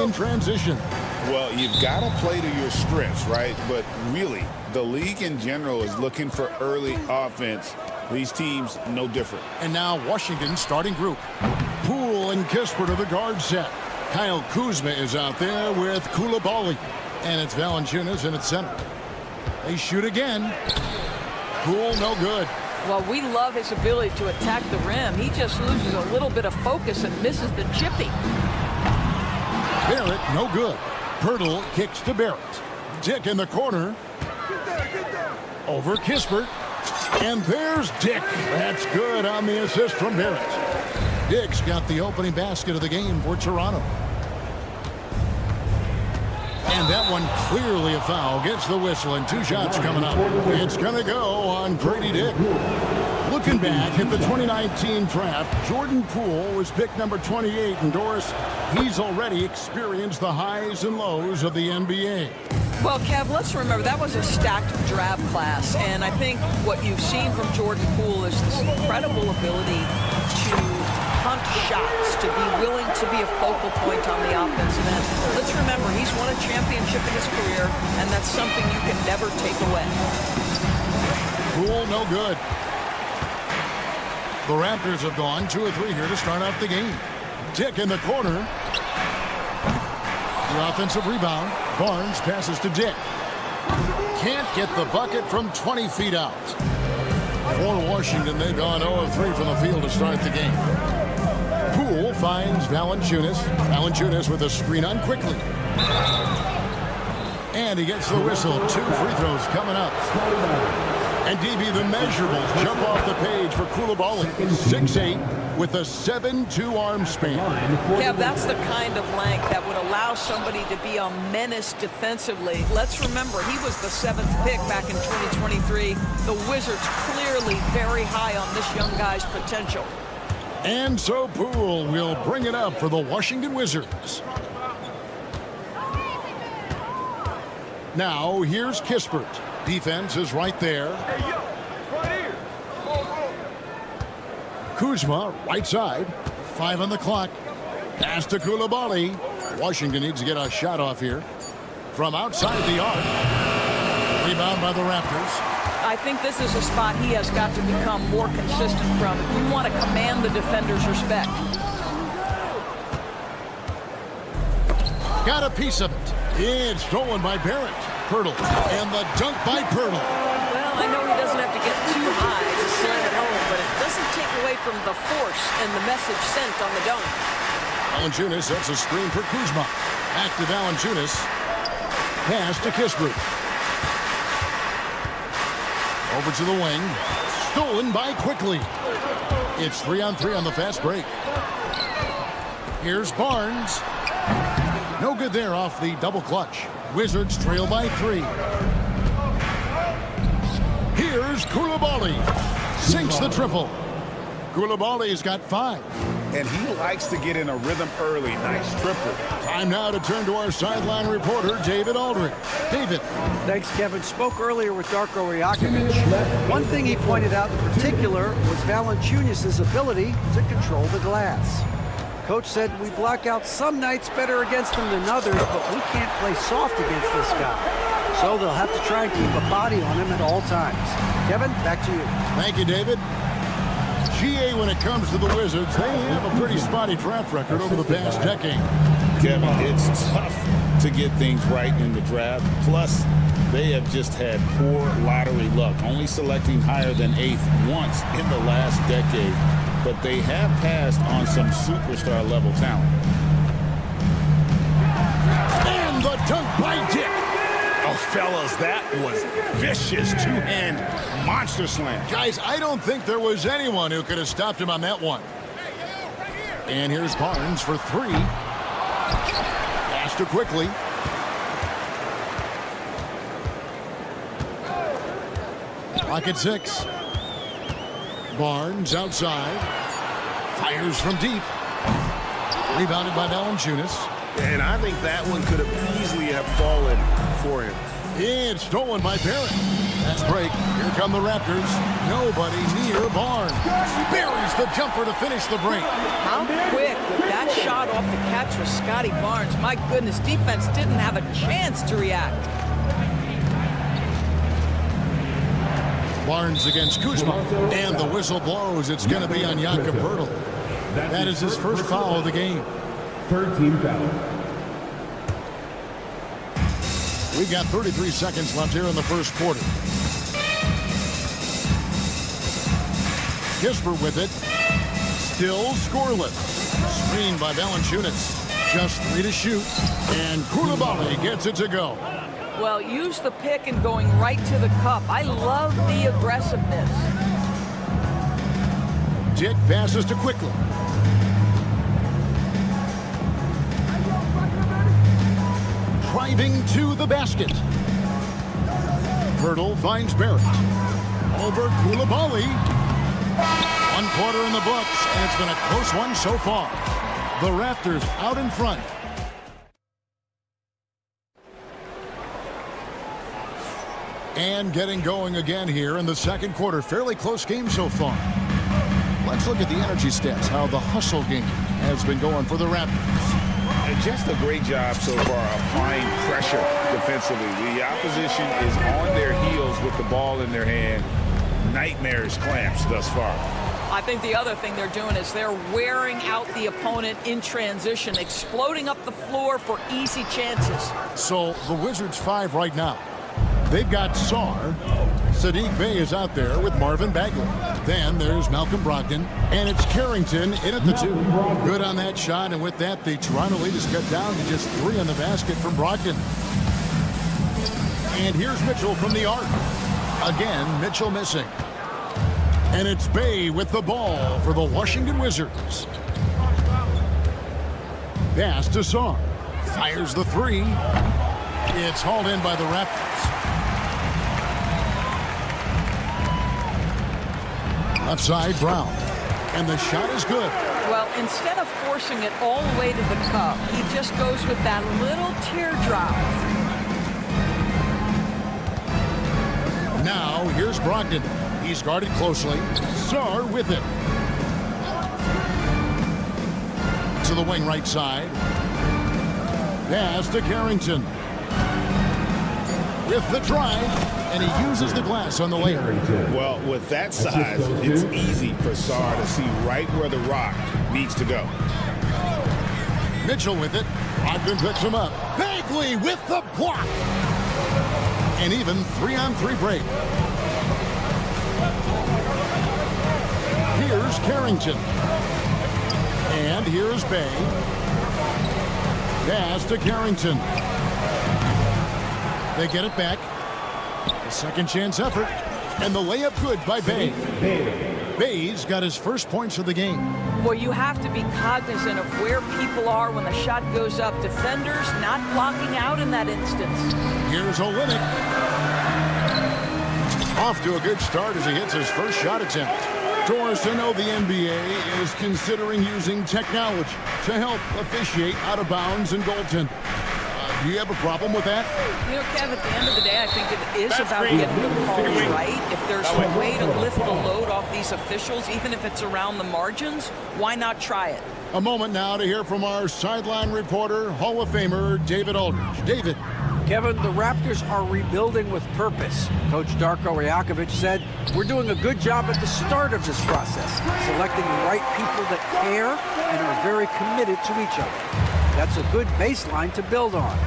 in transition. Well, you've got to play to your strengths, right? But really, the league in general is looking for early offense. These teams, no different. And now Washington's starting group. Poole and Kispert are the guard set. Kyle Kuzma is out there with Coulibaly. And it's Valanciunas in its center. They shoot again. Poole, no good. Well, we love his ability to attack the rim. He just loses a little bit of focus and misses the chippy. Barrett, no good. Pirtle kicks to Barrett. Dick in the corner. Over Kispert. And there's Dick. That's good on the assist from Barrett. Dick's got the opening basket of the game for Toronto. And that one clearly a foul. Gets the whistle and 2 shots coming up. It's going to go on Grady Dick. Looking back at the 2019 draft, Jordan Poole was picked number 28. And Doris, he's already experienced the highs and lows of the NBA. Well, Kev, let's remember that was a stacked draft class. And I think what you've seen from Jordan Poole is this incredible ability to hunt shots, to be willing to be a focal point on the offensive end. Let's remember, he's won a championship in his career, and that's something you can never take away. Poole, no good. The Raptors have gone 2 or 3 here to start out the game. Dick in the corner. The offensive rebound. Barnes passes to Dick. Can't get the bucket from 20 feet out. For Washington, they've gone 0 of 3 from the field to start the game. Poole finds Valanciunas. Valanciunas with a screen on quickly. And he gets the whistle. 2 free throws coming up. And DB, the measurables jump off the page for Coulibaly. 6'8" with a 7'2" arm span. Yeah, that's the kind of length that would allow somebody to be a menace defensively. Let's remember, he was the 7th pick back in 2023. The Wizards clearly very high on this young guy's potential. And so Poole will bring it up for the Washington Wizards. Now, here's Kispert. Defense is right there. Kuzma, right side. 5 on the clock. Pass to Coulibaly. Washington needs to get a shot off here. From outside the arc. Rebound by the Raptors. I think this is a spot he has got to become more consistent from. You want to command the defender's respect. Got a piece of it. It's stolen by Barrett. Pirtle. And the dunk by Pirtle. Well, I know he doesn't have to get too high to slam it home, but it doesn't take away from the force and the message sent on the dunk. Valanciunas sets a screen for Kuzma. Back to Valanciunas. Pass to Kispert. Over to the wing. Stolen by Quickly. It's 3-on-3 on the fast break. Here's Barnes. No good there off the double clutch. Wizards trail by 3. Here's Coulibaly. Sinks the triple. Coulibaly's got 5. And he likes to get in a rhythm early. Nice triple. Time now to turn to our sideline reporter, David Aldridge. David. Thanks, Kevin. Spoke earlier with Darko Rajakovic. One thing he pointed out in particular was Valanciunas' ability to control the glass. Coach said we block out some nights better against him than others, but we can't play soft against this guy. So they'll have to try and keep a body on him at all times. Kevin, back to you. Thank you, David. GA, when it comes to the Wizards, they have a pretty spotty draft record over the past decade. Kevin, it's tough to get things right in the draft. Plus, they have just had poor lottery luck, only selecting higher than 8th once in the last decade. But they have passed on some superstar level talent. And the dunk by Dick. Oh, fellas, that was vicious two-hand monster slam. Guys, I don't think there was anyone who could have stopped him on that one. And here's Barnes for 3. Pass to Quickly. Clock at 6. Barnes outside. Fires from deep. Rebounded by Valanciunas. And I think that one could have easily have fallen for him. It's stolen by Barrett. That's break. Here come the Raptors. Nobody near Barnes. Buries the jumper to finish the break. How quick would that shot off the catch catch for Scotty Barnes. My goodness, defense didn't have a chance to react. Barnes against Kuzma, and the whistle blows. It's going to be on Jakob Poeltl. That is his first foul of the game. Third team foul. We've got 33 seconds left here in the first quarter. Kisper with it. Still scoreless. Screened by Valanciunas. Just 3 to shoot. And Koulibaly gets it to go. Well, use the pick and going right to the cup. I love the aggressiveness. Dick passes to Quickly. Driving to the basket. Poeltl finds Barrett. Over Koulibaly. 1 quarter in the books, and it's been a close one so far. The Raptors out in front. And getting going again here in the second quarter. Fairly close game so far. Let's look at the energy stats, how the hustle game has been going for the Raptors. And just a great job so far applying pressure defensively. The opposition is on their heels with the ball in their hand. Nightmarish clamps thus far. I think the other thing they're doing is they're wearing out the opponent in transition, exploding up the floor for easy chances. So the Wizards 5 right now. They've got Sarr. Saddiq Bey is out there with Marvin Bagley. Then there's Malcolm Brogdon. And it's Carrington in at the 2. Good on that shot. And with that, the Toronto lead is cut down to just 3 on the basket from Brogdon. And here's Mitchell from the arc. Again, Mitchell missing. And it's Bey with the ball for the Washington Wizards. Pass to Sarr. Fires the 3. It's hauled in by the Raptors. Left side, Brown. And the shot is good. Well, instead of forcing it all the way to the cup, he just goes with that little teardrop. Now, here's Brogdon. He's guarded closely. Sarr with it. To the wing right side. Pass to Carrington. With the drive, and he uses the glass on the layup. Well, with that size, it's easy for Sarr to see right where the rock needs to go. Mitchell with it. Brogdon picks him up. Bagley with the block. And even 3-on-3 break. Here's Carrington. And here's Bey. Pass to Carrington. They get it back. A second chance effort. And the layup good by Bey. Bey's got his first points of the game. Well, you have to be cognizant of where people are when the shot goes up. Defenders not blocking out in that instance. Here's Olynyk. Off to a good start as he hits his first shot attempt. Doors to know the NBA is considering using technology to help officiate out of bounds and goaltending. Do you have a problem with that? You know, Kev, at the end of the day, I think it is about getting the calls right. If there's a way to lift the load off these officials, even if it's around the margins, why not try it? A moment now to hear from our sideline reporter, Hall of Famer David Aldridge. David. Kevin, the Raptors are rebuilding with purpose. Coach Darko Rajakovic said, we're doing a good job at the start of this process, selecting the right people that care and are very committed to each other. That's a good baseline to build on.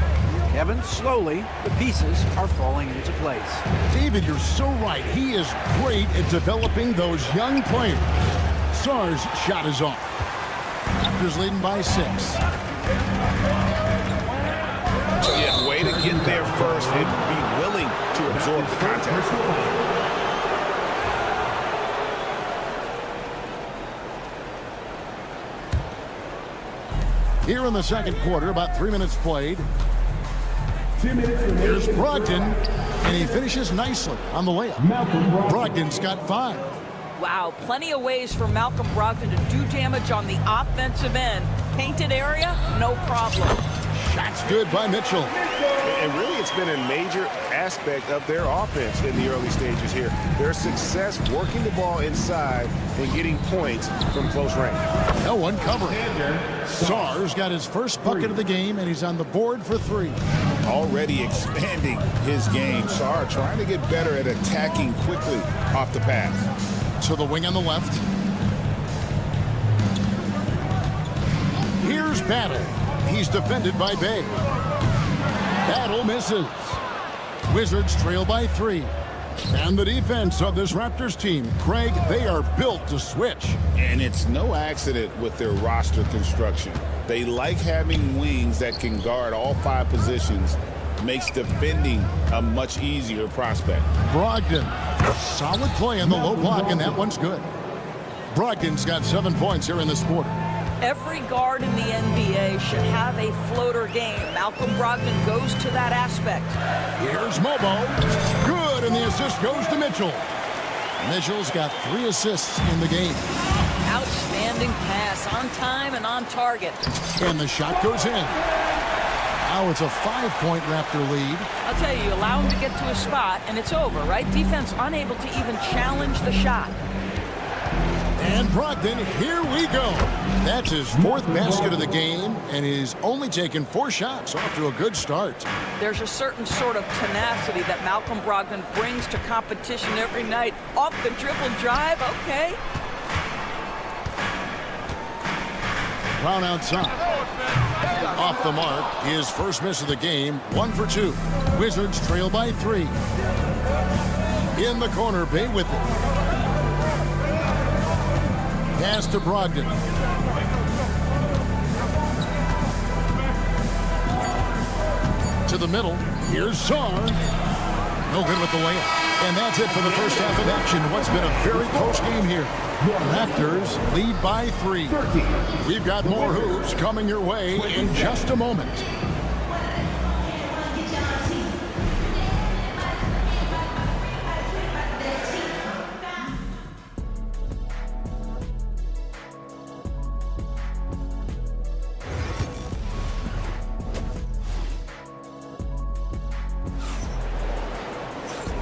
Kevin, slowly, the pieces are falling into place. David, you're so right. He is great at developing those young players. Sarr's shot is off. Raptors leading by 6. Yeah, way to get there first and be willing to absorb the contact. Here in the second quarter, about 3 minutes played. Here's Brogdon, and he finishes nicely on the layup. Brogdon's got 5. Wow, plenty of ways for Malcolm Brogdon to do damage on the offensive end. Painted area, no problem. Shots good by Mitchell. And really, it's been a major aspect of their offense in the early stages here. Their success working the ball inside and getting points from close range. No one covering. Sarr's got his first bucket of the game, and he's on the board for 3. Already expanding his game. Sarr trying to get better at attacking quickly off the pass. To the wing on the left. Here's Battle. He's defended by Bay. Battle misses. Wizards trail by 3. And the defense of this Raptors team, Craig, they are built to switch. And it's no accident with their roster construction. They like having wings that can guard all 5 positions. Makes defending a much easier prospect. Brogdon, solid play in the low block, and that one's good. Brogdon's got 7 points here in this quarter. Every guard in the NBA should have a floater game. Malcolm Brogdon goes to that aspect. Here's Mobo. Good, and the assist goes to Mitchell. Mitchell's got 3 assists in the game. Outstanding pass, on time and on target. And the shot goes in. Now it's a 5-point Raptor lead. I'll tell you, allow him to get to a spot, and it's over, right? Defense unable to even challenge the shot. And Brogdon, here we go. That's his 4th basket of the game, and he's only taken 4 shots. Off to a good start. There's a certain sort of tenacity that Malcolm Brogdon brings to competition every night. Off the dribble drive, okay. Brown outside. Off the mark, his first miss of the game, 1 for 2. Wizards trail by 3. In the corner, Bay with it. Pass to Brogdon. To the middle. Here's Sarr. No good with the layup. And that's it for the first half of action. What's been a very close game here. Raptors lead by 3. We've got more hoops coming your way in just a moment.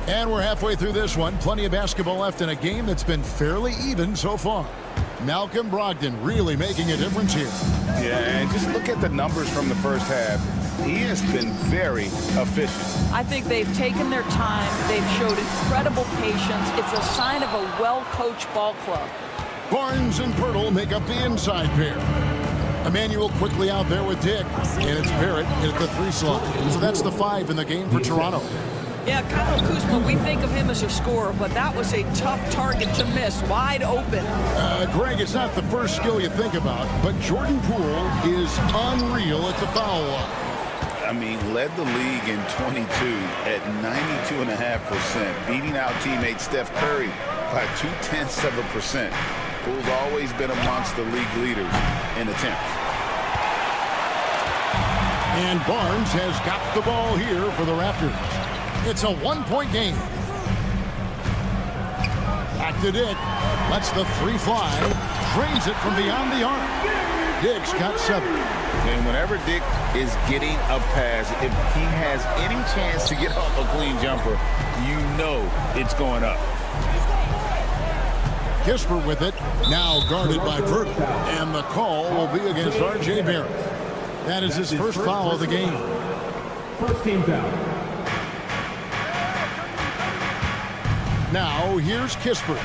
And we're halfway through this one. Plenty of basketball left in a game that's been fairly even so far. Malcolm Brogdon really making a difference here. Yeah, and just look at the numbers from the first half. He has been very efficient. I think they've taken their time. They've showed incredible patience. It's a sign of a well-coached ball club. Barnes and Pirtle make up the inside pair. Emmanuel quickly out there with Dick. And it's Barrett at the 3 slot. So that's the 5 in the game for Toronto. Yeah, Kyle Kuzma, we think of him as a scorer, but that was a tough target to miss, wide open. Greg, it's not the first skill you think about, but Jordan Poole is unreal at the foul line. I mean, led the league in 22 at 92.5%, beating out teammate Steph Curry by 0.2%. Poole's always been amongst the league leaders in attempts. And Barnes has got the ball here for the Raptors. It's a 1-point game. Back to Dick. Lets the 3 fly. Drains it from beyond the arc. Dick's got 7. And whenever Dick is getting a pass, if he has any chance to get off a clean jumper, you know it's going up. Kisper with it. Now guarded by Pirtle. And the call will be against R.J. Barrett. That is his first foul of the game. First team foul. Now, here's Kispert.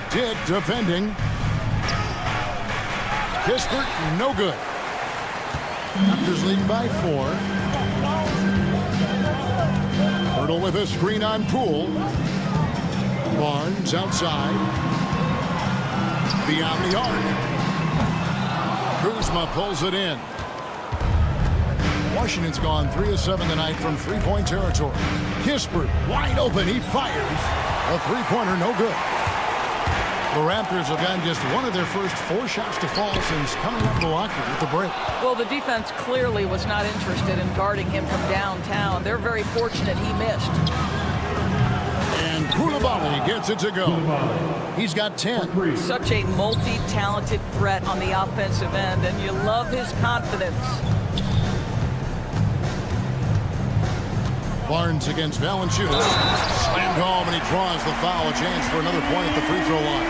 Dick defending. Kispert, no good. Raptors leading by 4. Pirtle with a screen on Poole. Barnes outside. Beyond the arc. Kuzma pulls it in. Washington's gone 3 of 7 tonight from 3-point territory. Kispert wide open. He fires. A 3-pointer, no good. The Raptors have gotten just one of their first 4 shots to fall since coming up the locker room at the break. Well, the defense clearly was not interested in guarding him from downtown. They're very fortunate he missed. And Koulibaly gets it to go. He's got 10. Such a multi-talented threat on the offensive end, and you love his confidence. Barnes against Valanciunas. Slammed home, and he draws the foul. A chance for another point at the free throw line.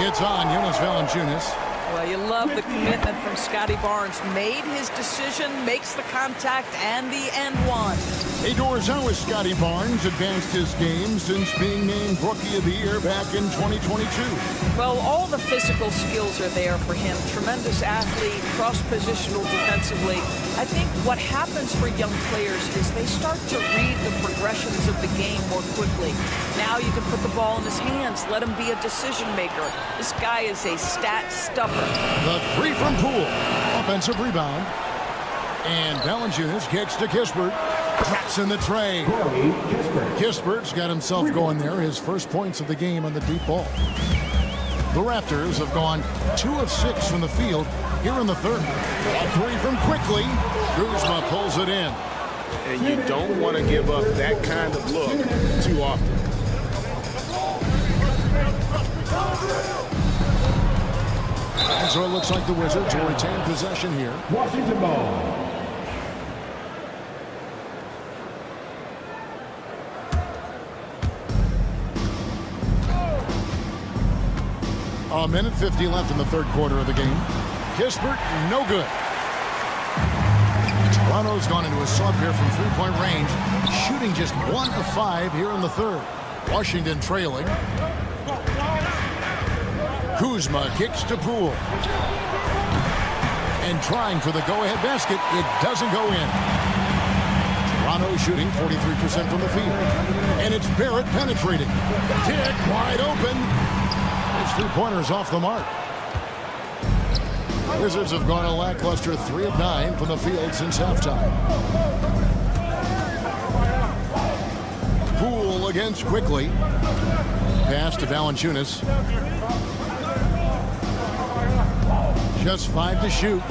It's on Jonas Valanciunas. Well, you love the commitment from Scotty Barnes. Made his decision, makes the contact, and the end one. Hey, Doors, how has Scotty Barnes advanced his game since being named Rookie of the Year back in 2022? Well, all the physical skills are there for him. Tremendous athlete, cross-positional defensively. I think what happens for young players is they start to read the progressions of the game more quickly. Now you can put the ball in his hands, let him be a decision maker. This guy is a stat stuffer. The three from Poole. Offensive rebound. And Valanciunas kicks to Kispert. Traps in the tray. Kispert's got himself going there. His first points of the game on the deep ball. The Raptors have gone 2 of 6 from the field here in the third. A three from Quickly. Kuzma pulls it in. And you don't want to give up that kind of look too often. And so it looks like the Wizards will retain possession here. Washington ball. A minute 50 left in the third quarter of the game. Kispert, no good. Toronto's gone into a slump here from three-point range, shooting just 1 of 5 here in the third. Washington trailing. Kuzma kicks to Poole. And trying for the go-ahead basket, it doesn't go in. Toronto shooting 43% from the field. And it's Barrett penetrating. Kick wide open. His three-pointer's off the mark. Wizards have gone a lackluster 3 of 9 from the field since halftime. Poole against Quickly. Pass to Valanciunas. Just 5 to shoot.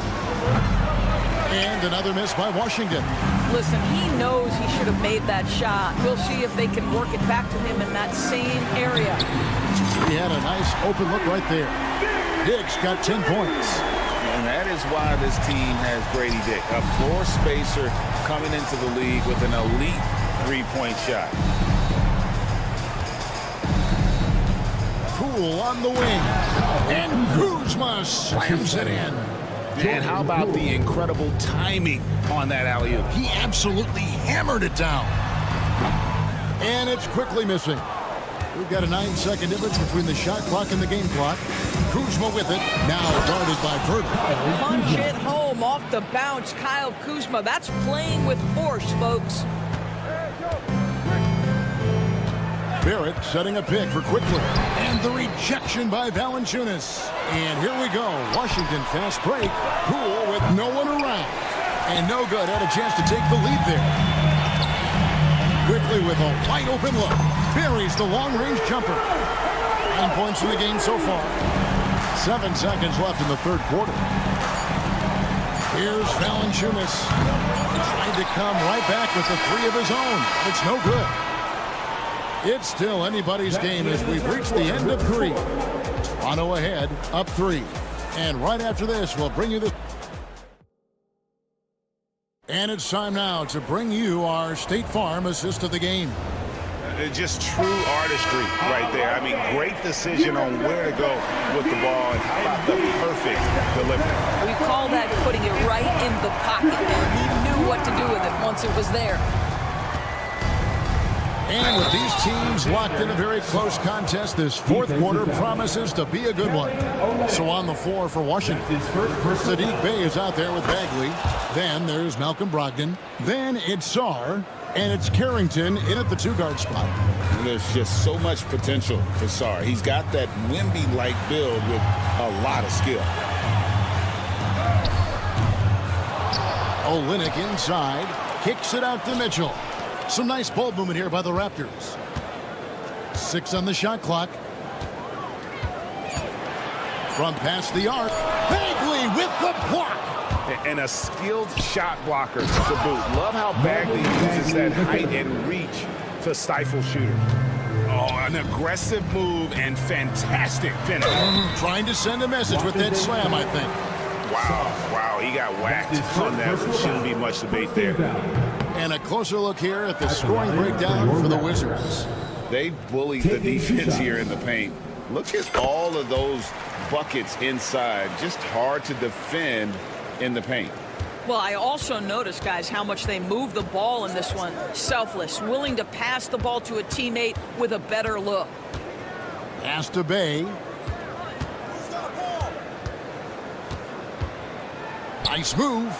And another miss by Washington. Listen, he knows he should have made that shot. We'll see if they can work it back to him in that same area. He had a nice open look right there. Dick's got 10 points. And that is why this team has Grady Dick, a floor spacer coming into the league with an elite three-point shot. Poole on the wing. And Kuzma slams it in. And how about the incredible timing on that alley-oop? He absolutely hammered it down. And it's quickly missing. We've got a 9-second difference between the shot clock and the game clock. Kuzma with it, now guarded by Burton. Punch it home off the bounce. Kyle Kuzma, that's playing with force, folks. Barrett setting a pick for Quickly. And the rejection by Valanciunas. And here we go. Washington fast break. Poole with no one around. And no good. Had a chance to take the lead there. Quickly with a wide open look. Buries the long-range jumper. 9 points in the game so far. 7 seconds left in the third quarter. Here's Valanciunas. Trying to come right back with the three of his own. It's no good. It's still anybody's game as we've reached the end of 3. Toronto ahead, up 3. And right after this, we'll bring you this. And it's time now to bring you our State Farm assist of the game. Just true artistry right there. I mean, great decision on where to go with the ball, and how about the perfect delivery. We call that putting it right in the pocket, and he knew what to do with it once it was there. And with these teams locked in a very close contest, this fourth quarter promises to be a good one. So on the floor for Washington, Saddiq Bey is out there with Bagley. Then there's Malcolm Brogdon. Then it's Sarr. And it's Carrington in at the two-guard spot. And there's just so much potential for Sarr. He's got that Wemby-like build with a lot of skill. Olynyk inside. Kicks it out to Mitchell. Some nice ball movement here by the Raptors. 6 on the shot clock. From past the arc. Bagley with the block. And a skilled shot blocker to boot. Love how Bagley uses that height and reach to stifle shooters. Oh, an aggressive move and fantastic finish. Trying to send a message with that slam, I think. Wow, he got whacked on that. Shouldn't be much debate there. And a closer look here at the scoring breakdown for the Wizards. They bullied the defense here in the paint. Look at all of those buckets inside. Just hard to defend in the paint. Well, I also noticed, guys, how much they move the ball in this one. Selfless, willing to pass the ball to a teammate with a better look. Pass to Bay. Nice move.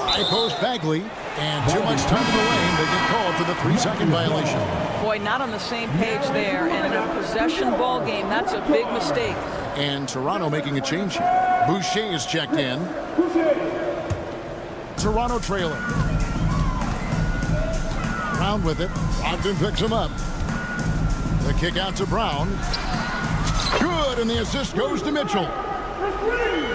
High post Bagley. And too much time in the lane. They get called for the 3-second violation. Boy, not on the same page there. And in a possession ball game, that's a big mistake. And Toronto making a change here. Boucher is checked in. Toronto trailer. Brown with it. Ogden picks him up. The kick out to Brown. Good, and the assist goes to Mitchell.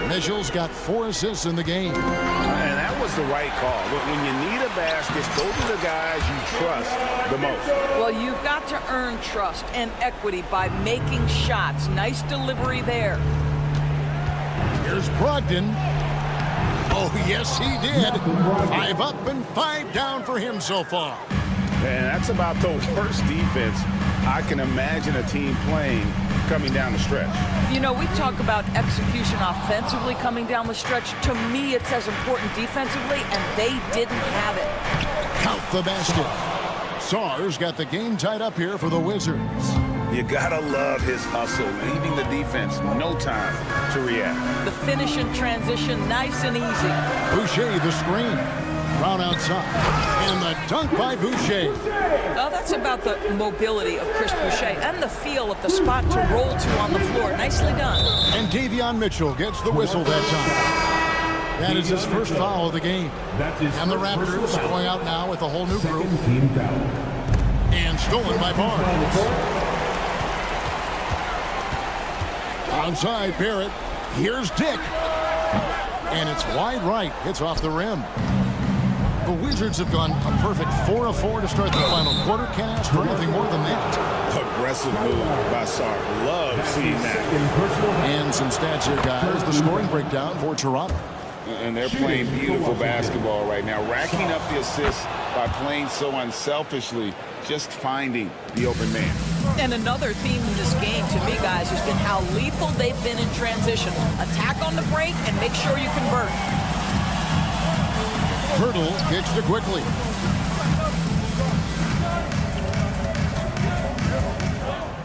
Mitchell's got 4 assists in the game. And that was the right call. When you need a basket, those are the guys you trust the most. Well, you've got to earn trust and equity by making shots. Nice delivery there. Here's Brogdon. Oh, yes, he did. 5 up and 5 down for him so far. And that's about the worst defense I can imagine a team playing coming down the stretch. You know, we talk about execution offensively coming down the stretch. To me, it's as important defensively, and they didn't have it. Count the basket. Sars got the game tied up here for the Wizards. You gotta love his hustle, leaving the defense no time to react. The finish in transition, nice and easy. Boucher, the screen. Brown outside. And the dunk by Boucher. Oh, that's about the mobility of Chris Boucher and the feel of the spot to roll to on the floor. Nicely done. And Davion Mitchell gets the whistle that time. That is his first foul of the game. And the Raptors going out now with a whole new group. And stolen by Barnes. Outside Barrett. Here's Dick. And it's wide right. It's off the rim. The Wizards have gone a perfect 4 of 4 to start the final quarter. Can't ask for anything more than that. Aggressive move by Sar. Love seeing that. And some stats here, guys. The scoring breakdown for Toronto. And they're playing beautiful basketball right now, racking up the assists by playing so unselfishly, just finding the open man. And another theme in this game, to me, guys, has been how lethal they've been in transition. Attack on the break and make sure you convert. Hurdle kicks to quickly.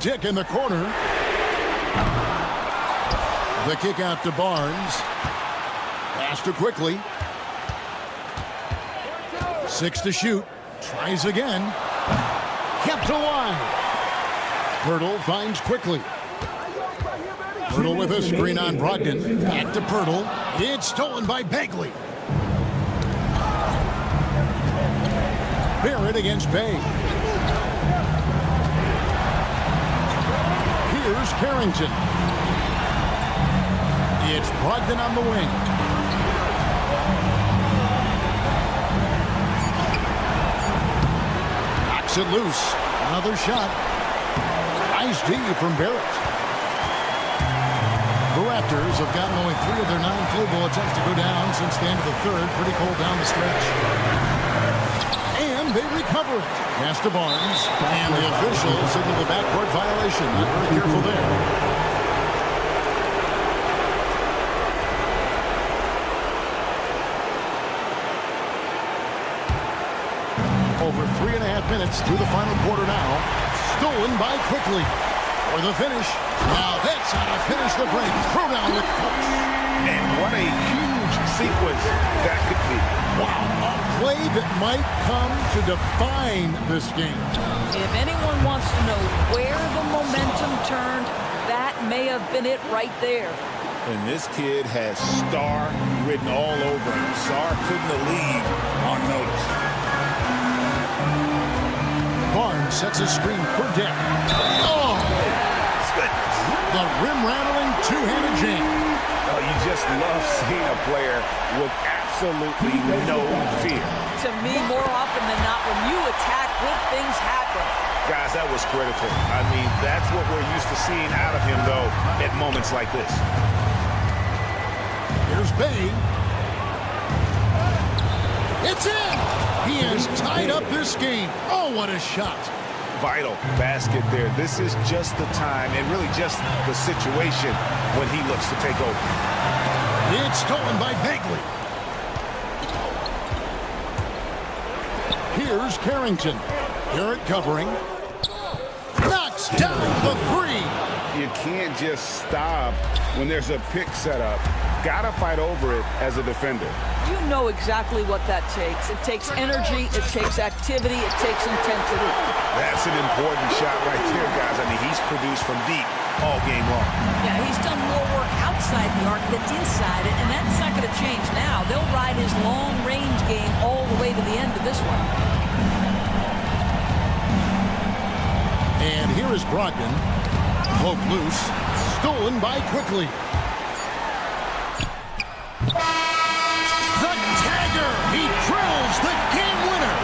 Dick in the corner. The kick out to Barnes. Pass to quickly. 6 to shoot. Tries again. Kept alive. Hurdle finds quickly. Hurdle with a screen on Brogdon. Back to Hurdle. It's stolen by Bagley. Barrett against Bay. Here's Carrington. It's Brogdon on the wing. Knocks it loose. Another shot. Nice D from Barrett. The Raptors have gotten only 3 of their 9 field goal attempts to go down since the end of the third. Pretty cold down the stretch. They recover it. Pass to Barnes. And the officials signal the backcourt violation. Not very careful there. Over 3.5 minutes through the final quarter now. Stolen by Quickly. For the finish. Now that's how to finish the break. Throw down with Coach. And what a huge sequence that could be. Wow. Play that might come to define this game. If anyone wants to know where the momentum turned, that may have been it right there. And this kid has star written all over him. Sar putting the lead on notice. Barnes sets a screen for Dick. Oh! Goodness. The rim-rattling two-handed jam. Oh, you just love seeing a player with absolutely no fear. To me, more often than not, when you attack, good things happen. Guys, that was critical. I mean, that's what we're used to seeing out of him, though, at moments like this. Here's Bay. It's in! He has tied up this game. Oh, what a shot. vital basket there. This is just the time and really just the situation when he looks to take over. It's stolen by Bagley. Here's Carrington. Garrett covering. Knocks down the three. You can't just stop when there's a pick set up. Gotta fight over it as a defender. You know exactly what that takes. It takes energy, it takes activity, it takes intensity. That's an important shot right there, guys. I mean, he's produced from deep all game long. Yeah, he's done more work outside the arc than inside it, and that's not going to change now. They'll ride his long-range game all the way to the end of this one. And here is Brogdon. Poke loose. Stolen by Quickly. The tagger. He drills the game winner.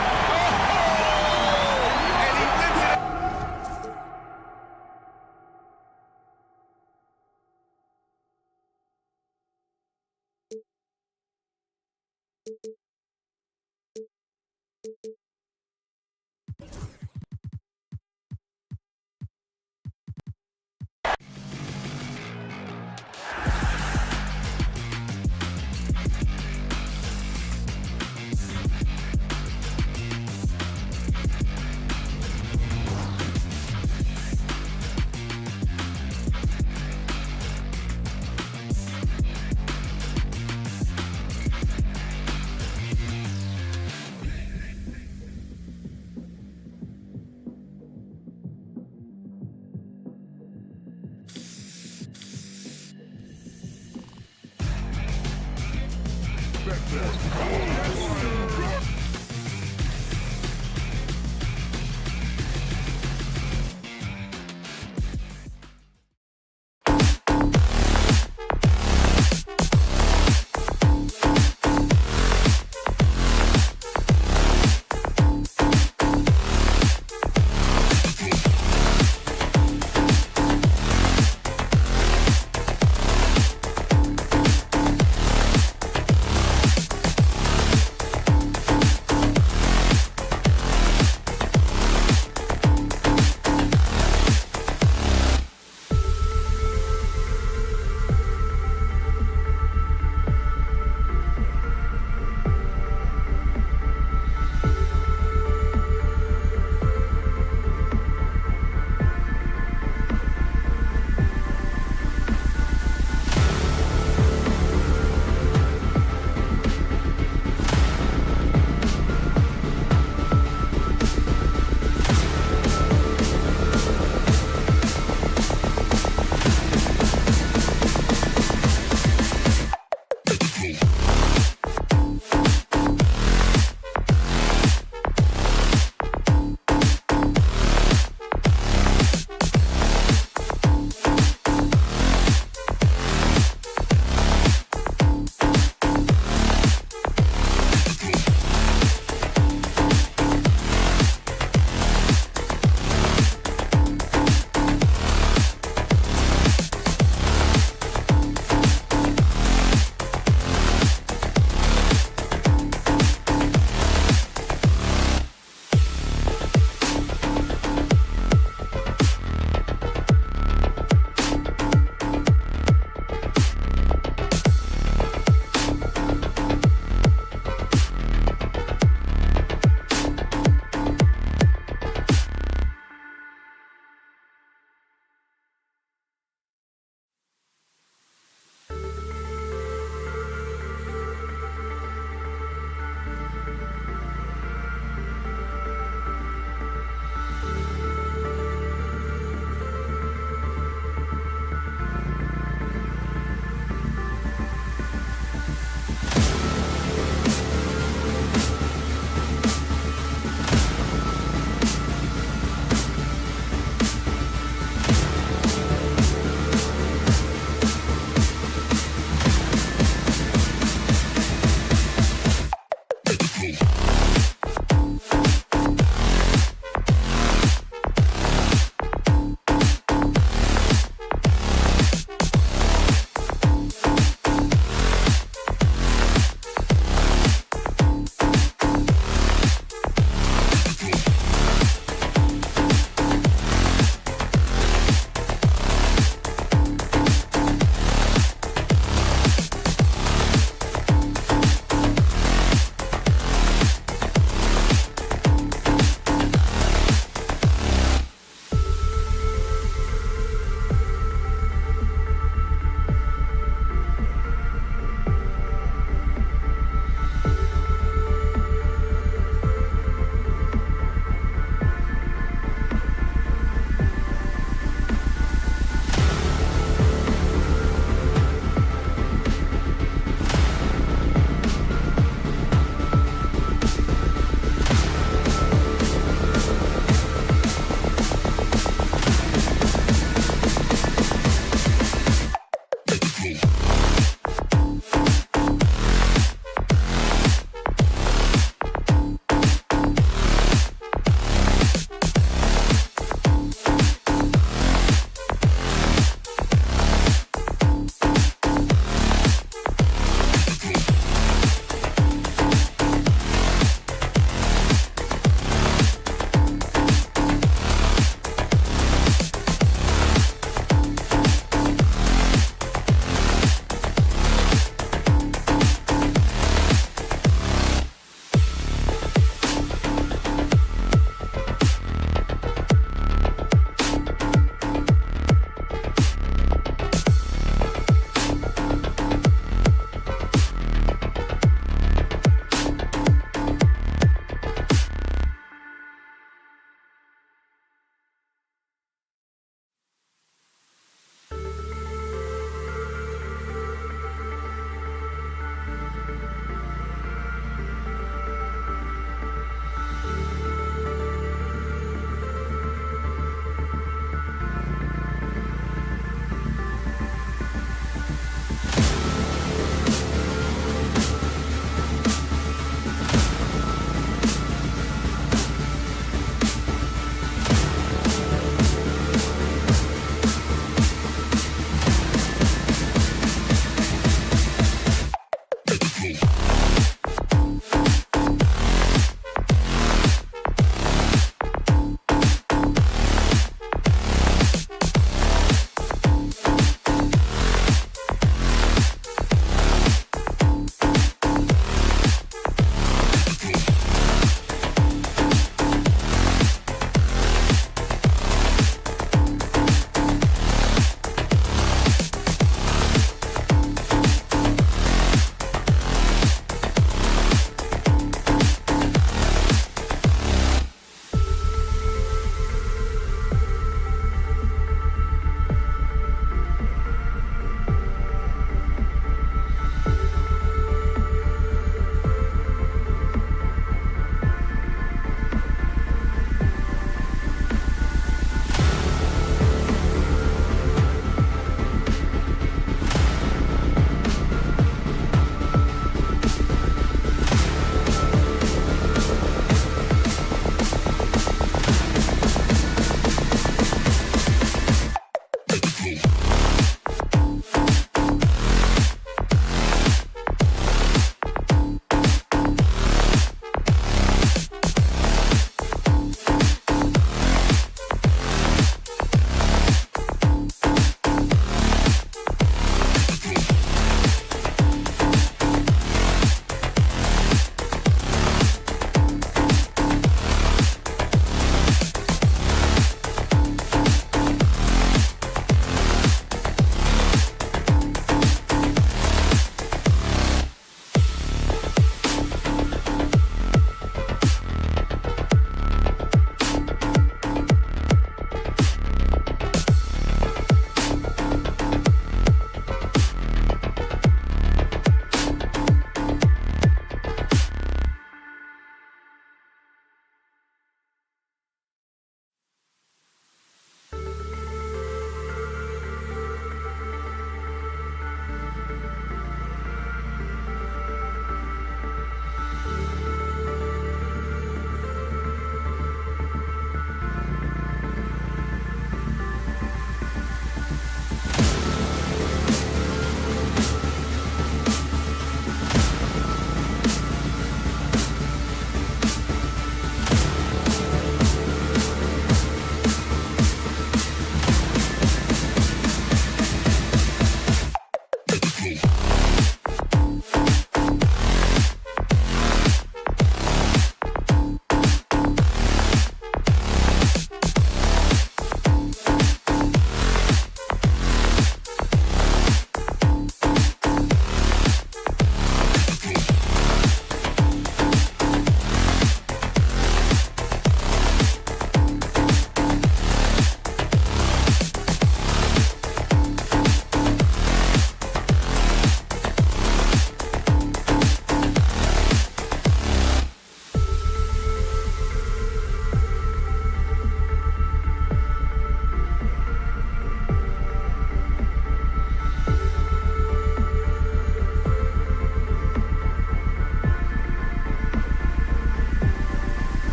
And he wins it.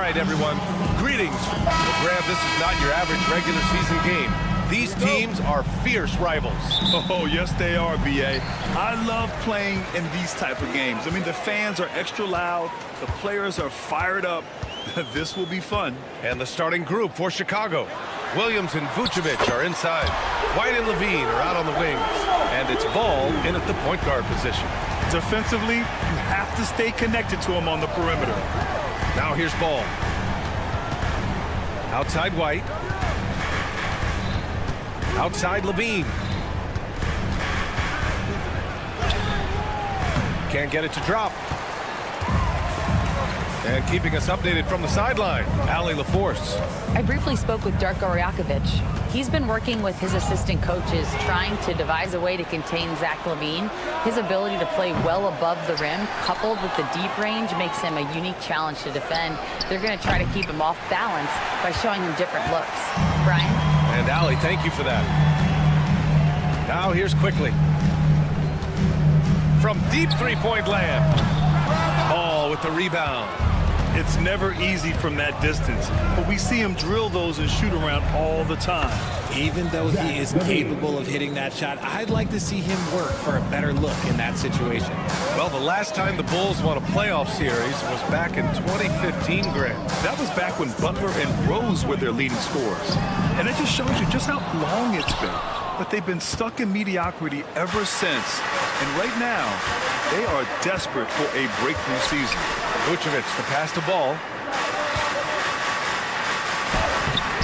right, everyone. Greetings. Well, Graham, this is not your average regular season game. These teams are fierce rivals. Oh, yes, they are, B.A. I love playing in these type of games. I mean, the fans are extra loud. The players are fired up. This will be fun. And the starting group for Chicago. Williams and Vucevic are inside. White and Levine are out on the wings. And it's Ball in at the point guard position. Defensively, you have to stay connected to him on the perimeter. Now here's Ball. Outside White. Outside Levine. Can't get it to drop. And keeping us updated from the sideline, Allie LaForce. I briefly spoke with Darko Rajakovic. He's been working with his assistant coaches trying to devise a way to contain Zach LaVine. His ability to play well above the rim, coupled with the deep range, makes him a unique challenge to defend. They're going to try to keep him off balance by showing him different looks. Brian? And Allie, thank you for that. Now here's Quickly. From deep three-point land. Ball with the rebound. It's never easy from that distance, but we see him drill those and shoot around all the time. Even though he is capable of hitting that shot, I'd like to see him work for a better look in that situation. Well, the last time the Bulls won a playoff series was back in 2015, Graham. That was back when Butler and Rose were their leading scorers. And it just shows you just how long it's been. But they've been stuck in mediocrity ever since. And right now, they are desperate for a breakthrough season. Vucevic, the pass to Ball.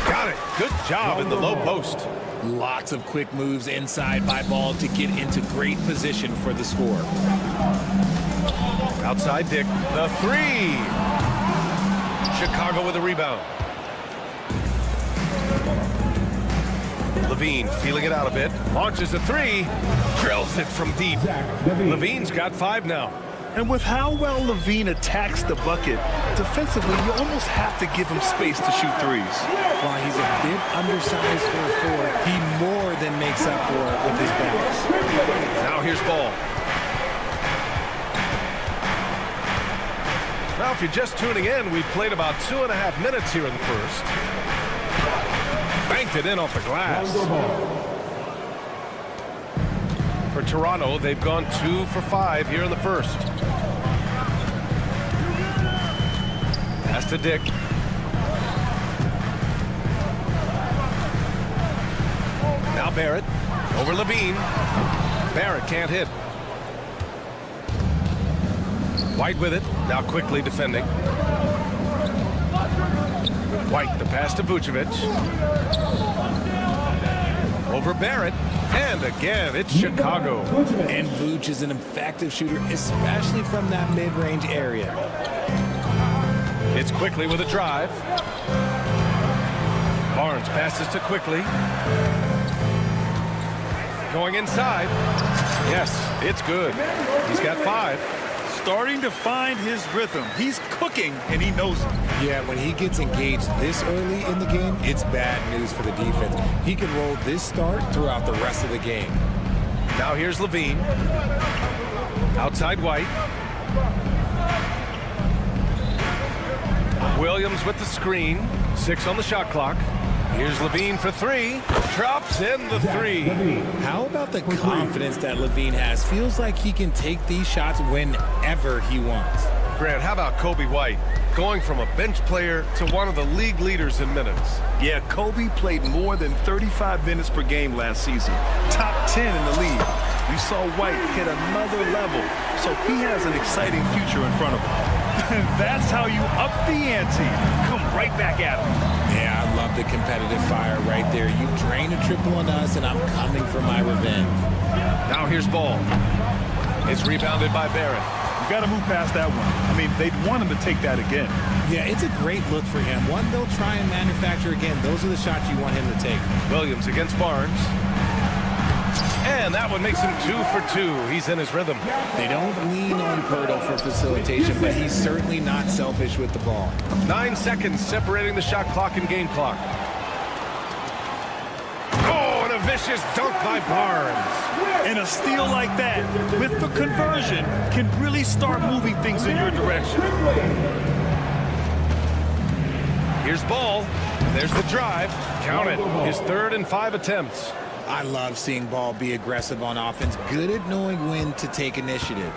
Got it. Good job in the low post. Lots of quick moves inside by Ball to get into great position for the score. Outside Dick, the three. Chicago with a rebound. Levine feeling it out a bit. Launches a three. Drills it from deep. Levine's got 5 now. And with how well Levine attacks the bucket, defensively, you almost have to give him space to shoot threes. While he's a bit undersized for a 4, he more than makes up for it with his balance. Now here's Ball. Now, if you're just tuning in, we've played about 2.5 minutes here in the first. Banked it in off the glass. For Toronto, they've gone 2 for 5 here in the first. Pass to Dick. Now Barrett over Levine. Barrett can't hit. White with it. Now Quickly defending. White, the pass to Vucevic. Over Barrett. And again, it's Chicago. And Vuce is an effective shooter, especially from that mid-range area. It's Quickly with a drive. Barnes passes to Quickly. Going inside. Yes, it's good. He's got 5. Starting to find his rhythm. He's cooking, and he knows it. Yeah, when he gets engaged this early in the game, it's bad news for the defense. He can roll this start throughout the rest of the game. Now here's Levine. Outside White. Williams with the screen. 6 on the shot clock. Here's Levine for 3. Drops in the 3. How about the confidence that Levine has? Feels like he can take these shots whenever he wants. Grant, how about Kobe White? Going from a bench player to one of the league leaders in minutes. Yeah, Kobe played more than 35 minutes per game last season. Top 10 in the league. We saw White hit another level, so he has an exciting future in front of him. That's how you up the ante. Come right back at him. Yeah, I love the competitive fire right there. You drained a triple on us, and I'm coming for my revenge. Now here's Ball. It's rebounded by Barrett. You got to move past that one. I mean, they'd want him to take that again. Yeah, it's a great look for him. One they'll try and manufacture again. Those are the shots you want him to take. Williams against Barnes. And that one makes him 2 for 2. He's in his rhythm. They don't lean on Pirtle for facilitation, but he's certainly not selfish with the ball. 9 seconds separating the shot clock and game clock. Oh, and a vicious dunk by Barnes. And a steal like that, with the conversion, can really start moving things in your direction. Here's Ball. And there's the drive. Count it. His 3rd and 5 attempts. I love seeing Ball be aggressive on offense. Good at knowing when to take initiative.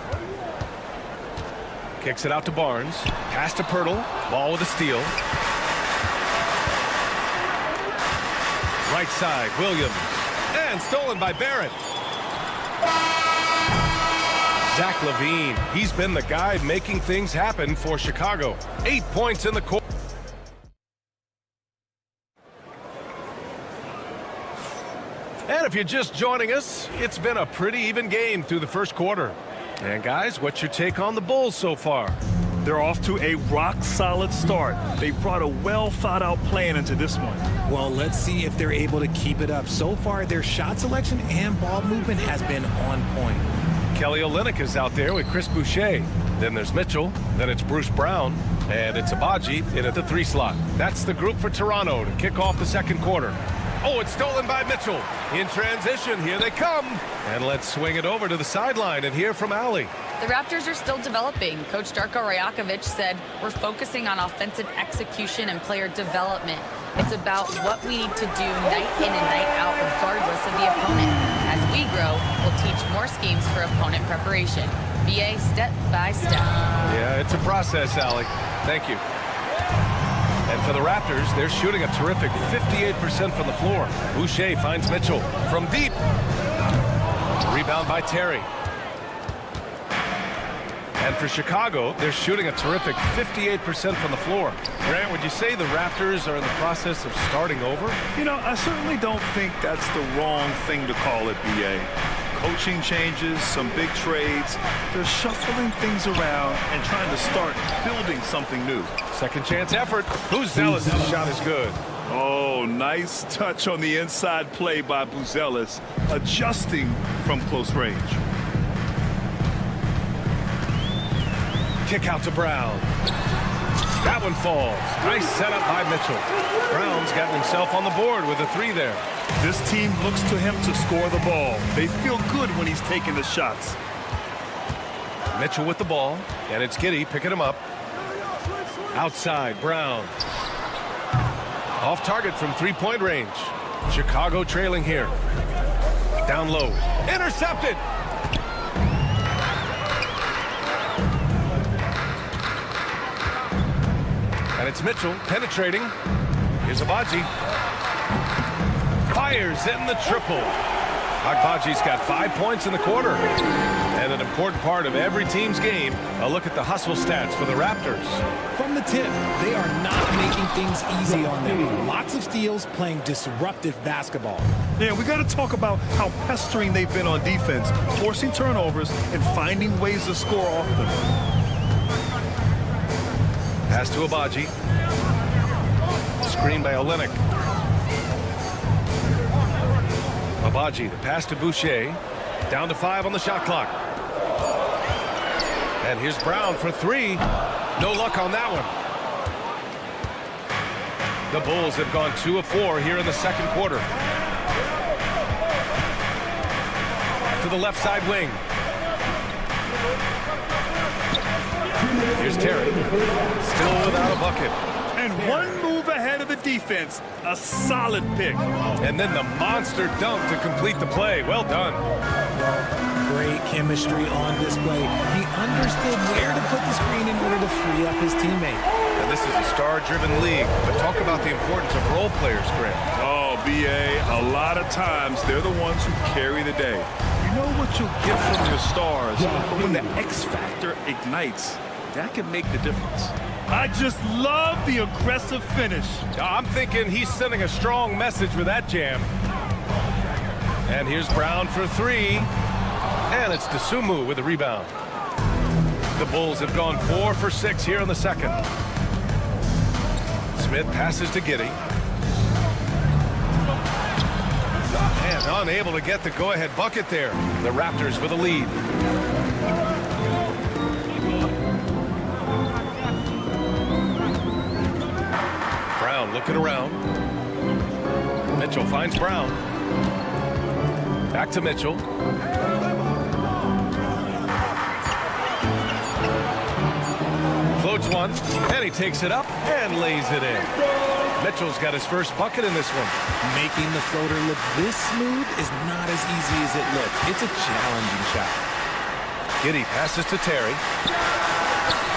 Kicks it out to Barnes. Pass to Pirtle. Ball with a steal. Right side, Williams. And stolen by Barrett. Zach LaVine. He's been the guy making things happen for Chicago. 8 points in the quarter. And if you're just joining us, it's been a pretty even game through the first quarter. And guys, what's your take on the Bulls so far? They're off to a rock-solid start. They brought a well-thought-out plan into this one. Well, let's see if they're able to keep it up. So far, their shot selection and ball movement has been on point. Kelly Olynyk is out there with Chris Boucher. Then there's Mitchell. Then it's Bruce Brown. And it's Abaji in at the 3 slot. That's the group for Toronto to kick off the second quarter. Oh, it's stolen by Mitchell. In transition, here they come. And let's swing it over to the sideline and hear from Allie. The Raptors are still developing. Coach Darko Rajakovic said, we're focusing on offensive execution and player development. It's about what we need to do night in and night out regardless of the opponent. As we grow, we'll teach more schemes for opponent preparation. BA step by step. Yeah, it's a process, Allie. Thank you. And for the Raptors, they're shooting a terrific 58% from the floor. Boucher finds Mitchell from deep. Rebound by Terry. And for Chicago, they're shooting a terrific 58% from the floor. Grant, would you say the Raptors are in the process of starting over? You know, I certainly don't think that's the wrong thing to call it, BA. Coaching changes, some big trades. They're shuffling things around and trying to start building something new. Second chance effort. Buzelis' shot is good. Oh, nice touch on the inside play by Buzelis, adjusting from close range. Kick out to Brown. That one falls. Nice setup by Mitchell. Brown's gotten himself on the board with a 3 there. This team looks to him to score the ball. They feel good when he's taking the shots. Mitchell with the ball, and it's Giddey picking him up. Outside, Brown. Off target from 3-point range. Chicago trailing here. Down low. Intercepted! And it's Mitchell penetrating. Here's Abaji. Fires in the triple. Agbaji's got 5 points in the quarter. And an important part of every team's game, a look at the hustle stats for the Raptors. From the tip, they are not making things easy on them. Lots of steals, playing disruptive basketball. Yeah, we got to talk about how pestering they've been on defense, forcing turnovers and finding ways to score off them. Pass to Abaji. Screen by Olynyk. Abaji, the pass to Boucher. Down to 5 on the shot clock. And here's Brown for 3. No luck on that one. The Bulls have gone 2 of 4 here in the second quarter. To the left side wing. Here's Terry. Still without a bucket. And one move ahead of the defense. A solid pick. And then the monster dunk to complete the play. Well done. Great chemistry on display. He understood where to put the screen in order to free up his teammate. And this is a star-driven league, but talk about the importance of role players, Grant. Oh, BA, a lot of times they're the ones who carry the day. You know what you'll get from your stars, but when the X factor ignites, that can make the difference. I just love the aggressive finish. I'm thinking he's sending a strong message with that jam. And here's Brown for 3. And it's Dosunmu with the rebound. The Bulls have gone 4 for 6 here in the second. Smith passes to Giddey. And unable to get the go-ahead bucket there. The Raptors with a lead. Brown looking around. Mitchell finds Brown. Back to Mitchell. Offloads one, and he takes it up and lays it in. Mitchell's got his first bucket in this one. Making the floater look this smooth is not as easy as it looks. It's a challenging shot. Giddey passes to Terry.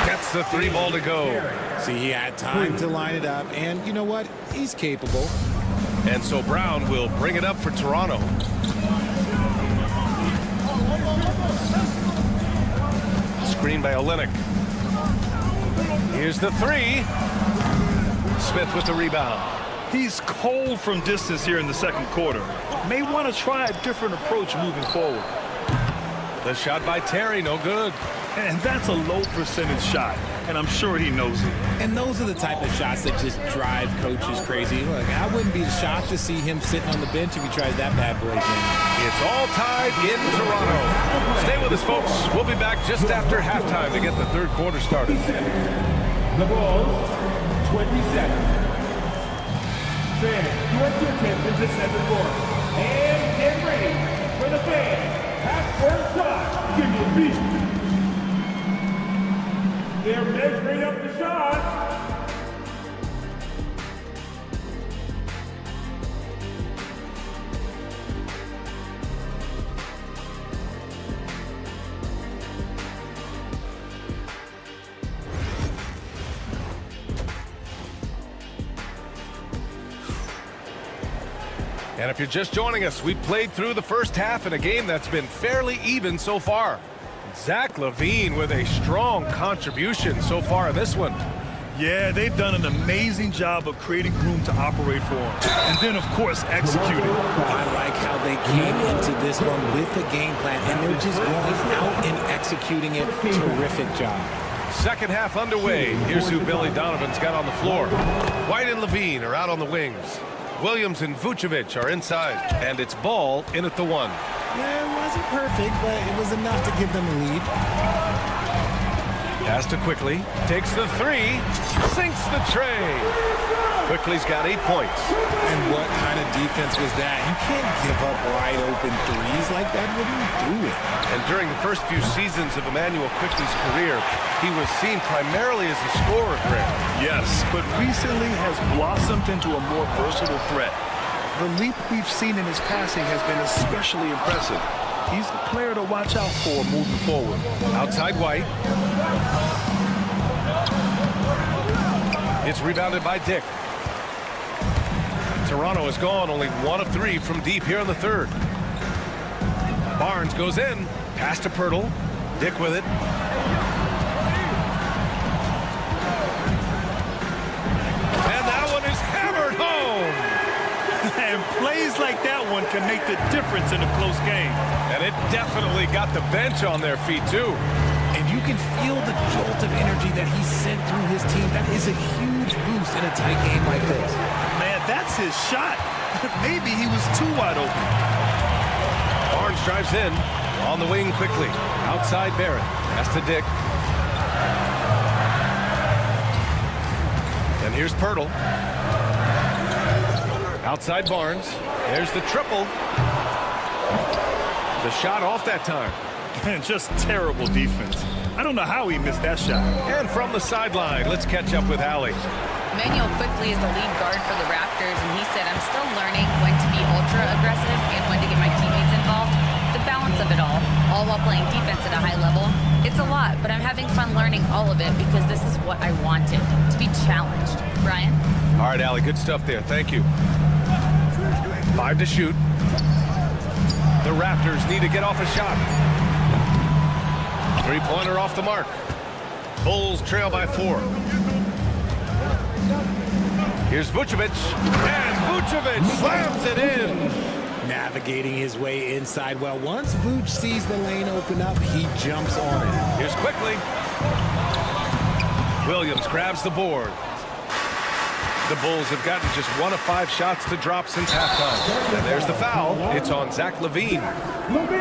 Gets the 3 ball to go. See, he had time to line it up, and you know what? He's capable. And so Brown will bring it up for Toronto. Screen by Olynyk. Here's the 3. Smith with the rebound. He's cold from distance here in the second quarter. May want to try a different approach moving forward. The shot by Terry, no good. And that's a low percentage shot, and I'm sure he knows it. And those are the type of shots that just drive coaches crazy. Look, I wouldn't be shocked to see him sitting on the bench if he tries that bad boy again. It's all tied in Toronto. Stay with us, folks. We'll be back just after halftime to get the third quarter started. The Bulls, 20 seconds. Fans, direct your attention to center court. And get ready for the fans. Half-court shot. Give me a beat. They're measuring up the shot. And if you're just joining us, we played through the first half in a game that's been fairly even so far. Zach LaVine with a strong contribution so far in this one. Yeah, they've done an amazing job of creating room to operate for him. And then, of course, executing. I like how they came into this one with the game plan, and they're just going out and executing it. Terrific job. Second half underway. Here's who Billy Donovan's got on the floor. White and LaVine are out on the wings. Williams and Vucevic are inside, and it's Ball in at the 1. Yeah, it wasn't perfect, but it was enough to give them a lead. Pass to Quickly, takes the 3, sinks the tray. Quickly's got 8 points. And what kind of defense was that? You can't give up wide open threes like that. What are you doing? And during the first few seasons of Emmanuel Quickly's career, he was seen primarily as a scorer, Greg. Yes, but recently has blossomed into a more versatile threat. The leap we've seen in his passing has been especially impressive. He's a player to watch out for moving forward. Outside White. It's rebounded by Dick. Toronto has gone only 1 of 3 from deep here in the third. Barnes goes in. Pass to Pirtle. Dick with it. And that one is hammered home. And plays like that one can make the difference in a close game. And it definitely got the bench on their feet, too. And you can feel the jolt of energy that he sent through his team. That is a huge boost in a tight game like this. Man, that's his shot. Maybe he was too wide open. Barnes drives in. On the wing quickly. Outside Barrett. Pass to Dick. And here's Pirtle. Outside Barnes. There's the triple. The shot off that time. And just terrible defense. I don't know how he missed that shot. And from the sideline, let's catch up with Allie. Emmanuel Quickly is the lead guard for the Raptors, and he said, I'm still learning when to be ultra aggressive and when to get my teammates involved. The balance of it all while playing defense at a high level. It's a lot, but I'm having fun learning all of it because this is what I wanted, to be challenged. Brian? All right, Allie, good stuff there. Thank you. 5 to shoot. The Raptors need to get off a shot. 3-pointer off the mark. Bulls trail by 4. Here's Vucevic. And Vucevic slams it in. Navigating his way inside. Well, once Vuce sees the lane open up, he jumps on it. Here's Quickly. Williams grabs the board. The Bulls have gotten just 1 of 5 shots to drop since halftime. And there's the foul. It's on Zach LaVine.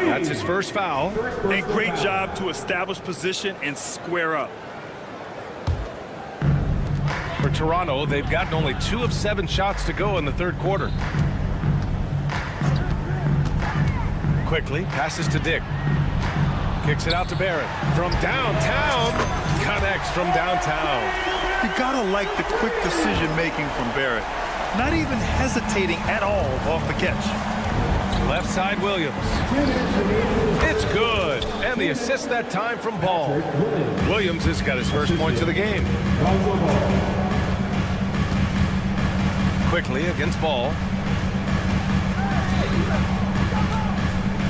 That's his first foul. And great job to establish position and square up. For Toronto, they've gotten only 2 of 7 shots to go in the third quarter. Quickly passes to Dick. Kicks it out to Barrett. From downtown, connects next from downtown. You gotta like the quick decision-making from Barrett. Not even hesitating at all off the catch. Left side, Williams. It's good. And the assist that time from Ball. Williams has got his first points of the game. Quickly against Ball.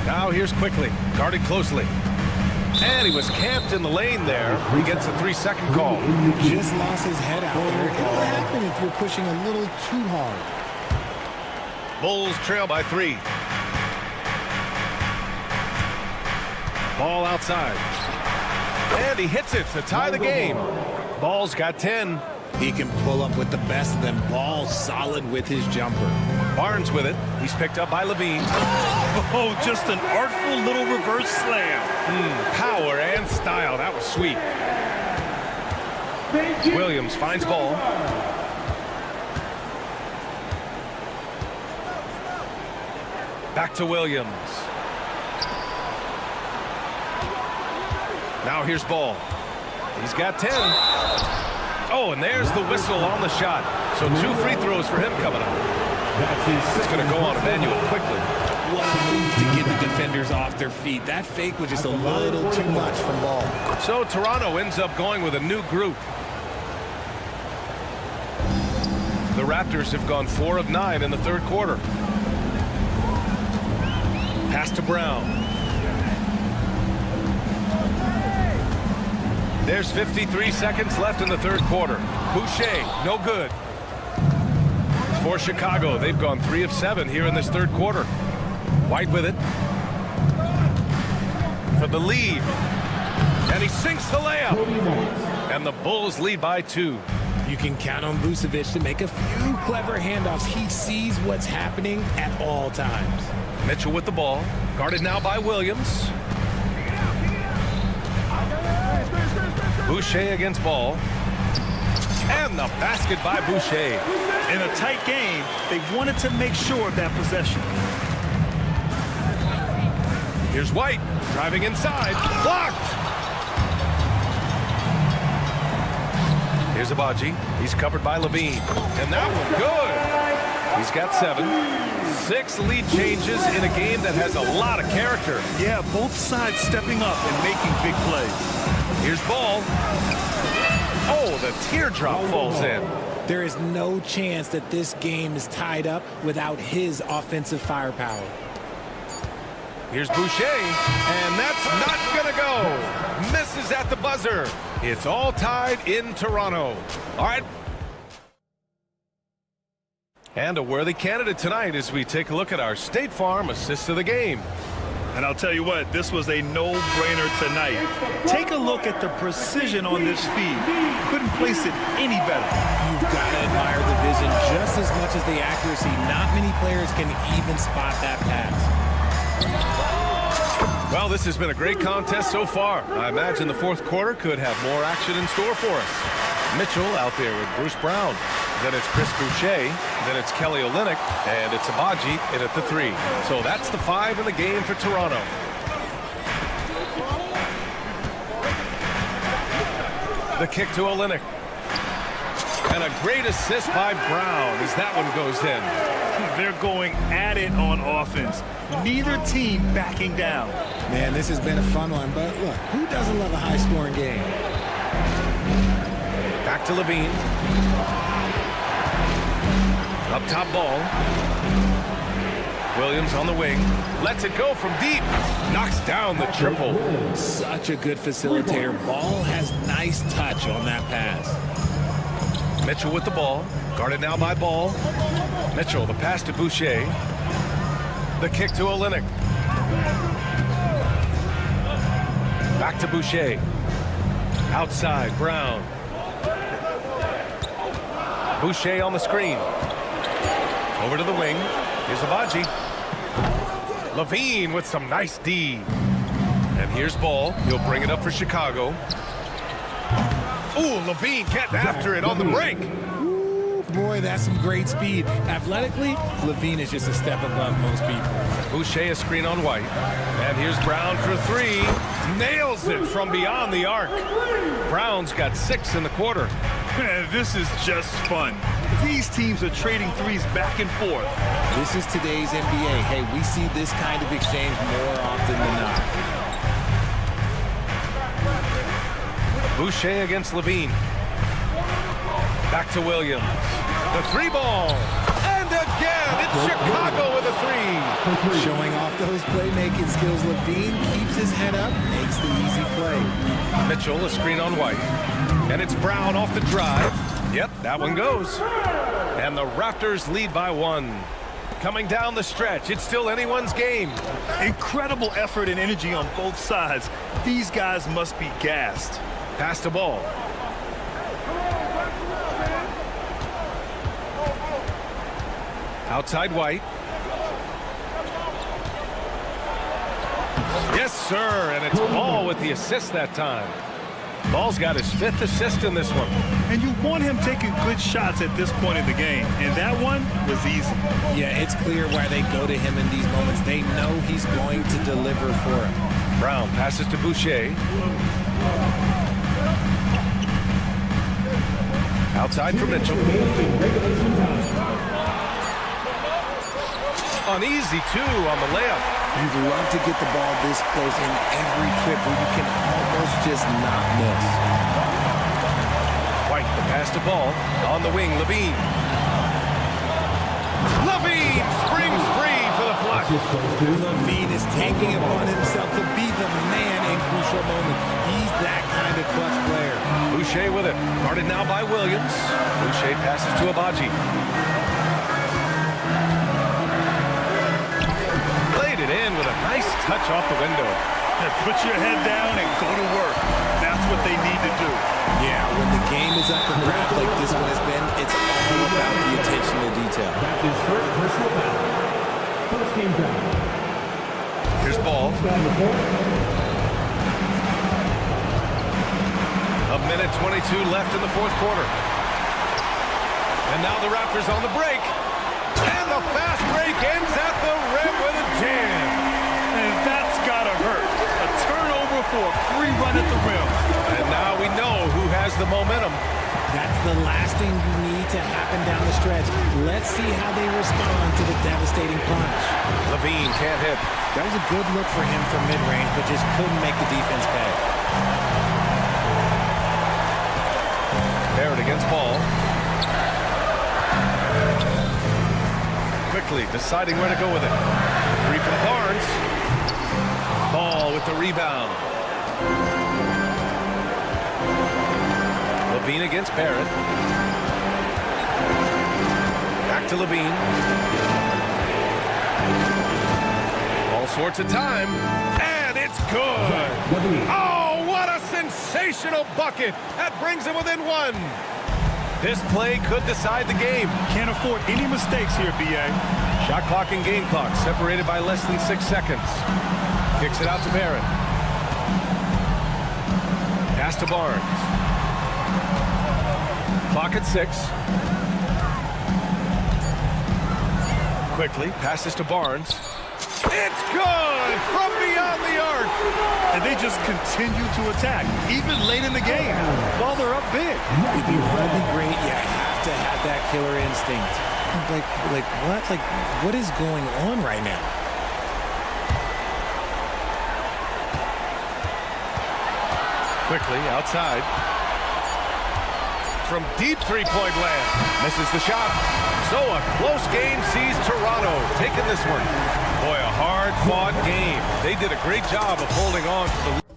Now here's Quickly, guarded closely. And he was camped in the lane there. He gets a 3-second call. Just lost his head out there. It'll happen if you're pushing a little too hard. Bulls trail by 3. Ball outside. And he hits it to tie the game. Ball's got 10. He can pull up with the best of them. Ball solid with his jumper. Barnes with it. He's picked up by Levine. Oh, just an artful little reverse slam. Power and style. That was sweet. Williams finds Ball. Back to Williams. Now here's Ball. He's got 10. Oh, and there's the whistle on the shot. So 2 free throws for him coming up. It's going to go on Emmanuel quickly. What a move to get the defenders off their feet. That fake was just a little too much from Ball. So Toronto ends up going with a new group. The Raptors have gone 4 of 9 in the third quarter. Pass to Brown. There's 53 seconds left in the third quarter. Boucher, no good. For Chicago, they've gone 3 of 7 here in this third quarter. White with it. For the lead. And he sinks the layup. And the Bulls lead by 2. You can count on Vucevic to make a few clever handoffs. He sees what's happening at all times. Mitchell with the ball. Guarded now by Williams. Boucher against Ball. And the basket by Boucher. In a tight game, they wanted to make sure of that possession. Here's White driving inside. Blocked. Here's Abaji. He's covered by Levine. And that one good. He's got 7. 6 lead changes in a game that has a lot of character. Yeah, both sides stepping up and making big plays. Here's Ball. Oh, the teardrop falls in. There is no chance that this game is tied up without his offensive firepower. Here's Boucher, and that's not gonna go. Misses at the buzzer. It's all tied in Toronto. All right. And a worthy candidate tonight as we take a look at our State Farm assist of the game. And I'll tell you what, this was a no-brainer tonight. Take a look at the precision on this feed. Couldn't place it any better. You've got to admire the vision just as much as the accuracy. Not many players can even spot that pass. Well, this has been a great contest so far. I imagine the fourth quarter could have more action in store for us. Mitchell out there with Bruce Brown. Then it's Chris Boucher. Then it's Kelly Olynyk. And it's Abaji in at the 3. So that's the 5 in the game for Toronto. The kick to Olynyk. And a great assist by Brown as that one goes in. They're going at it on offense. Neither team backing down. Man, this has been a fun one, but look, who doesn't love a high-scoring game? Back to Levine. Up top Ball. Williams on the wing. Lets it go from deep. Knocks down the triple. Such a good facilitator. Ball has nice touch on that pass. Mitchell with the ball. Guarded now by Ball. Mitchell, the pass to Boucher. The kick to Olynyk. Back to Boucher. Outside, Brown. Boucher on the screen. Over to the wing. Here's Abaji. Levine with some nice D. And here's Ball. He'll bring it up for Chicago. Ooh, Levine getting after it on the break. Boy, that's some great speed. Athletically, Levine is just a step above most people. Boucher a screen on White. And here's Brown for three. Nails it from beyond the arc. Brown's got 6 in the quarter. This is just fun. These teams are trading threes back and forth. This is today's NBA. Hey, we see this kind of exchange more often than not. Boucher against Levine. Back to Williams. The 3-ball. And again, it's Chicago with a 3. Showing off those playmaking skills, Levine keeps his head up, makes the easy play. Mitchell, a screen on White. And it's Brown off the drive. Yep, that one goes. And the Raptors lead by 1. Coming down the stretch, it's still anyone's game. Incredible effort and energy on both sides. These guys must be gassed. Pass the ball. Outside White. Yes, sir, and it's Ball with the assist that time. Ball's got his 5th assist in this one. And you want him taking good shots at this point in the game, and that one was easy. Yeah, it's clear why they go to him in these moments. They know he's going to deliver for him. Brown passes to Boucher. Outside for Mitchell. Uneasy, too, on the layup. You'd love to get the ball this close in every trip where you can almost just not miss. White, the pass to Ball. On the wing, Levine. Levine springs free for the flush. Levine is taking it upon himself to be the man in crucial moments. He's that kind of clutch player. Boucher with it. Guarded now by Williams. Boucher passes to Abaji. Played it in with a nice touch off the window. Put your head down and go to work. That's what they need to do. Yeah, when the game is up for grabs like this one has been, it's all about the attention to detail. That's his first personal foul. First team foul. Here's Ball. A minute 22 left in the 4th quarter. And now the Raptors on the break. And the fast break ends at the rim with a jam. And that's gotta hurt. A turnover for a free run at the rim. And now we know who has the momentum. That's the last thing you need to happen down the stretch. Let's see how they respond to the devastating punch. Levine can't hit. That was a good look for him from mid-range, but just couldn't make the defense pay. Barrett against Ball. Quickly deciding where to go with it. 3 from Barnes. Ball with the rebound. Levine against Barrett. Back to Levine. All sorts of time. And it's good. Oh, what a sensational bucket. That brings him within 1. This play could decide the game. Can't afford any mistakes here, B.A. Shot clock and game clock separated by less than 6 seconds. Kicks it out to Barrett. Pass to Barnes. Clock at 6. Quickly passes to Barnes. It's good from beyond the arc. And they just continue to attack, even late in the game, while they're up big. If you want to be great, you have to have that killer instinct. Like what? Like, what is going on right now? Quickly outside. From deep three-point land. Misses the shot. So a close game sees Toronto taking this one. Boy, a hard-fought game. They did a great job of holding on to the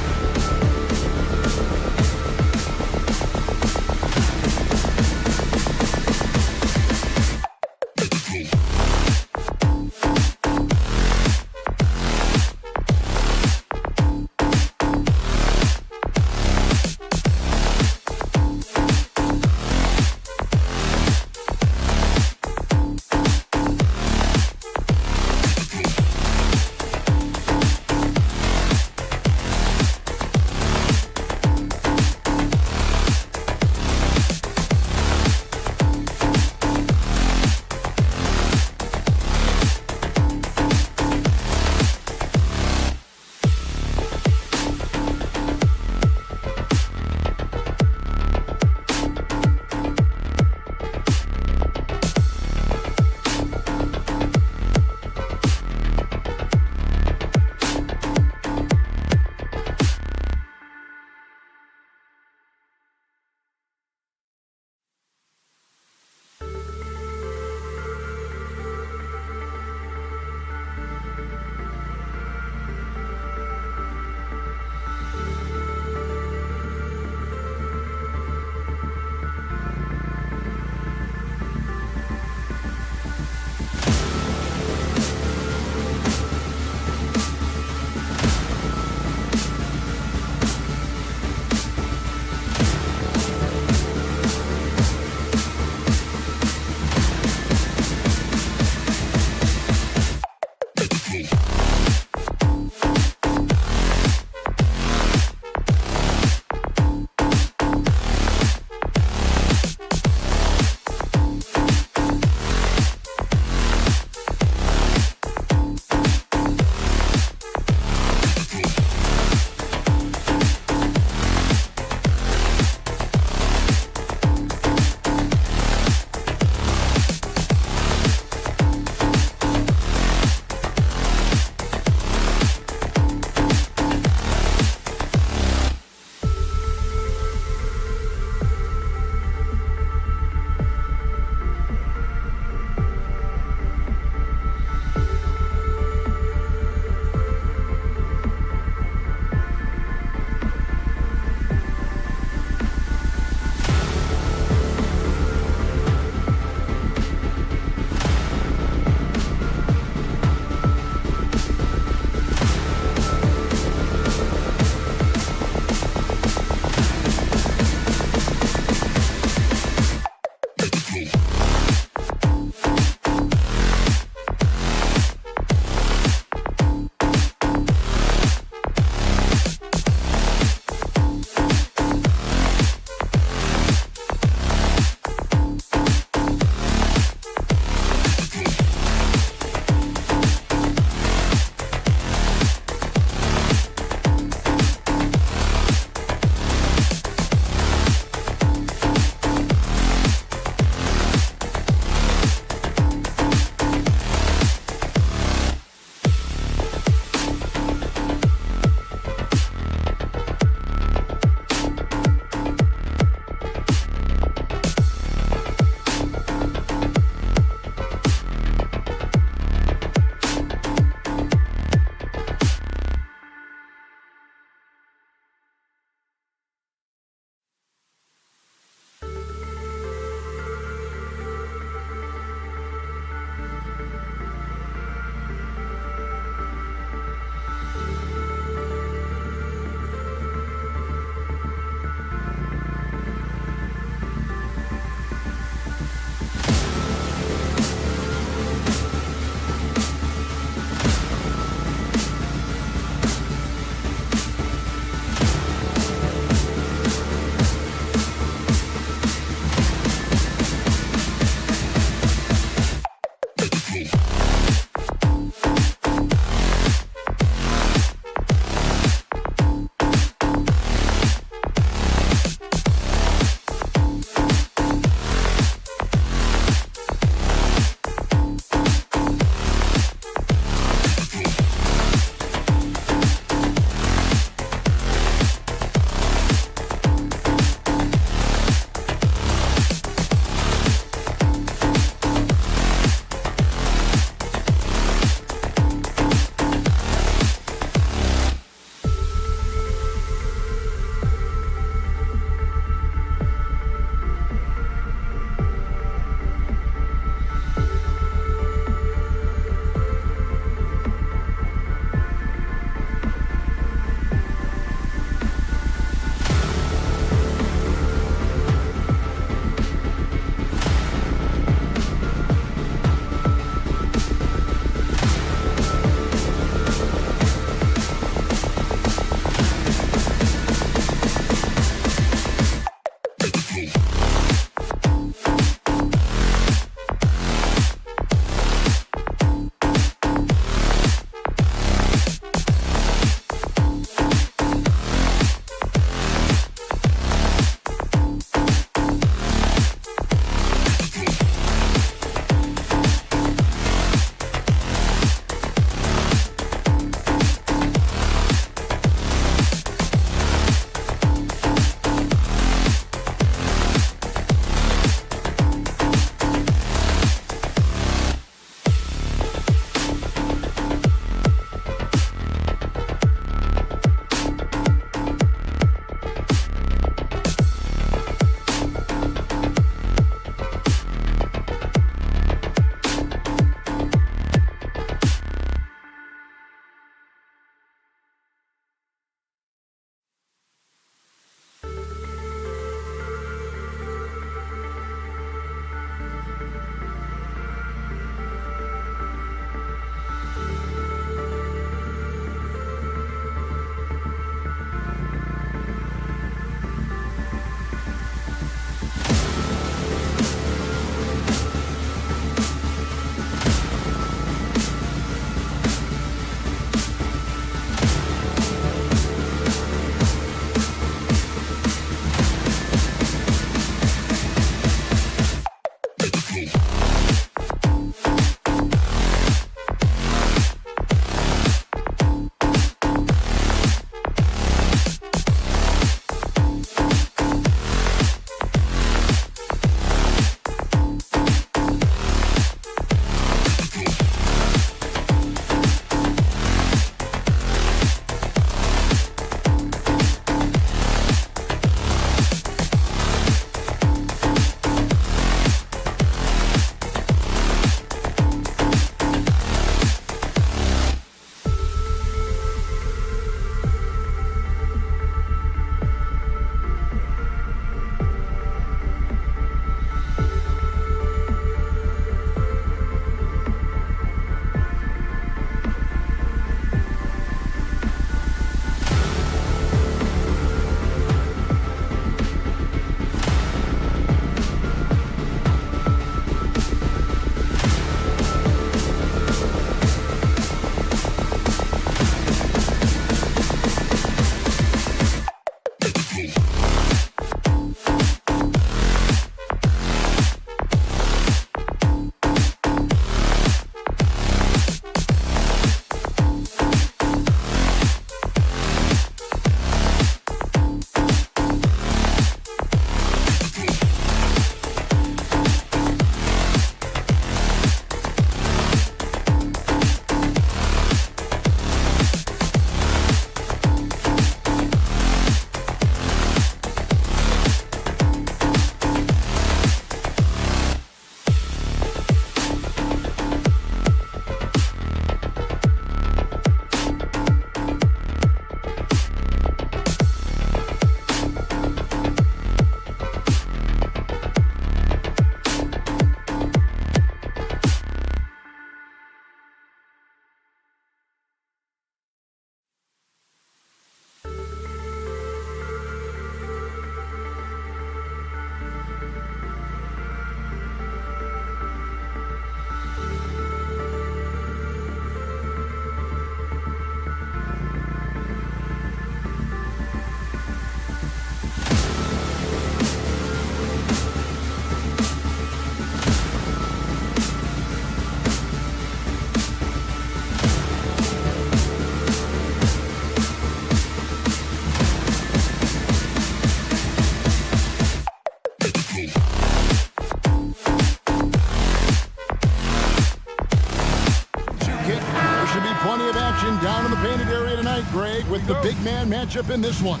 Down in the painted area tonight, Greg, with the big man matchup in this one.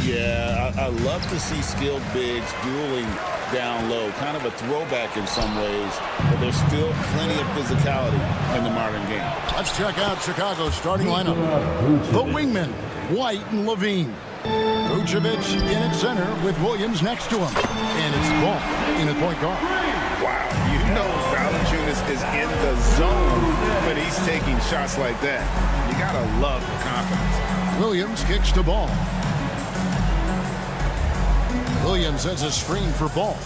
Yeah, I love to see skilled bigs dueling down low. Kind of a throwback in some ways, but there's still plenty of physicality in the modern game. Let's check out Chicago's starting lineup. The wingmen, White and Levine. Vucevic in at center with Williams next to him. And it's Ball in at point guard. Wow, you know Valanciunas is in the zone when he's taking shots like that. You gotta love the confidence. Williams kicks to Ball. Williams has a screen for Ball.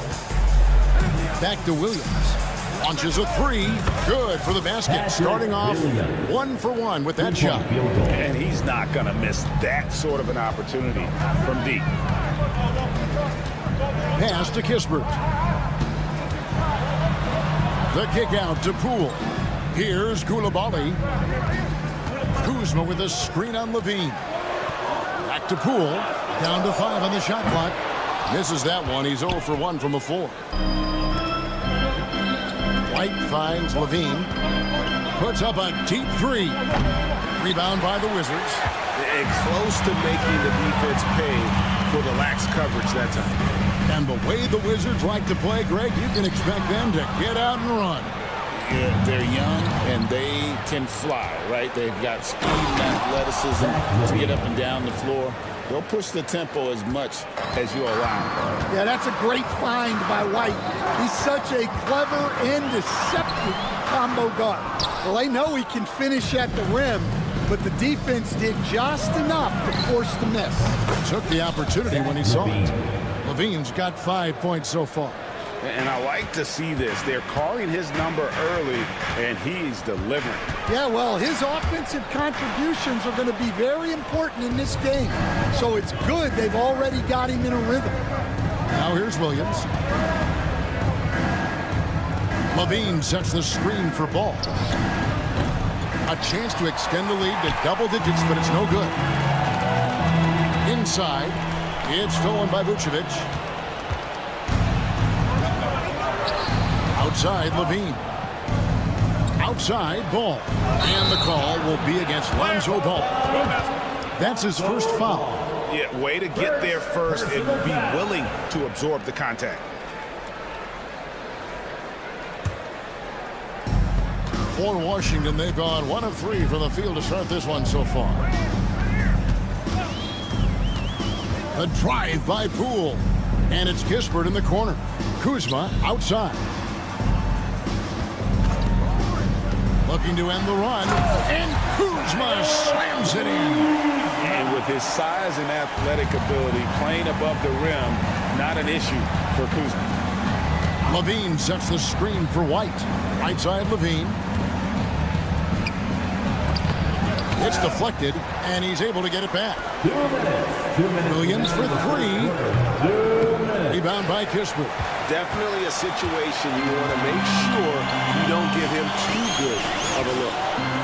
Back to Williams. Launches a three. Good for the basket. Starting off 1 for 1 with that shot. And he's not going to miss that sort of an opportunity from deep. Pass to Kispert. The kick out to Poole. Here's Koulibaly. Kuzma with a screen on Levine. Back to Poole. Down to 5 on the shot clock. Misses that one. He's 0 for 1 from the floor. White finds Levine. Puts up a deep three. Rebound by the Wizards. And close to making the defense pay for the lax coverage that time. And the way the Wizards like to play, Greg, you can expect them to get out and run. Yeah, they're young and they can fly, right? They've got speed and athleticism to get up and down the floor. They'll push the tempo as much as you allow. Yeah, that's a great find by White. He's such a clever and deceptive combo guard. Well, they know he can finish at the rim, but the defense did just enough to force the miss. Took the opportunity when he saw it. Levine's got 5 points so far. And I like to see this. They're calling his number early, and he's delivering. Yeah, well, his offensive contributions are going to be very important in this game. So it's good they've already got him in a rhythm. Now here's Williams. Levine sets the screen for Ball. A chance to extend the lead to double digits, but it's no good. Inside, it's stolen by Vucevic. Outside, Levine. Outside, Ball. And the call will be against Lonzo Ball. That's his first foul. Yeah, way to get there first and be willing to absorb the contact. For Washington, they've gone 1 of 3 from the field to start this one so far. The drive by Poole. And it's Kispert in the corner. Kuzma outside. Looking to end the run. And Kuzma slams it in. And with his size and athletic ability, playing above the rim, not an issue for Kuzma. Levine sets the screen for White. Right side, Levine. It's deflected, and he's able to get it back. 2 minutes. Williams for 3. Rebound by Kispert. Definitely a situation you want to make sure you don't give him too good of a look.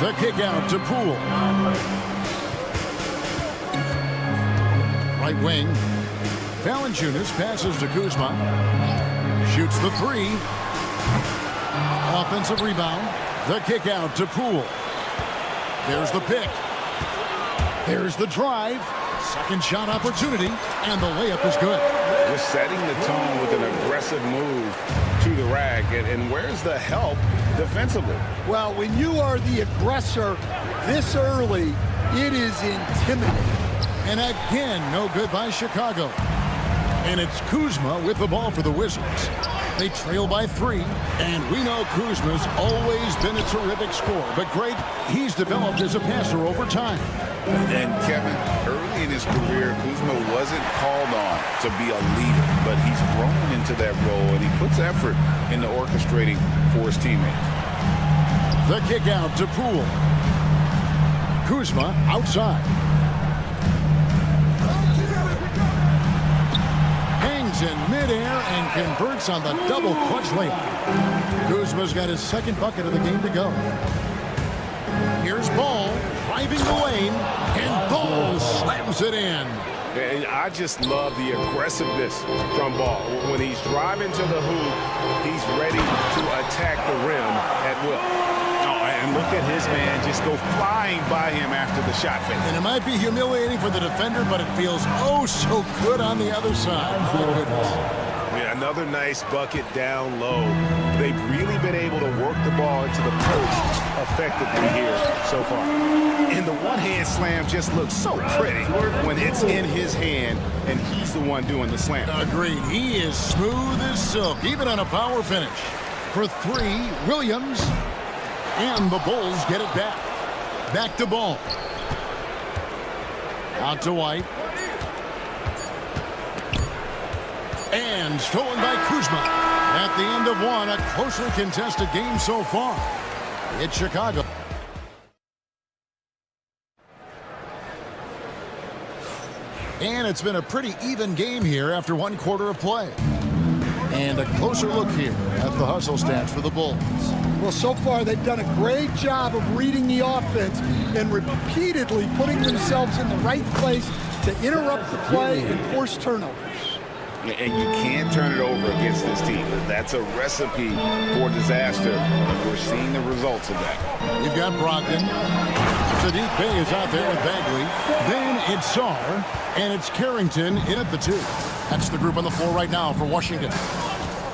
The kick out to Poole. Right wing. Valanciunas passes to Kuzma. Shoots the 3. Offensive rebound. The kick out to Poole. There's the pick. There's the drive. Second shot opportunity, and the layup is good. We're setting the tone with an aggressive move to the rack. And where's the help defensively? Well, when you are the aggressor this early, it is intimidating. And again, no good by Chicago. And it's Kuzma with the ball for the Wizards. They trail by 3, and we know Kuzma's always been a terrific scorer. But Greg, he's developed as a passer over time. And Kevin, early in his career, Kuzma wasn't called on to be a leader, but he's grown into that role, and he puts effort into orchestrating for his teammates. The kick out to Poole. Kuzma outside. Hangs in midair and converts on the double clutch layup. Kuzma's got his second bucket of the game to go. Here's Ball driving the lane, and Ball slams it in. And I just love the aggressiveness from Ball. When he's driving to the hoop, he's ready to attack the rim at will. And look at his man just go flying by him after the shot fake. And it might be humiliating for the defender, but it feels oh so good on the other side. My goodness. Yeah, another nice bucket down low. They've really been able to work the ball into the post effectively here so far. And the one-hand slam just looks so pretty when it's in his hand and he's the one doing the slam. Agreed. He is smooth as silk, even on a power finish. For 3, Williams. And the Bulls get it back. Back to Ball. Out to White. And stolen by Kuzma. At the end of one, a closely contested game so far. It's Chicago. And it's been a pretty even game here after 1 quarter of play. And a closer look here at the hustle stats for the Bulls. Well, so far they've done a great job of reading the offense and repeatedly putting themselves in the right place to interrupt the play and force turnovers. And you can't turn it over against this team. That's a recipe for disaster, and we're seeing the results of that. You've got Brogdon. Sadiq Bey is out there with Bagley. Then it's Sarr, and it's Carrington in at the 2. That's the group on the floor right now for Washington.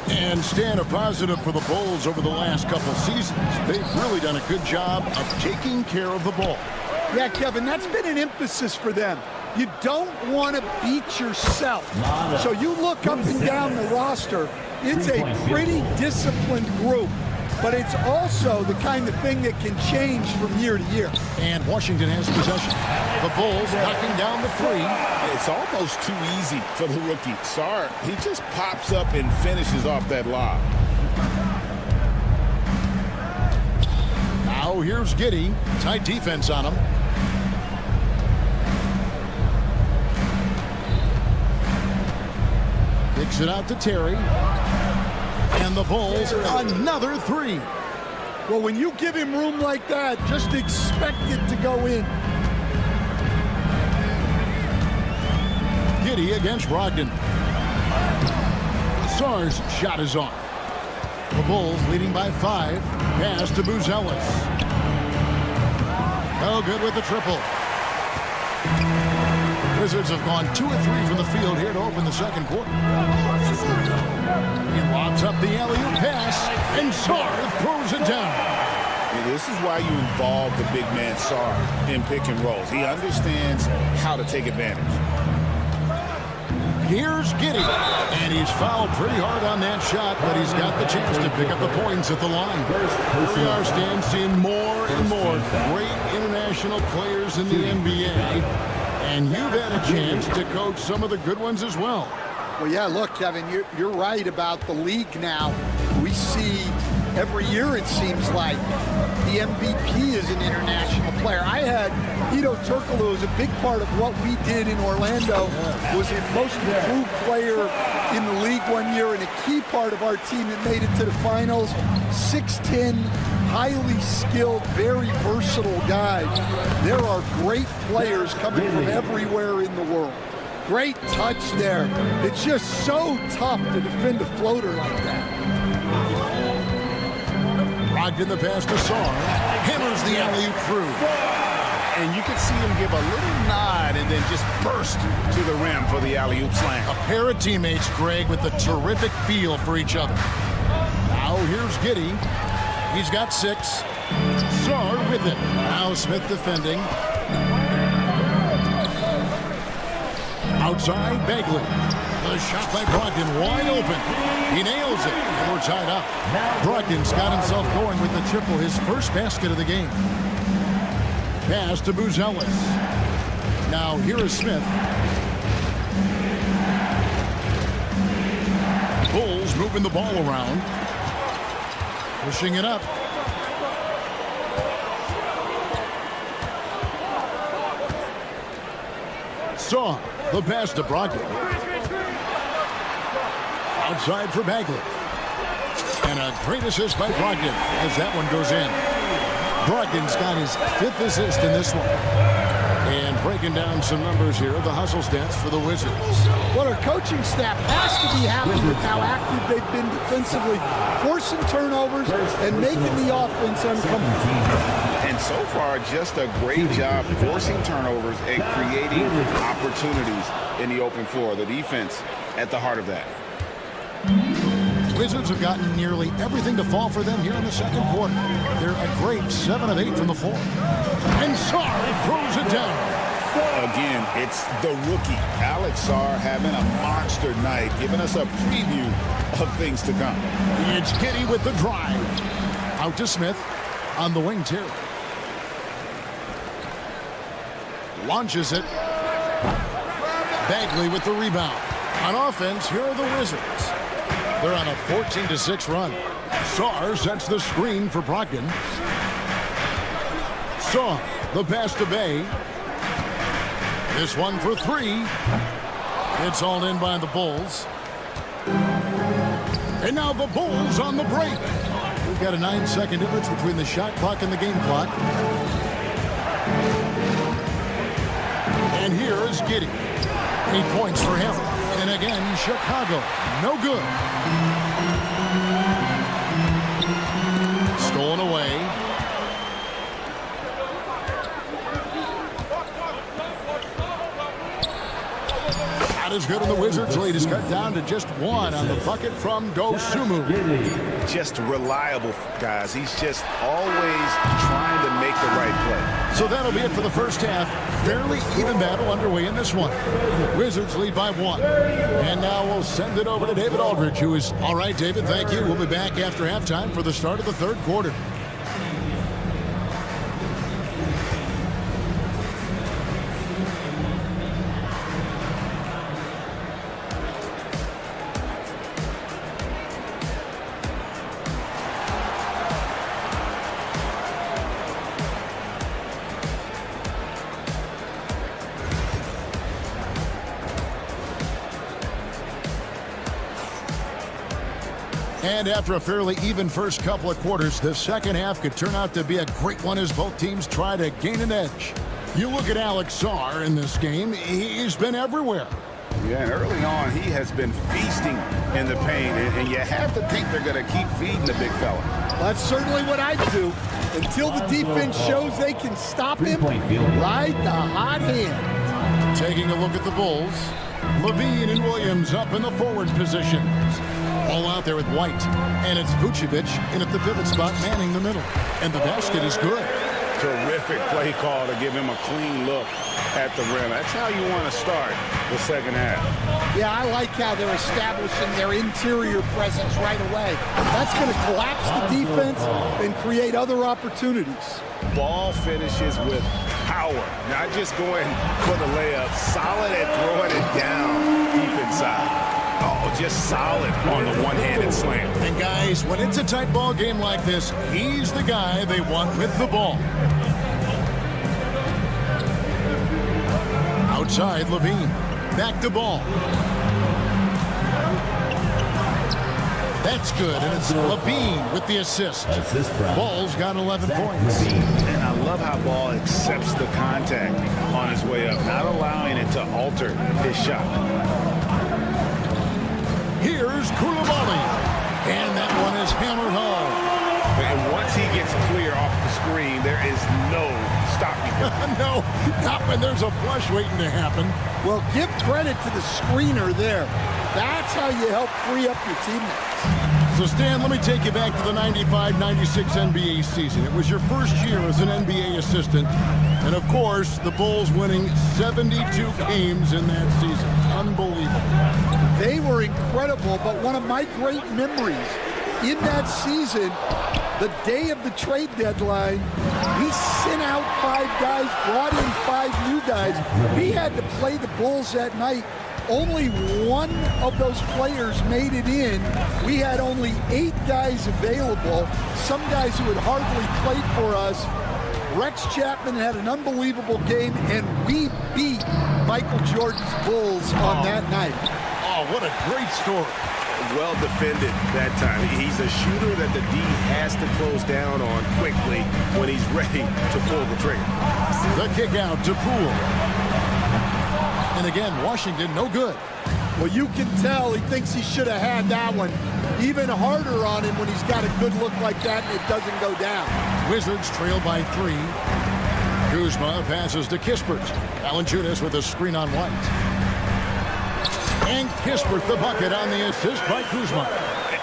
And Stan, a positive for the Bulls over the last couple seasons. They've really done a good job of taking care of the ball. Yeah, Kevin, that's been an emphasis for them. You don't want to beat yourself. So you look up and down the roster, it's a pretty disciplined group. But it's also the kind of thing that can change from year to year. And Washington has possession. The Bulls knocking down the 3. It's almost too easy for the rookie. Sarr, he just pops up and finishes off that lob. Now here's Giddey. Tight defense on him. Kicks it out to Terry. And And the Bulls, another three. Well, when you give him room like that, just expect it to go in. Giddey against Brogdon. Sarr's shot is off. The Bulls leading by 5. Pass to Boozellis. No good with the triple. Wizards have gone 2 of 3 from the field here to open the second quarter. He lobs up the alley-oop pass, and Sarr throws it down. This is why you involve the big man Sarr in pick and rolls. He understands how to take advantage. Here's Giddey, and he's fouled pretty hard on that shot, but he's got the chance to pick up the points at the line. Here we are, Stan, seeing more and more great international players in the NBA, and you've had a chance to coach some of the good ones as well. Well, yeah, look, Kevin, you're right about the league now. We see every year, it seems like, the MVP is an international player. I had Ito Turkoglu, who was a big part of what we did in Orlando, was a most improved player in the league one year and a key part of our team that made it to the finals. 6'10", highly skilled, very versatile guy. There are great players coming from everywhere in the world. Great touch there. It's just so tough to defend a floater like that. Brogdon the pass to Sarr. Hammers the alley-oop through. And you can see him give a little nod and then just burst to the rim for the alley-oop slam. A pair of teammates, Greg, with a terrific feel for each other. Now here's Giddey. He's got 6. Sarr with it. Now Smith defending. Outside, Bagley. The shot by Brogdon wide open. He nails it, and we're tied up. Brogdon's got himself going with the triple, his first basket of the game. Pass to Boozellis. Now here is Smith. Bulls moving the ball around. Pushing it up. Sarr, the pass to Brogdon. Outside for Bagley. And a great assist by Brogdon as that one goes in. Brogdon's got his 5th assist in this one. And breaking down some numbers here, the hustle stats for the Wizards. Well, our coaching staff has to be happy with how active they've been defensively, forcing turnovers and making the offense uncomfortable. And so far, just a great job forcing turnovers and creating opportunities in the open floor. The defense at the heart of that. Wizards have gotten nearly everything to fall for them here in the second quarter. They're a great 7 of 8 from the floor. And Sarr throws it down. Again, it's the rookie, Alex Sarr, having a monster night, giving us a preview of things to come. It's Giddey with the drive. Out to Smith on the wing, too. Launches it. Bagley with the rebound. On offense, here are the Wizards. They're on a 14-6 run. Sarr sets the screen for Brogdon. Sarr, the pass to Bay. This one for 3. It's all in by the Bulls. And now the Bulls on the break. We've got a 9-second difference between the shot clock and the game clock. And here is Giddey. 8 points for him. And again, Chicago, no good. Stolen away. Not as good, and the Wizards' lead is cut down to just 1 on the bucket from Dosunmu. Just reliable, guys. He's just always trying to make the right play. So that'll be it for the first half. Fairly even battle underway in this one. Wizards lead by 1. And now we'll send it over to David Aldridge, who is... All right, David, thank you. We'll be back after halftime for the start of the third quarter. And after a fairly even first couple of quarters, the second half could turn out to be a great one as both teams try to gain an edge. You look at Alex Sarr in this game, he's been everywhere. Yeah, and early on, he has been feasting in the paint, and you have to think they're going to keep feeding the big fella. That's certainly what I do. Until the defense shows they can stop him, ride the hot hand. Taking a look at the Bulls, Levine and Williams up in the forward positions. All out there with White, and it's Vucevic in at the pivot spot, manning the middle. And the basket is good. Terrific play call to give him a clean look at the rim. That's how you want to start the second half. Yeah, I like how they're establishing their interior presence right away. That's going to collapse the defense and create other opportunities. Ball finishes with power, not just going for the layup, solid at throwing it down deep inside. Oh, just solid on the one-handed slam. And guys, when it's a tight ball game like this, he's the guy they want with the ball. Outside, Levine. Back to ball. That's good, and it's Levine with the assist. Ball's got 11 points. And I love how Ball accepts the contact on his way up, not allowing it to alter his shot. Here's Koulibaly, and that one is hammered home. And once he gets clear off the screen, there is no stopping him. No, not when there's a flush waiting to happen. Well, give credit to the screener there. That's how you help free up your teammates. So, Stan, let me take you back to the 95-96 NBA season. It was your first year as an NBA assistant. And, of course, the Bulls winning 72 games in that season. Unbelievable. They were incredible, but one of my great memories in that season, the day of the trade deadline, we sent out 5 guys, brought in 5 new guys. We had to play the Bulls that night. Only one of those players made it in. We had only 8 guys available, some guys who had hardly played for us. Rex Chapman had an unbelievable game, and we beat Michael Jordan's Bulls on that night. Oh, what a great story. Well defended that time. He's a shooter that the D has to close down on quickly when he's ready to pull the trigger. The kick out to Poole. And again, Washington, no good. Well, you can tell he thinks he should have had that one. Even harder on him when he's got a good look like that and it doesn't go down. Wizards trail by 3. Kuzma passes to Kispert. Valanciunas with a screen on White. And Kispert the bucket on the assist by Kuzma.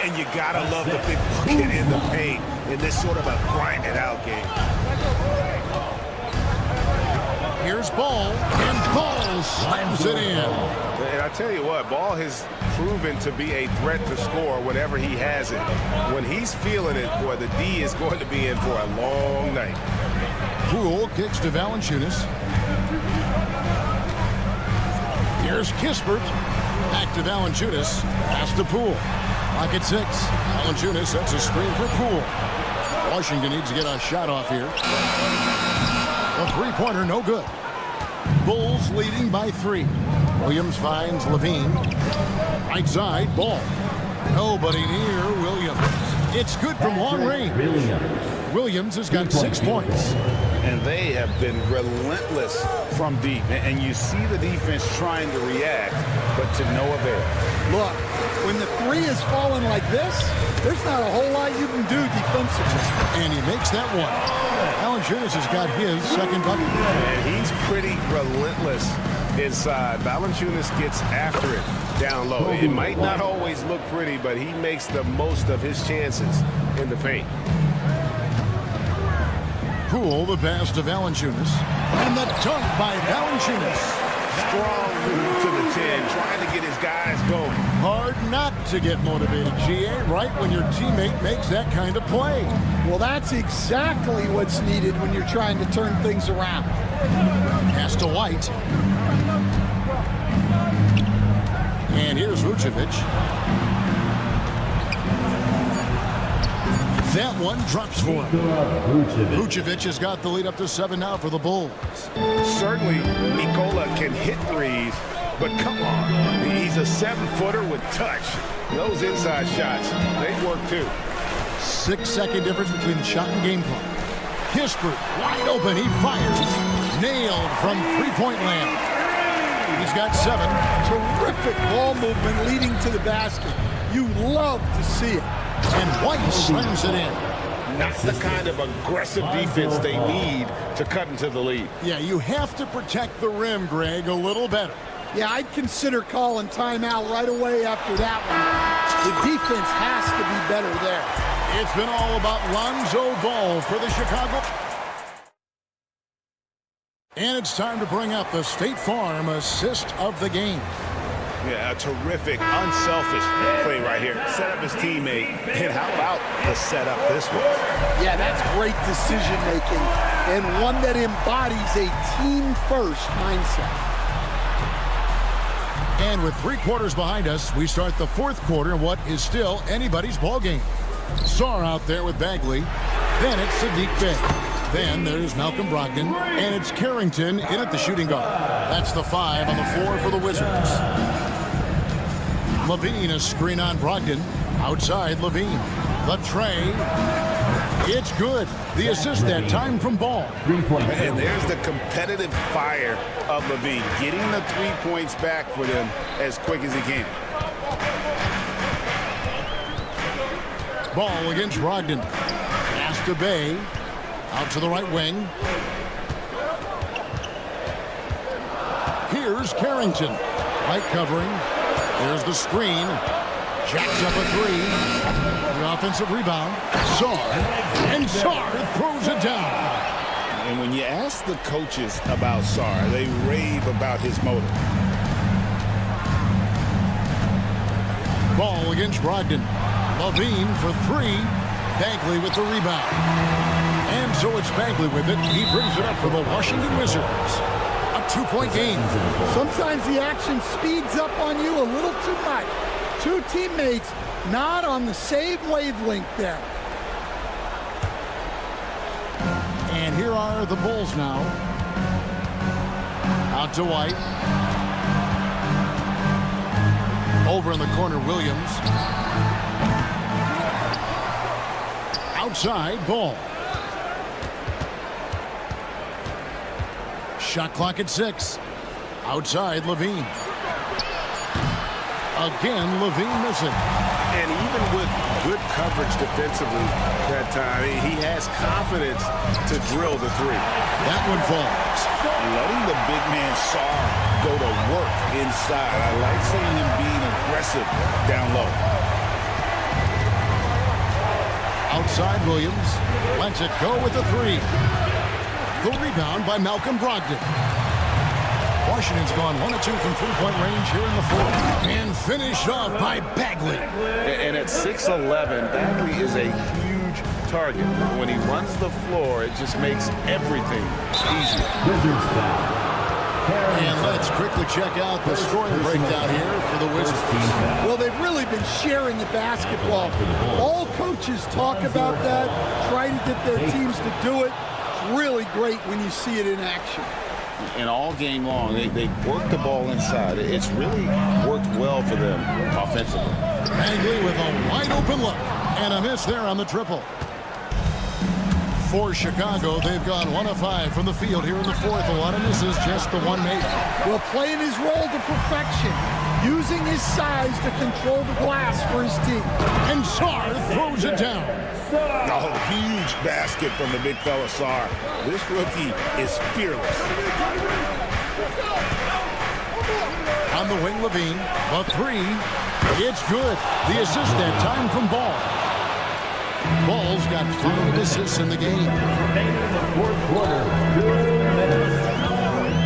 And you gotta love the big bucket in the paint in this sort of a grinded-out game. Here's Ball, and Ball slams it in. And I tell you what, Ball has proven to be a threat to score whenever he has it. When he's feeling it, boy, the D is going to be in for a long night. Poole kicks to Valanciunas. Here's Kispert. Back to Valanciunas. Pass to Poole. Lock at 6. Valanciunas sets a screen for Poole. Washington needs to get a shot off here. A three-pointer, no good. Bulls leading by 3. Williams finds Levine. Right side, Ball. Nobody near Williams. It's good from long range. Williams has got 6 points. And they have been relentless from deep. And you see the defense trying to react, but to no avail. Look, when the 3 is falling like this, there's not a whole lot you can do defensively. And he makes that one. Valanciunas has got his second bucket. And he's pretty relentless inside. Valanciunas gets after it down low. It might not always look pretty, but he makes the most of his chances in the paint. Poole, the pass to Valanciunas. And the dunk by Valanciunas. Strong move to the 10, trying to get his guys going. Hard not to get motivated, GA, right when your teammate makes that kind of play. Well, that's exactly what's needed when you're trying to turn things around. Pass to White. And here's Vucevic. That one drops for him. Vucevic has got the lead up to 7 now for the Bulls. Certainly, Nikola can hit threes, but come on. He's a 7-footer with touch. Those inside shots, they work too. 6-second difference between the shot and game clock. Kispert wide open. He fires. Nailed from three-point land. He's got 7. Terrific ball movement leading to the basket. You love to see it. And White slams it in. Not the kind of aggressive defense they need to cut into the lead. Yeah, you have to protect the rim, Greg, a little better. Yeah, I'd consider calling timeout right away after that one. The defense has to be better there. It's been all about Lonzo Ball for the Chicago. And it's time to bring up the State Farm assist of the game. Yeah, a terrific, unselfish play right here. Set up his teammate. And how about the setup this way? Yeah, that's great decision-making and one that embodies a team-first mindset. And with 3 quarters behind us, we start the 4th quarter in what is still anybody's ball game. Sarr out there with Bagley. Then it's Sadiq Bey. Then there's Malcolm Brogdon. And it's Carrington in at the shooting guard. That's the 5 on the floor for the Wizards. Levine, a screen on Brogdon. Outside Levine. The tray. It's good. The assist that time from Ball. And there's the competitive fire of Levine. Getting the 3 points back for them as quick as he can. Ball against Brogdon. Pass to Bey. Out to the right wing. Here's Carrington. Right covering. There's the screen. Jacks up a 3. The offensive rebound. Sarr. And Sarr throws it down. And when you ask the coaches about Sarr, they rave about his motor. Ball against Brogdon. Levine for 3. Bagley with the rebound. And so it's Bagley with it. He brings it up for the Washington Wizards. A 2-point game. Sometimes the action speeds up on you a little too much. 2 teammates not on the same wavelength there. And here are the Bulls now. Out to White. Over in the corner, Williams. Outside, Ball. Shot clock at 6. Outside, Levine. Again, Levine missing. And even with good coverage defensively that time, he has confidence to drill the 3. That one falls. Letting the big man Sarr go to work inside. I like seeing him being aggressive down low. Outside, Williams. Lets it go with the 3. The rebound by Malcolm Brogdon. Washington's gone 1 of 2 from 3-point range here in the 4th. And finished off by Bagley. And at 6'11", Bagley is a huge target. When he runs the floor, it just makes everything easier. And let's quickly check out the scoring breakdown here for the Wizards. Well, they've really been sharing the basketball. All coaches talk about that, try to get their teams to do it. It's really great when you see it in action. And all game long, they work the ball inside. It's really worked well for them offensively. Bagley with a wide open look. And a miss there on the triple. For Chicago, they've gone 1 of 5 from the field here in the 4th. A lot of misses, just the 1 made. Well, playing his role to perfection, using his size to control the glass for his team. And Sarr throws it down. Oh, huge basket from the big fella Sarr. This rookie is fearless. On the wing, Levine. A 3. It's good. The assist that time from Ball. Ball's got 5 assists in the game.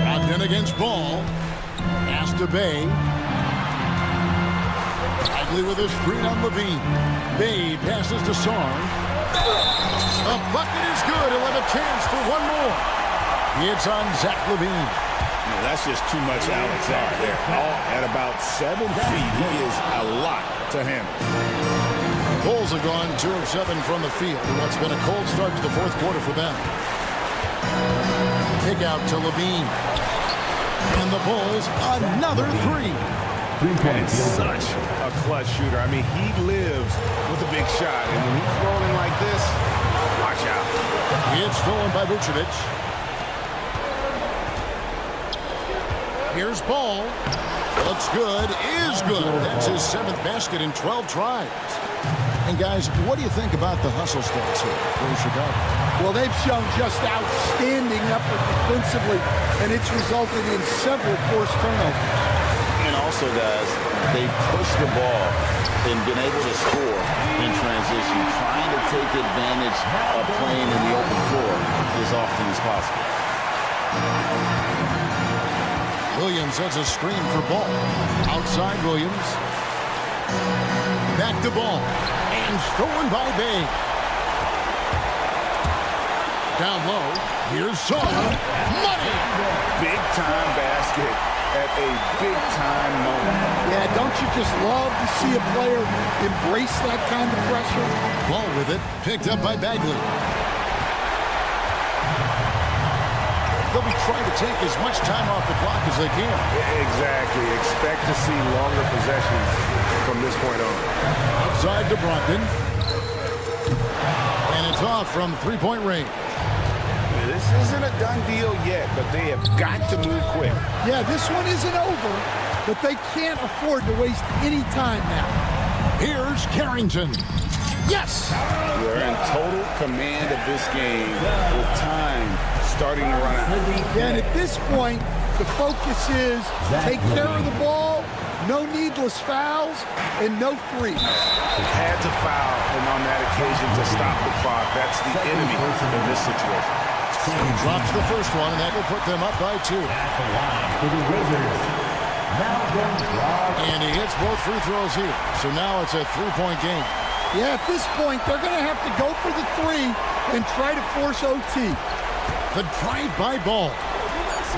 Brogdon against Ball. Pass to Bey. Bagley with a screen on Levine. Bey passes to Sarr. A bucket is good. He'll have a chance for 1 more. It's on Zach Levine. No, that's just too much Alex Sarr there. All at about 7 feet. He is a lot to handle. Bulls have gone 2 of 7 from the field in what's been a cold start to the 4th quarter for them. Kick out to Levine. And the Bulls, another three. And such a clutch shooter. I mean, he lives with a big shot. And when he's rolling like this, watch out. It's stolen by Vucevic. Here's Ball. Looks good, is good. That's his 7th basket in 12 tries. And guys, what do you think about the hustle stats here for Chicago? Well, they've shown just outstanding effort defensively, and it's resulted in several forced turnovers. And also, guys, they push the ball and been able to score in transition, trying to take advantage of playing in the open floor as often as possible. Williams sets a screen for Ball. Outside Williams. Back to Ball. And stolen by Bay. Down low. Here's Saw. Money! Big time basket at a big time moment. Yeah, don't you just love to see a player embrace that kind of pressure? Ball with it. Picked up by Bagley. They'll be trying to take as much time off the clock as they can. Exactly. Expect to see longer possessions from this point on. Outside to Brogdon. And it's off from three-point range. This isn't a done deal yet, but they have got to move quick. Yeah, this one isn't over, but they can't afford to waste any time now. Here's Carrington. Yes! They're in total command of this game with time starting to run out. And at this point, the focus is take care of the ball, no needless fouls, and no threes. Had to foul, and on that occasion to stop the clock. That's the enemy in this situation. He drops the first one, and that will put them up by 2. And he hits both free throws here. So now it's a 3-point game. Yeah, at this point, they're going to have to go for the 3 and try to force OT. The drive-by Ball.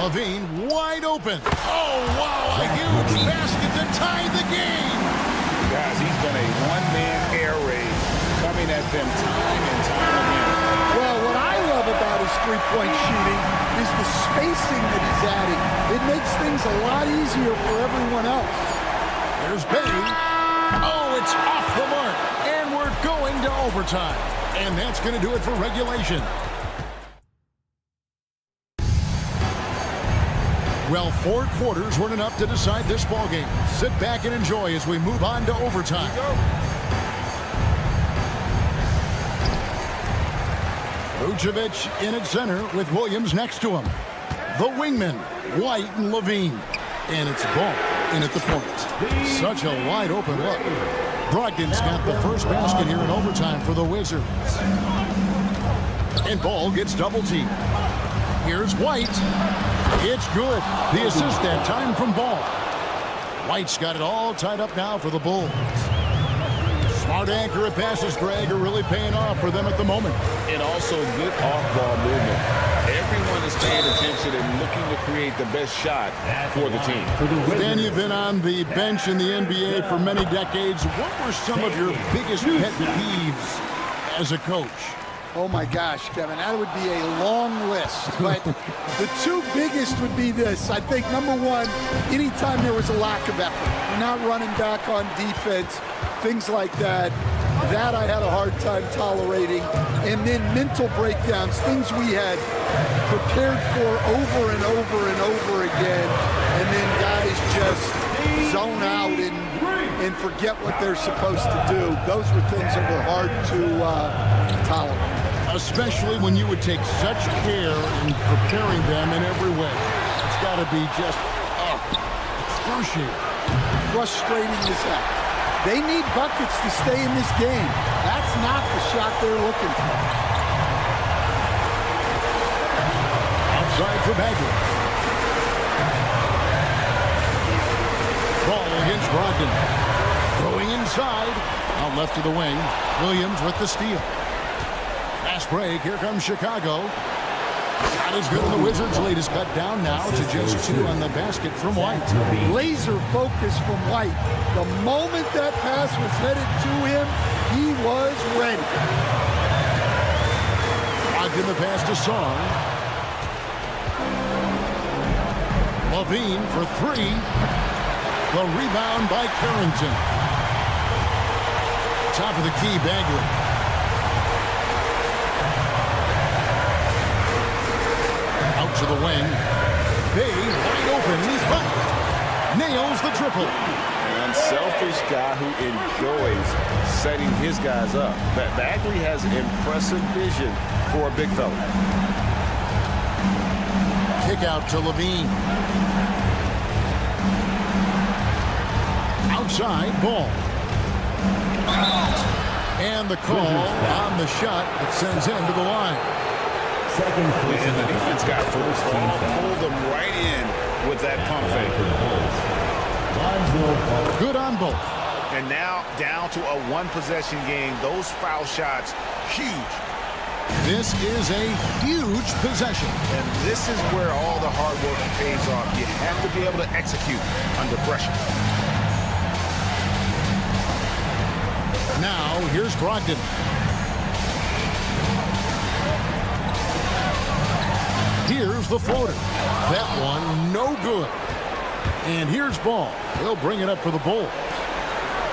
Levine wide open. Oh, wow, a huge basket to tie the game. Guys, he's been a one-man air raid coming at them time and time again. Well, what I love about his three-point shooting is the spacing that he's adding. It makes things a lot easier for everyone else. There's Bay. Oh, it's off the mark. And we're going to overtime. And that's going to do it for regulation. Well, 4 quarters weren't enough to decide this ballgame. Sit back and enjoy as we move on to overtime. Vucevic in at center with Williams next to him. The wingmen, White and Levine. And it's Ball in at the point. Such a wide open look. Brogdon's got the first basket here in overtime for the Wizards. And Ball gets double teamed. Here's White. It's good. The assist that time from Ball. White's got it all tied up now for the Bulls. Smart accurate passes, Greg, are really paying off for them at the moment. And also good off-ball movement. Everyone is paying attention and looking to create the best shot for the team. Dan, you've been on the bench in the NBA for many decades. What were some of your biggest pet peeves as a coach? Oh my gosh, Kevin, that would be a long list. But the 2 biggest would be this. I think number 1, anytime there was a lack of effort, you're not running back on defense, things like that. That I had a hard time tolerating. And then mental breakdowns, things we had prepared for over and over and over again. And then guys just zone out and forget what they're supposed to do. Those were things that were hard to tolerate. Especially when you would take such care in preparing them in every way. It's got to be just excruciating. Frustrating as heck. They need buckets to stay in this game. That's not the shot they're looking for. Outside for Bagley. Ball against Brogdon. Going inside. Out left to the wing. Williams with the steal. Fast break. Here comes Chicago. Not as good, and the Wizards' lead is cut down now to just 2 on the basket from White. Laser focus from White. The moment that pass was headed to him, he was ready. Brogdon the pass to Song. Levine for three. The rebound by Carrington. Top of the key, Bagley. Out to the wing. Bay wide open. He's back. Nails the triple. An unselfish guy who enjoys setting his guys up. Bagley has impressive vision for a big fella. Kick out to Levine. Outside ball. And the call on the shot that sends him to the line. And the defense got first ball, pulled them right in with that pump fake. Good on both. And now down to a one-possession game. Those foul shots, huge. This is a huge possession. And this is where all the hard work pays off. You have to be able to execute under pressure. Now, here's Brogdon. Here's the floater. That one, no good. And here's Ball. He'll bring it up for the Bulls.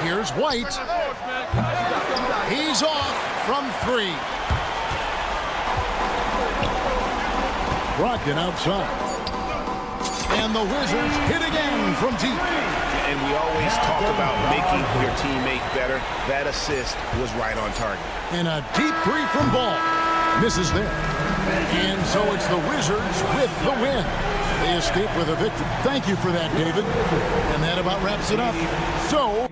Here's White. He's off from three. Brogdon outside. And the Wizards hit again from deep. And we always talk about making your teammate better. That assist was right on target. And a deep three from Ball. Misses there. And so it's the Wizards with the win. They escape with a victory. Thank you for that, David. And that about wraps it up. So...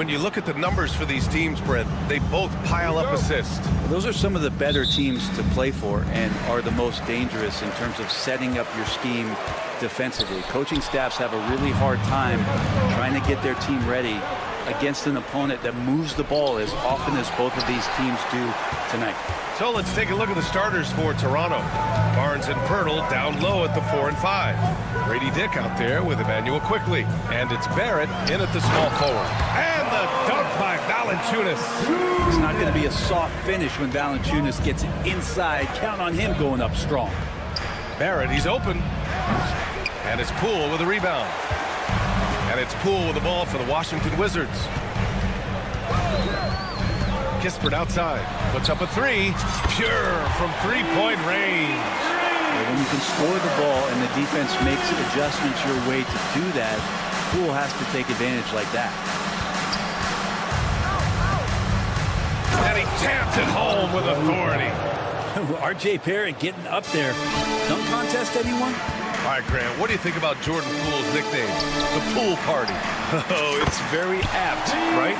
when you look at the numbers for these teams, Brent, they both pile up assists. Those are some of the better teams to play for and are the most dangerous in terms of setting up your scheme defensively. Coaching staffs have a really hard time trying to get their team ready against an opponent that moves the ball as often as both of these teams do tonight. So let's take a look at the starters for Toronto. Barnes and Pirtle down low at the 4 and 5. Grady Dick out there with Emmanuel Quickly. And it's Barrett in at the small forward. And the dunk by Valanciunas. It's not going to be a soft finish when Valanciunas gets it inside. Count on him going up strong. Barrett, he's open. And it's Poole with a rebound. And it's Poole with the ball for the Washington Wizards. Kispert outside, puts up a three, pure from three-point range. When you can score the ball and the defense makes adjustments your way to do that, Poole has to take advantage like that. And he taps it home with authority. R.J. Barrett getting up there. Dunk contest, anyone? All right, Grant, what do you think about Jordan Poole's nickname, the Pool Party? Oh, it's very apt, right?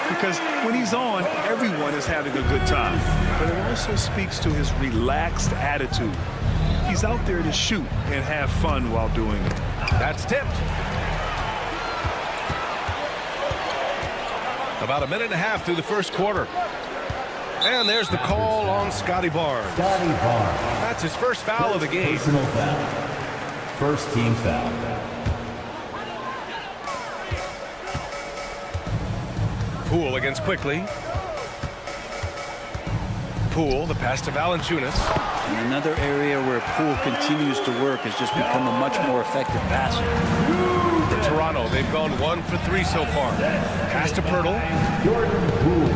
Because when he's on, everyone is having a good time. But it also speaks to his relaxed attitude. He's out there to shoot and have fun while doing it. That's tipped. About a minute and a half through the first quarter. And there's the call on Scotty Barnes. Scotty Barnes. That's his first foul of the game. Personal foul. First team foul. Poole against Quickly. Poole, the pass to Valanciunas. And another area where Poole continues to work has just become a much more effective passer. For Toronto, they've gone 1 for 3 so far. Pass to Pirtle. Jordan Poole.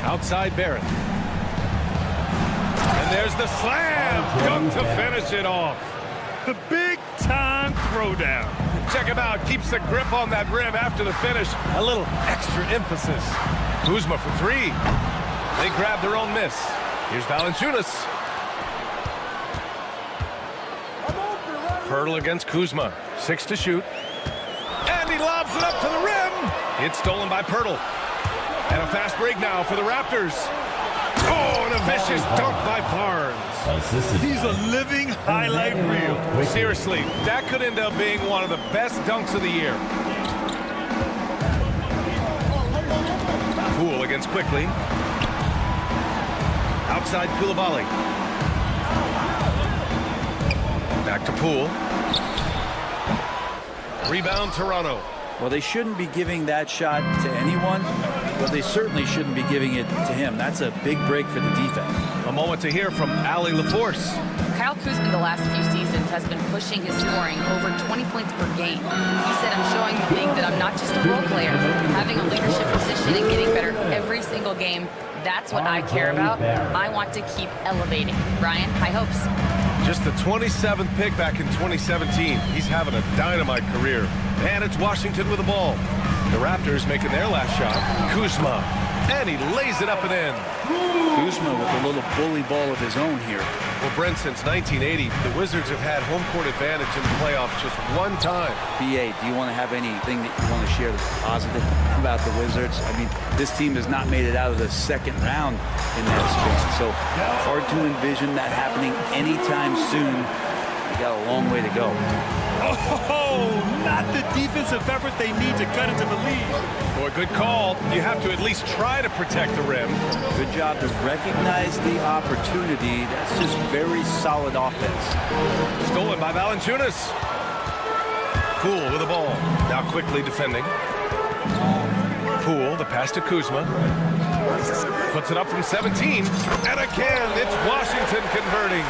Outside Barrett. And there's the slam dunk to finish it off. The big-time throwdown. Check him out. Keeps the grip on that rim after the finish. A little extra emphasis. Kuzma for 3. They grab their own miss. Here's Valanciunas. Pirtle against Kuzma. 6 to shoot. And he lobs it up to the rim. It's stolen by Pirtle. And a fast break now for the Raptors. Oh, and a vicious dunk by Barnes. He's a living highlight reel. Seriously, that could end up being one of the best dunks of the year. Poole against Quickly. Outside Koulibaly. Back to Poole. Rebound Toronto. Well, they shouldn't be giving that shot to anyone, but they certainly shouldn't be giving it to him. That's a big break for the defense. A moment to hear from Allie LaForce. Kyle Kuzma the last few seasons has been pushing his scoring over 20 points per game. He said, I'm showing the league that I'm not just a role player. Having a leadership position and getting better every single game, that's what I care about. I want to keep elevating. Brian, high hopes. Just the 27th pick back in 2017. He's having a dynamite career. And it's Washington with the ball. The Raptors making their last shot. Kuzma. And he lays it up and in. Kuzma with a little bully ball of his own here. Well, Brent, since 1980, the Wizards have had home court advantage in the playoffs just one time. BA, do you want to have anything that you want to share that's positive about the Wizards? I mean, this team has not made it out of the second round in that span, so hard to envision that happening anytime soon. They got a long way to go. Oh, not the defensive effort they need to cut into the lead. Boy, good call. You have to at least try to protect the rim. Good job to recognize the opportunity. That's just very solid offense. Stolen by Valanciunas. Poole with the ball. Now quickly defending. Poole, the pass to Kuzma. Puts it up from 17. And again, it's Washington converting.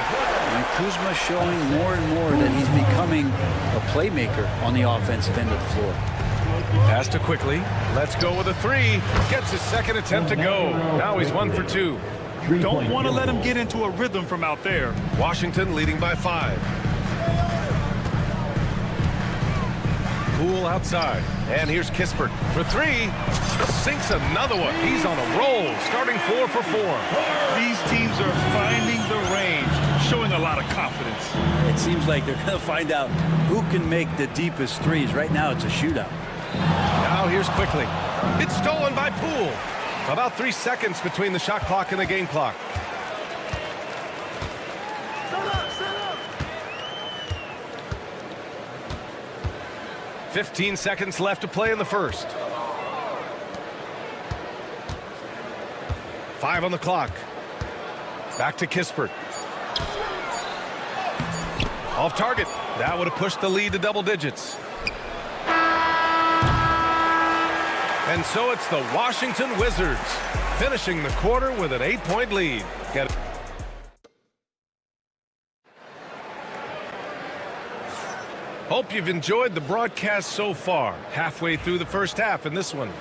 And Kuzma showing more and more that he's becoming a playmaker on the offensive end of the floor. Pass to Quickly. Let's go with a 3. Gets his second attempt to go. Now he's 1 for 2. Don't want to let him get into a rhythm from out there. Washington leading by 5. Poole outside. And here's Kispert for 3. Sinks another one. He's on a roll, starting 4 for 4. These teams are finding the range, showing a lot of confidence. It seems like they're going to find out who can make the deepest threes. Right now, it's a shootout. Now here's quickly. It's stolen by Poole. About 3 seconds between the shot clock and the game clock. Stand up. 15 seconds left to play in the first. 5 on the clock. Back to Kispert. Off target. That would have pushed the lead to double digits. And so it's the Washington Wizards finishing the quarter with an 8-point lead. Hope you've enjoyed the broadcast so far. Halfway through the first half in this one.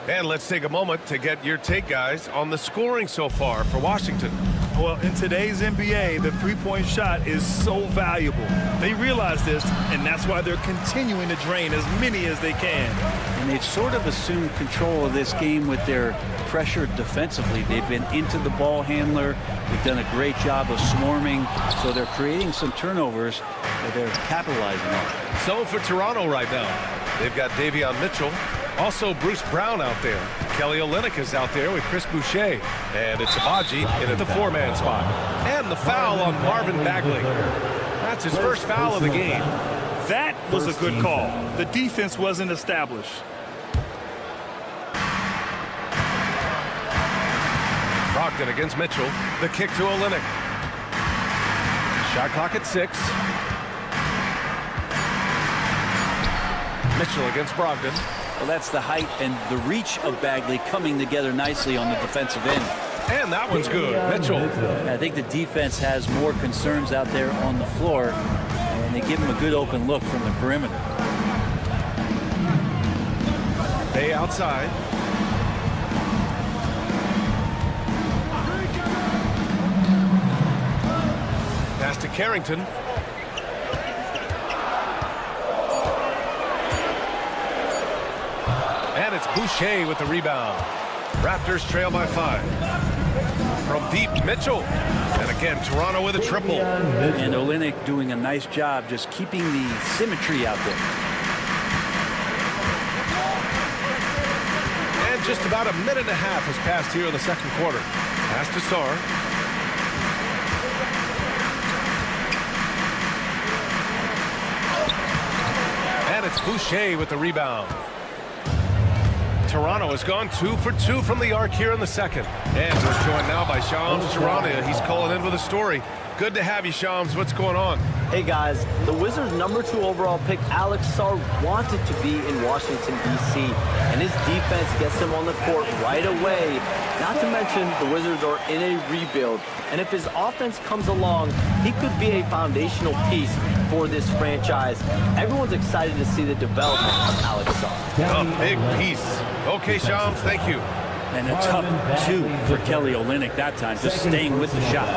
And let's take a moment to get your take, guys, on the scoring so far for Washington. Well, in today's NBA, the three-point shot is so valuable. They realize this, and that's why they're continuing to drain as many as they can. And they've sort of assumed control of this game with their pressure defensively. They've been into the ball handler. They've done a great job of swarming, so they're creating some turnovers that they're capitalizing on. So for Toronto right now, they've got Davion Mitchell. Also, Bruce Brown out there. Kelly Olynyk is out there with Chris Boucher. And it's Abaji in at the 4-man spot. And the foul on Marvin Bagley. That's his first foul of the game. That was a good call. The defense wasn't established. Brogdon against Mitchell. The kick to Olynyk. Shot clock at 6. Mitchell against Brogdon. Well, that's the height and the reach of Bagley coming together nicely on the defensive end. And that one's good. Mitchell. I think the defense has more concerns out there on the floor, and they give him a good open look from the perimeter. Bay outside. Pass to Carrington. And it's Boucher with the rebound. Raptors trail by 5. From deep, Mitchell. And again, Toronto with a triple. And Olynyk doing a nice job just keeping the symmetry out there. And just about a minute and a half has passed here in the second quarter. Pass to Sarr. And it's Boucher with the rebound. Toronto has gone 2 for 2 from the arc here in the second. And we're joined now by Shams Charania. He's calling in with a story. Good to have you, Shams. What's going on? Hey, guys. The Wizards' #2 overall pick, Alex Sarr, wanted to be in Washington, D.C., and his defense gets him on the court right away. Not to mention, the Wizards are in a rebuild, and if his offense comes along, he could be a foundational piece for this franchise. Everyone's excited to see the development of Alex Sarr. A big piece. Okay, Shams, thank you. And a tough 2 for Kelly Olynyk that time, just staying with the shot.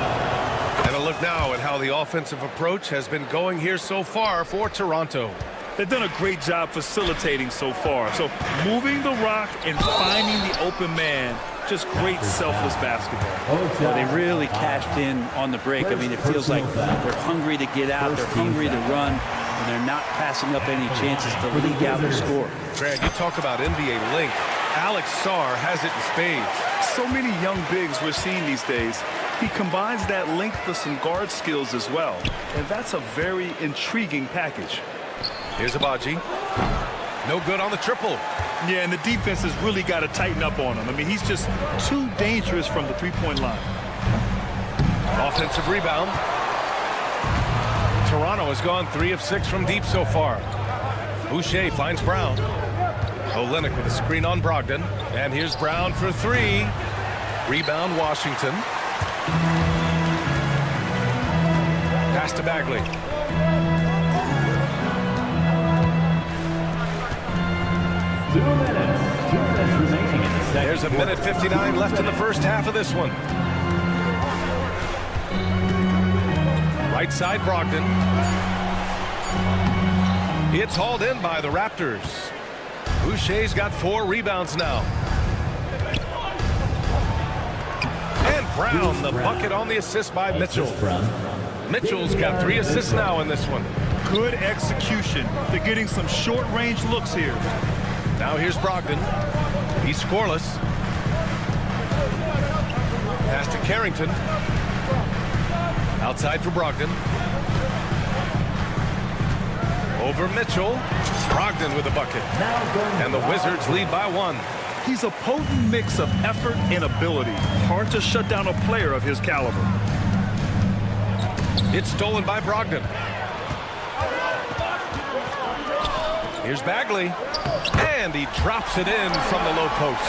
And a look now at how the offensive approach has been going here so far for Toronto. They've done a great job facilitating so far. So moving the rock and finding the open man, just great selfless basketball. Well, they really cashed in on the break. I mean, it feels like they're hungry to get out, they're hungry to run, and they're not passing up any chances to leak out and score. Brad, you talk about NBA length. Alex Sarr has it in spades. So many young bigs we're seeing these days. He combines that length with some guard skills as well. And that's a very intriguing package. Here's Abaji. No good on the triple. Yeah, and the defense has really got to tighten up on him. I mean, he's just too dangerous from the three-point line. Offensive rebound. Toronto has gone 3 of 6 from deep so far. Boucher finds Brown. Olynyk with a screen on Brogdon. And here's Brown for 3. Rebound Washington. Pass to Bagley. There's a minute 59 left in the first half of this one. Right side Brogdon. It's hauled in by the Raptors. Boucher's got 4 rebounds now. And Brown, the bucket on the assist by Mitchell. Mitchell's got 3 assists now in this one. Good execution. They're getting some short-range looks here. Now here's Brogdon. He's scoreless. Pass to Carrington. Outside for Brogdon. Over Mitchell. Brogdon with a bucket. And the Wizards lead by 1. He's a potent mix of effort and ability. Hard to shut down a player of his caliber. It's stolen by Brogdon. Here's Bagley. And he drops it in from the low post.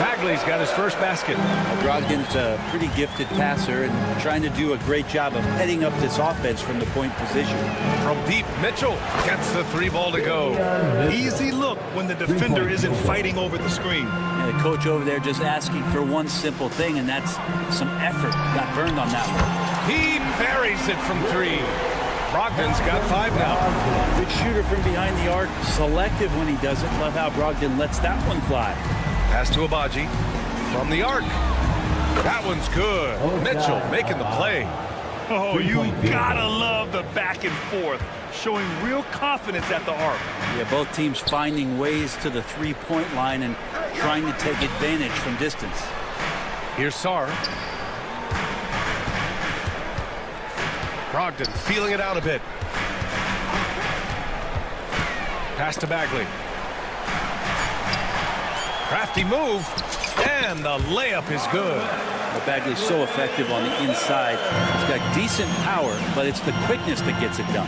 Bagley's got his first basket. Brogdon's a pretty gifted passer and trying to do a great job of heading up this offense from the point position. From deep, Mitchell gets the 3-ball to go. Easy look when the defender isn't fighting over the screen. And the coach over there just asking for one simple thing, and that's some effort. Got burned on that one. He buries it from 3. Brogdon's got 5 now. Good shooter from behind the arc. Selective when he does it. Love how Brogdon lets that one fly. Pass to Abaji from the arc. That one's good. Mitchell making the play. Oh, you gotta love the back and forth. Showing real confidence at the arc. Yeah, both teams finding ways to the 3-point line and trying to take advantage from distance. Here's Sarr. Brogdon feeling it out a bit. Pass to Bagley. Crafty move, and the layup is good. Well, Bagley's so effective on the inside. He's got decent power, but it's the quickness that gets it done.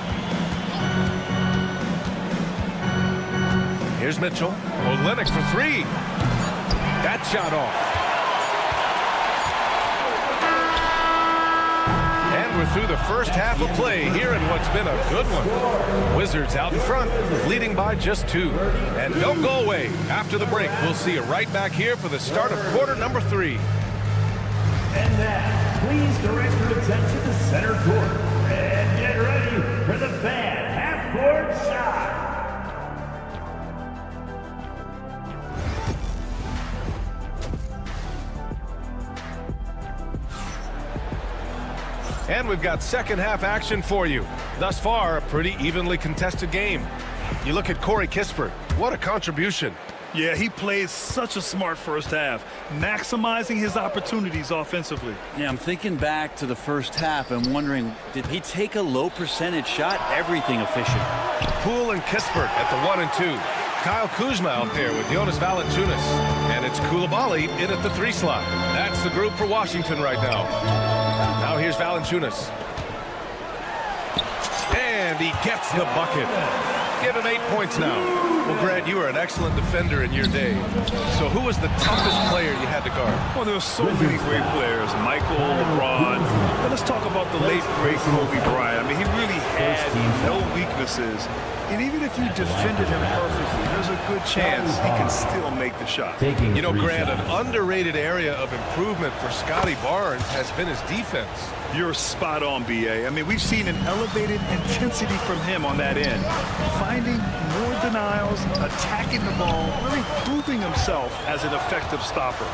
Here's Mitchell. Olynyk for 3. That shot off. And we're through the first half of play here in what's been a good one. Wizards out in front, leading by just 2. And don't go away. After the break, we'll see you right back here for the start of quarter number 3. And now, please direct your attention to center court. And get ready for the fan half-court shot. And we've got second half action for you. Thus far, a pretty evenly contested game. You look at Corey Kispert. What a contribution. Yeah, he plays such a smart first half, maximizing his opportunities offensively. Yeah, I'm thinking back to the first half and wondering, did he take a low percentage shot? Everything efficient. Poole and Kispert at the 1 and 2. Kyle Kuzma out there with Jonas Valanciunas. And it's Coulibaly in at the 3 slot. That's the group for Washington right now. Now here's Valanciunas. And he gets the bucket. Give him 8 points now. Well, Grant, you were an excellent defender in your day. So who was the toughest player you had to guard? Well, there were so many great players. Michael, LeBron. But let's talk about the late, great Kobe Bryant. I mean, he really had no weaknesses. And even if you defended him perfectly, there's a good chance he can still make the shot. You know, Grant, an underrated area of improvement for Scotty Barnes has been his defense. You're spot on, B.A. I mean, we've seen an elevated intensity from him on that end. Finding more denials, attacking the ball, really proving himself as an effective stopper.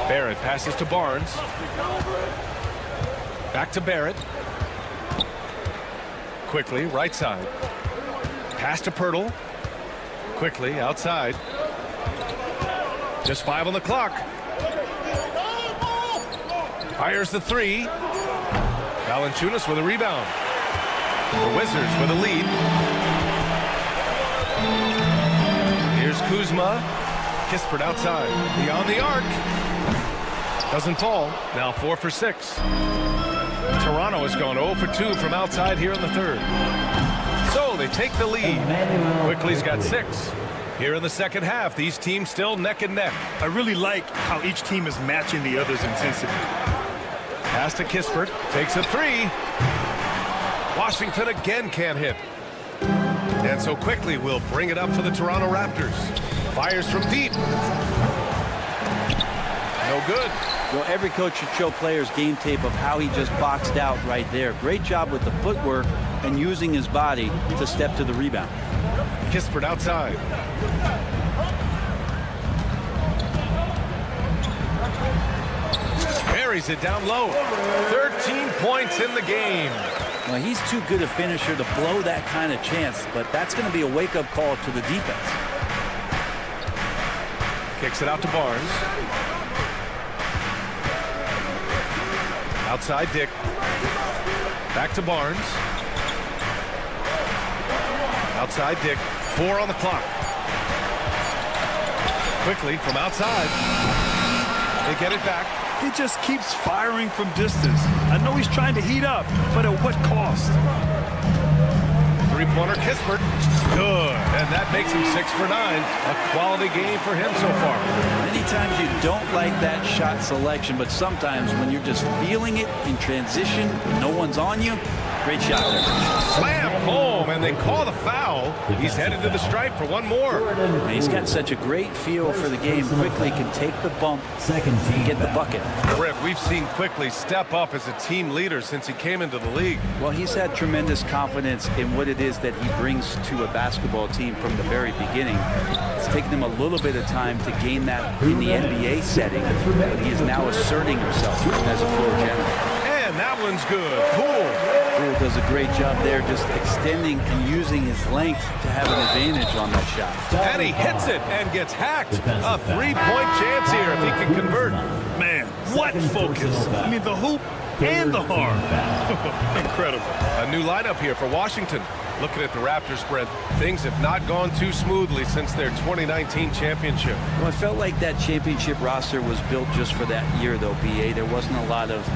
Barrett passes to Barnes. Back to Barrett. Quickly, right side. Pass to Pirtle. Quickly, outside. Just 5 on the clock. Fires the 3. Valanciunas with a rebound. The Wizards with a lead. Here's Kuzma. Kispert outside. Beyond the arc. Doesn't fall. Now 4 for 6. Toronto has gone 0 for 2 from outside here in the third. So they take the lead. Quickly's got 6. Here in the second half, these teams still neck and neck. I really like how each team is matching the other's intensity. Pass to Kispert. Takes a 3. Washington again can't hit. And so Quickly will bring it up for the Toronto Raptors. Fires from deep. No good. Well, every coach should show players game tape of how he just boxed out right there. Great job with the footwork and using his body to step to the rebound. Kispert outside. buries it down low. 13 points in the game. Well, he's too good a finisher to blow that kind of chance, but that's going to be a wake-up call to the defense. Kicks it out to Barnes. Outside Dick. Back to Barnes. Outside Dick. 4 on the clock. Quickly from outside. They get it back. He just keeps firing from distance. I know he's trying to heat up, but at what cost? Three-pointer Kispert. Good. And that makes him 6 for 9. A quality game for him so far. Many times you don't like that shot selection, but sometimes when you're just feeling it in transition, no one's on you, great shot there. Slam home, and they call the foul. He's headed to the stripe for one more. And he's got such a great feel for the game. Quickly can take the bump and get the bucket. Rick, we've seen Quickly step up as a team leader since he came into the league. Well, he's had tremendous confidence in what it is that he brings to a basketball team from the very beginning. It's taken him a little bit of time to gain that in the NBA setting, but he is now asserting himself as a floor general. And that one's good. Poole does a great job there, just extending and using his length to have an advantage on that shot. And he hits it and gets hacked. A three-point chance here if he can convert. Man, what focus. I mean, the hoop and the arm. Incredible. A new lineup here for Washington. Looking at the Raptors spread, things have not gone too smoothly since their 2019 championship. Well, it felt like that championship roster was built just for that year, though, B.A. There wasn't a lot of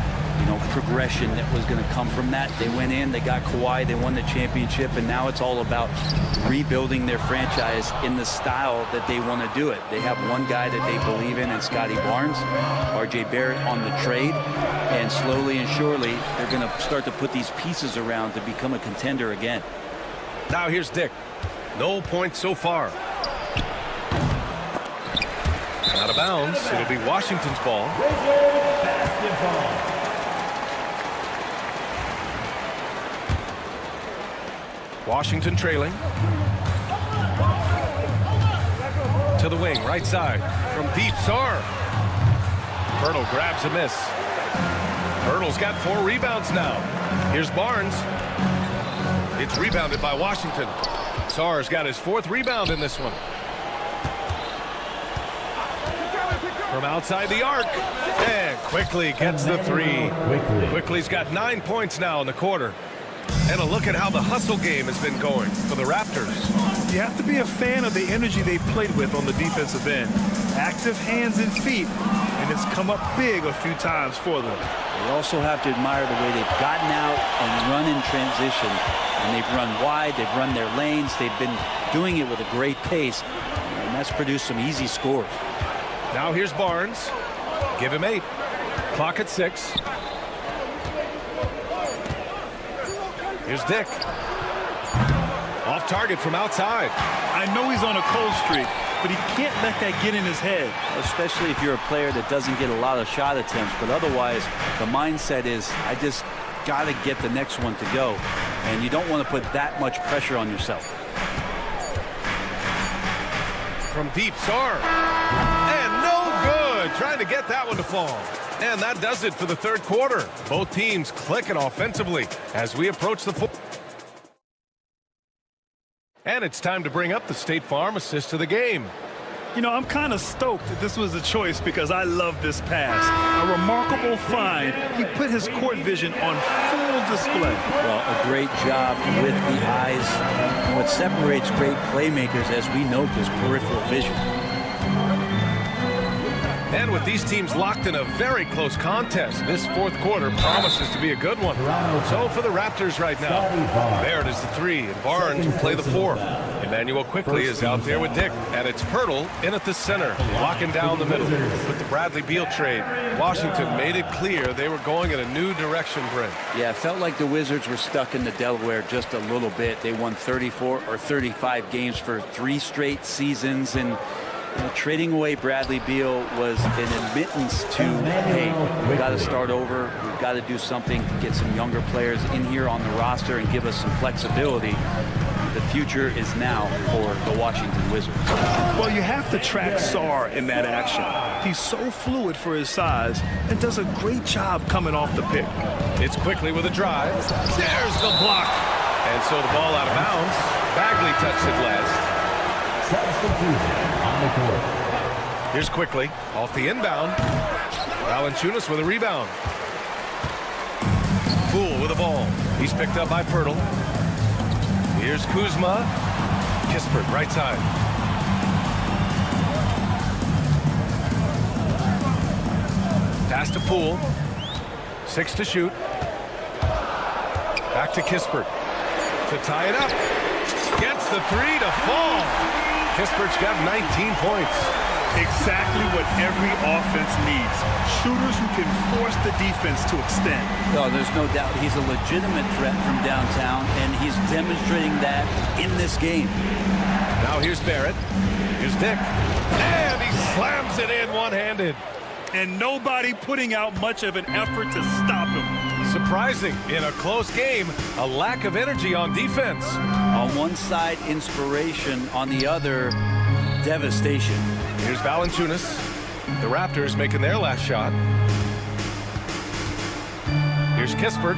progression that was going to come from that. They went in, they got Kawhi, they won the championship, and now it's all about rebuilding their franchise in the style that they want to do it. They have one guy that they believe in Scotty Barnes, R.J. Barrett on the trade, and slowly and surely they're going to start to put these pieces around to become a contender again. Now here's Dick. No points so far. Out of bounds. It'll be Washington's ball. Washington trailing. To the wing, right side. From deep, Sarr. Pirtle grabs a miss. Pirtle's got 4 rebounds now. Here's Barnes. It's rebounded by Washington. Sarr's got his 4th rebound in this one. From outside the arc. And Quickly gets the 3. Quickly's got 9 points now in the quarter. And a look at how the hustle game has been going for the Raptors. You have to be a fan of the energy they played with on the defensive end. Active hands and feet, and it's come up big a few times for them. You also have to admire the way they've gotten out and run in transition. And they've run wide, they've run their lanes, they've been doing it with a great pace, and that's produced some easy scores. Now here's Barnes. Give him 8. Clock at 6. Here's Dick. Off target from outside. I know he's on a cold streak, but he can't let that get in his head. Especially if you're a player that doesn't get a lot of shot attempts, but otherwise the mindset is, I just got to get the next one to go. And you don't want to put that much pressure on yourself. From deep, Sarr. And no good. Trying to get that one to fall. And that does it for the 3rd quarter. Both teams clicking offensively as we approach the 4th. And it's time to bring up the State Farm assist of the game. You know, I'm kind of stoked that this was a choice because I love this pass. A remarkable find. He put his court vision on full display. Well, a great job with the eyes. And what separates great playmakers, as we note, is peripheral vision. And with these teams locked in a very close contest, this 4th quarter promises to be a good one. So for the Raptors right now, Barrett is the 3, and Barnes will play the 4. Emmanuel Quickly is out there with Dick, and it's Pirtle in at the center, locking down the middle. With the Bradley Beal trade, Washington made it clear they were going in a new direction, Brent. Yeah, it felt like the Wizards were stuck in the Delaware just a little bit. They won 34 or 35 games for 3 straight seasons, and trading away Bradley Beal was an admittance to, hey, we've got to start over. We've got to do something to get some younger players in here on the roster and give us some flexibility. the future is now for the Washington Wizards. Well, you have to track Sarr in that action. He's so fluid for his size and does a great job coming off the pick. It's quickly with a drive. There's the block. And so the ball out of bounds. Bagley touched it last. Substitution on the court. Here's quickly off the inbound. Valanciunas with a rebound. Poole with the ball. He's picked up by Pirtle. Here's Kuzma. Kispert, right side. Pass to Poole. 6 to shoot. Back to Kispert. To tie it up. Gets the 3 to fall. Kispert's got 19 points. Exactly what every offense needs. Shooters who can force the defense to extend. No, there's no doubt he's a legitimate threat from downtown, and he's demonstrating that in this game. Now here's Barrett. Here's Dick. And he slams it in one-handed. And nobody putting out much of an effort to stop him. Surprising, in a close game, a lack of energy on defense. On one side, inspiration. On the other, devastation. Here's Valanciunas. The Raptors making their last shot. Here's Kispert.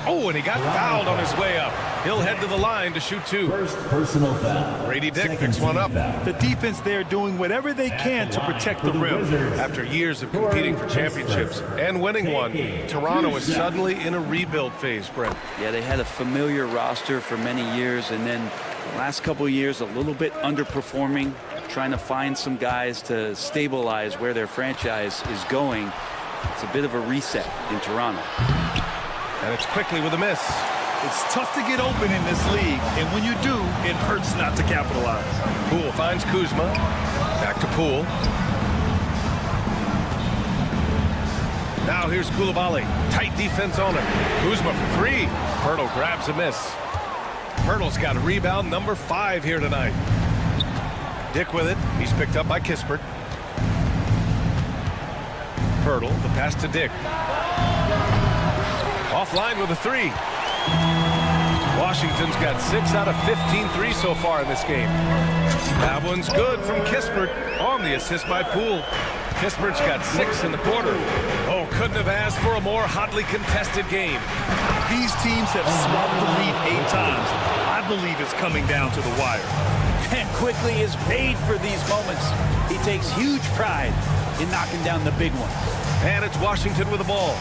Oh, and he got fouled on his way up. He'll head to the line to shoot 2. First personal foul. Brady Dick picks one up. The defense there doing whatever they can to protect the rim. After years of competing for championships and winning one, Toronto is suddenly in a rebuild phase, Brent. Yeah, they had a familiar roster for many years, and then the last couple of years a little bit underperforming, trying to find some guys to stabilize where their franchise is going. It's a bit of a reset in Toronto. And it's quickly with a miss. It's tough to get open in this league, and when you do, it hurts not to capitalize. Poole finds Kuzma. Back to Poole. Now here's Koulibaly. Tight defense on him. Kuzma for 3. Pirtle grabs a miss. Pirtle's got a rebound number 5 here tonight. Dick with it. He's picked up by Kispert. Pirtle, the pass to Dick. Offline with a 3. Washington's got 6 out of 15 threes so far in this game. That one's good from Kispert on the assist by Poole. Kispert's got 6 in the quarter. Oh, couldn't have asked for a more hotly contested game. These teams have swapped the lead 8 times. I believe it's coming down to the wire. And quickly is paid for these moments. He takes huge pride in knocking down the big ones. And it's Washington with the ball.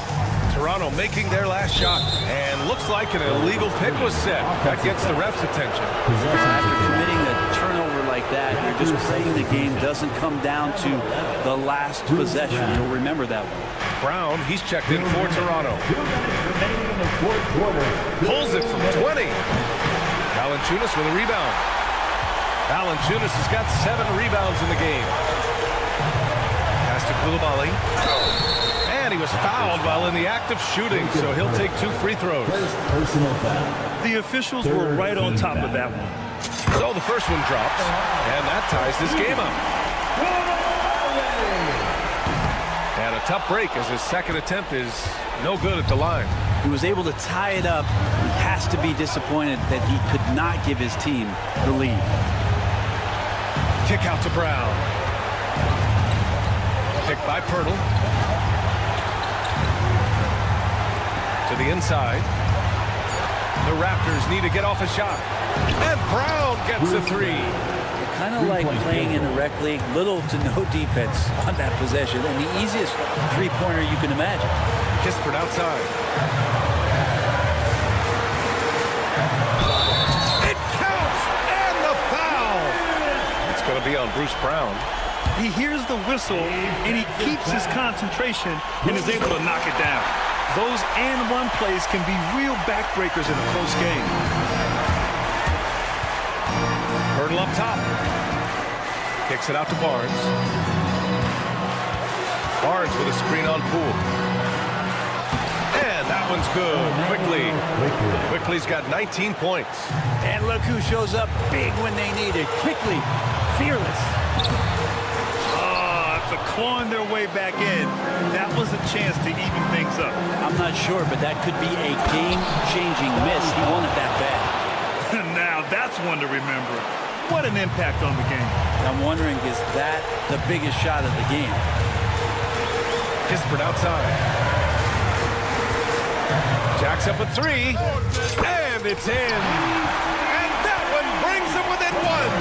Toronto making their last shot. And looks like an illegal pick was set. That gets the ref's attention. After committing a turnover like that, you're just praying the game doesn't come down to the last possession. You'll remember that one. Brown, he's checked in for Toronto. Pulls it from 20. Valanciunas with a rebound. Valanciunas has got 7 rebounds in the game. Pass to Koulibaly. And he was fouled while in the act of shooting, so he'll take 2 free throws. Personal foul. The officials were right on top of that one. So the first one drops, and that ties this game up. And a tough break as his second attempt is no good at the line. He was able to tie it up. He has to be disappointed that he could not give his team the lead. Kick out to Brown. Picked by Pirtle. To the inside. The Raptors need to get off a shot. And Brown gets a 3. Kind of like playing in a rec league, little to no defense on that possession, and the easiest three-pointer you can imagine. Kispert outside. It counts! And the foul! It's going to be on Bruce Brown. He hears the whistle, and he keeps his concentration and is able to knock it down. Those and-one plays can be real backbreakers in a close game. Pirtle up top. Kicks it out to Barnes. Barnes with a screen on Poole. And that one's good. Quickly's got 19 points. And look who shows up big when they need it. Quickly, fearless. After clawing their way back in, that was a chance to even things up. I'm not sure, but that could be a game-changing miss. He wanted that bad. Now that's one to remember. What an impact on the game. I'm wondering, is that the biggest shot of the game? Kispert outside. Jacks up a three, and it's in. And that one brings him within one.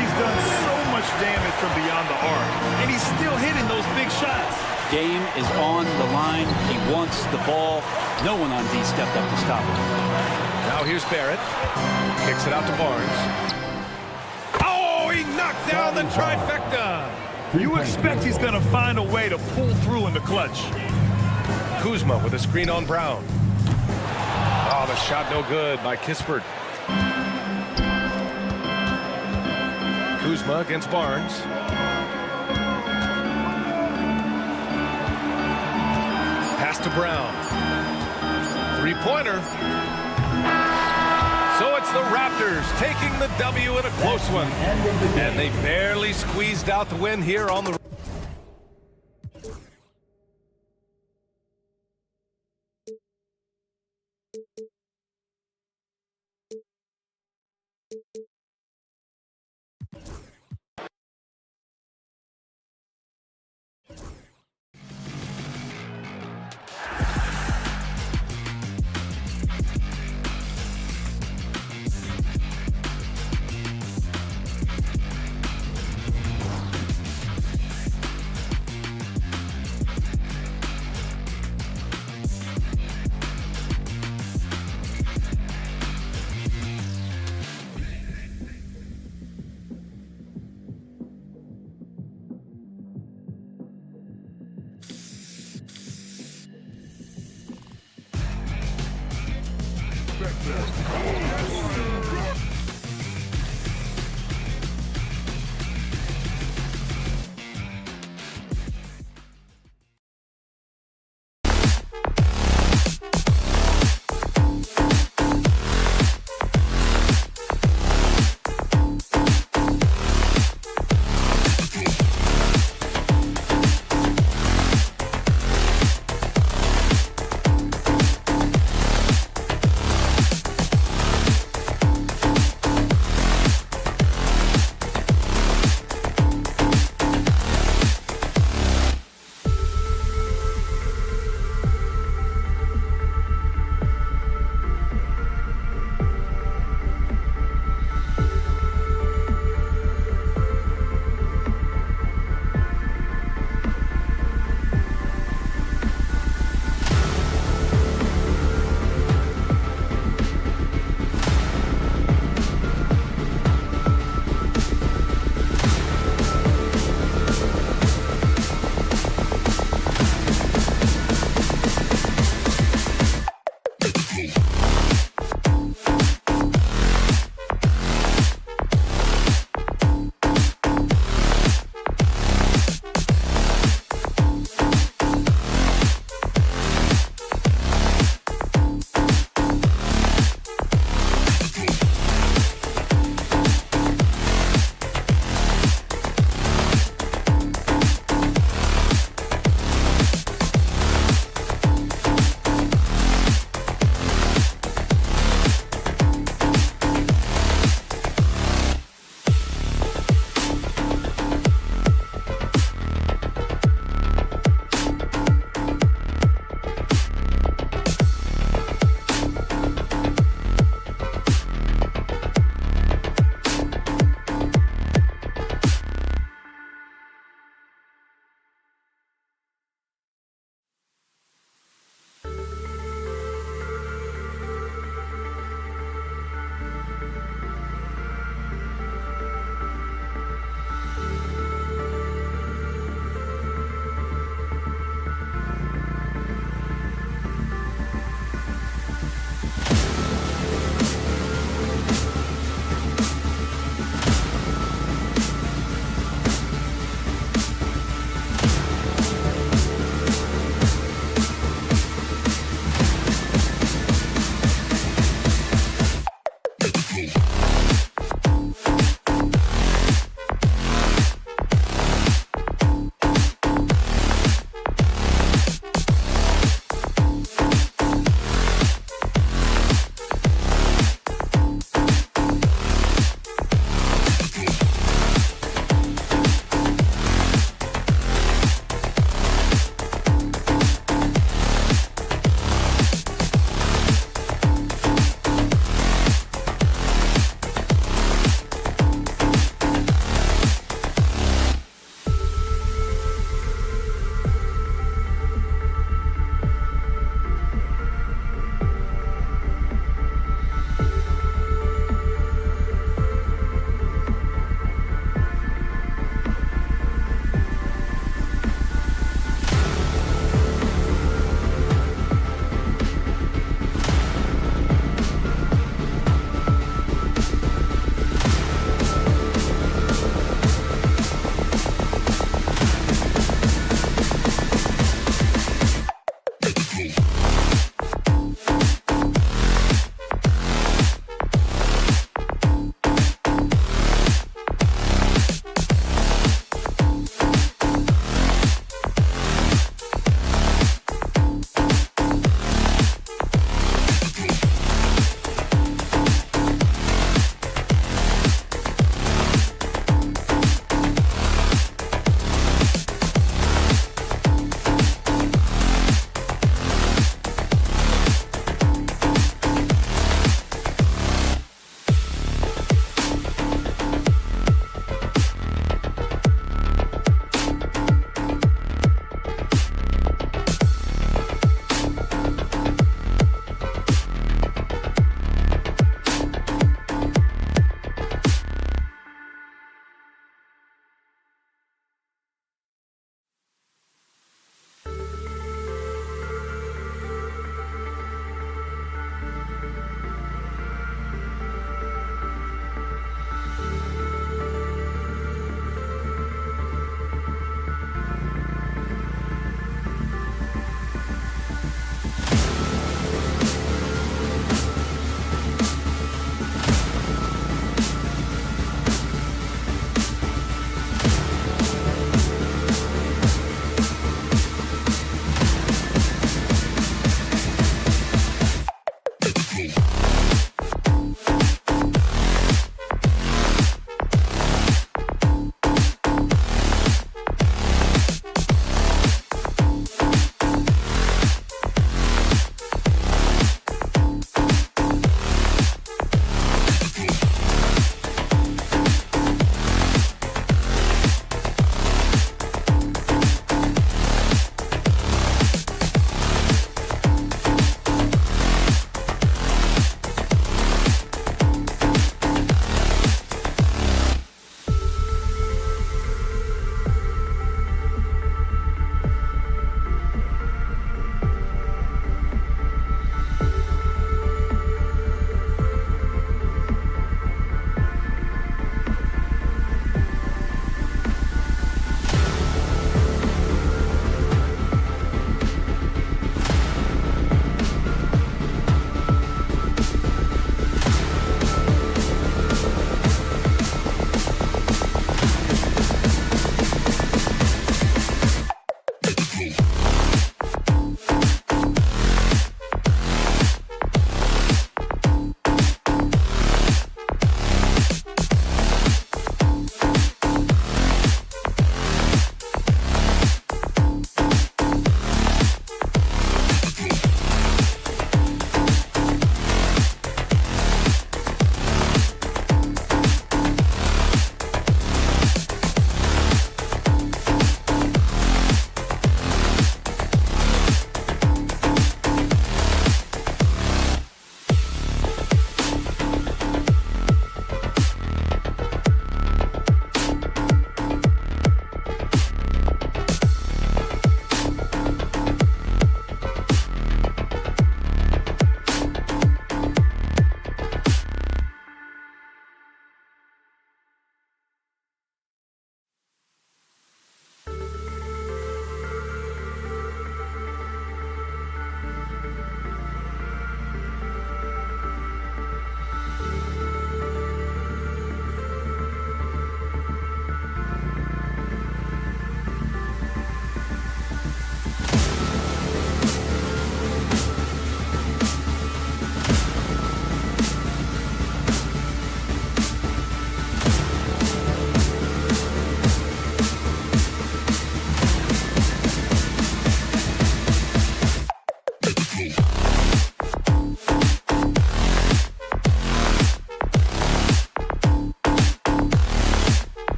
He's done so much damage from beyond the arc, and he's still hitting those big shots. Game is on the line. He wants the ball. No one on D stepped up to stop him. Now here's Barrett. Kicks it out to Barnes. Oh, he knocked down the trifecta. You expect he's going to find a way to pull through in the clutch. Kuzma with a screen on Brown. Oh, the shot no good by Kispert. Kuzma against Barnes. Pass to Brown. Three-pointer. So it's the Raptors taking the W in a close one. And they barely squeezed out the win here on the...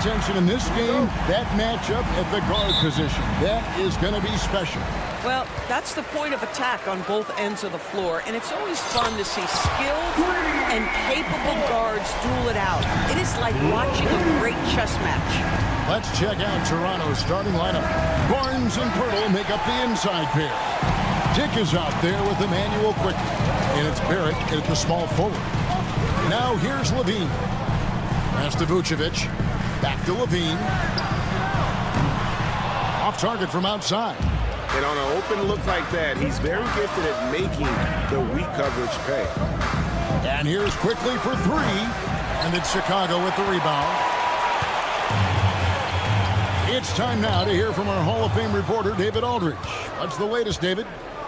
attention in this game, that matchup at the guard position. That is going to be special. Well, that's the point of attack on both ends of the floor, and it's always fun to see skilled and capable guards duel it out. It is like watching a great chess match. Let's check out Toronto's starting lineup. Barnes and Pirtle make up the inside pair. Dick is out there with Emmanuel quickly, and it's Barrett at the small forward. Now here's Levine. Pass to Vucevic. Back to Levine. Off target from outside. And on an open look like that, he's very gifted at making the weak coverage pay. And here's quickly for three. And it's Chicago with the rebound. It's time now to hear from our Hall of Fame reporter, David Aldridge. What's the latest, David?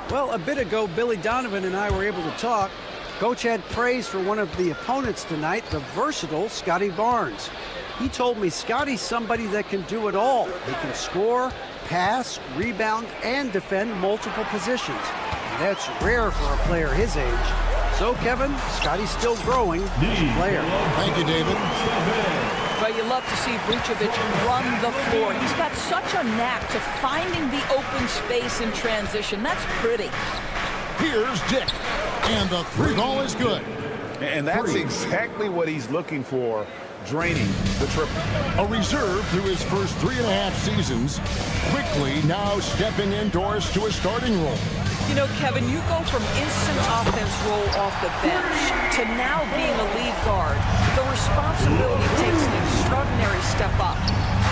Well, a bit ago, Billy Donovan and I were able to talk. Coach had praise for one of the opponents tonight, the versatile Scotty Barnes. He told me Scotty's somebody that can do it all. He can score, pass, rebound, and defend multiple positions. And that's rare for a player his age. So, Kevin, Scotty's still growing as a player. Thank you, David. But you love to see Vucevic run the floor. He's got such a knack to finding the open space in transition. That's pretty. Here's Dick. And the three ball is good. And that's exactly what he's looking for, draining the triple. A reserve through his first 3.5 seasons. Quickly now stepping indoors to a starting role. You know, Kevin, you go from instant offense role off the bench to now being a lead guard. The responsibility takes an extraordinary step up.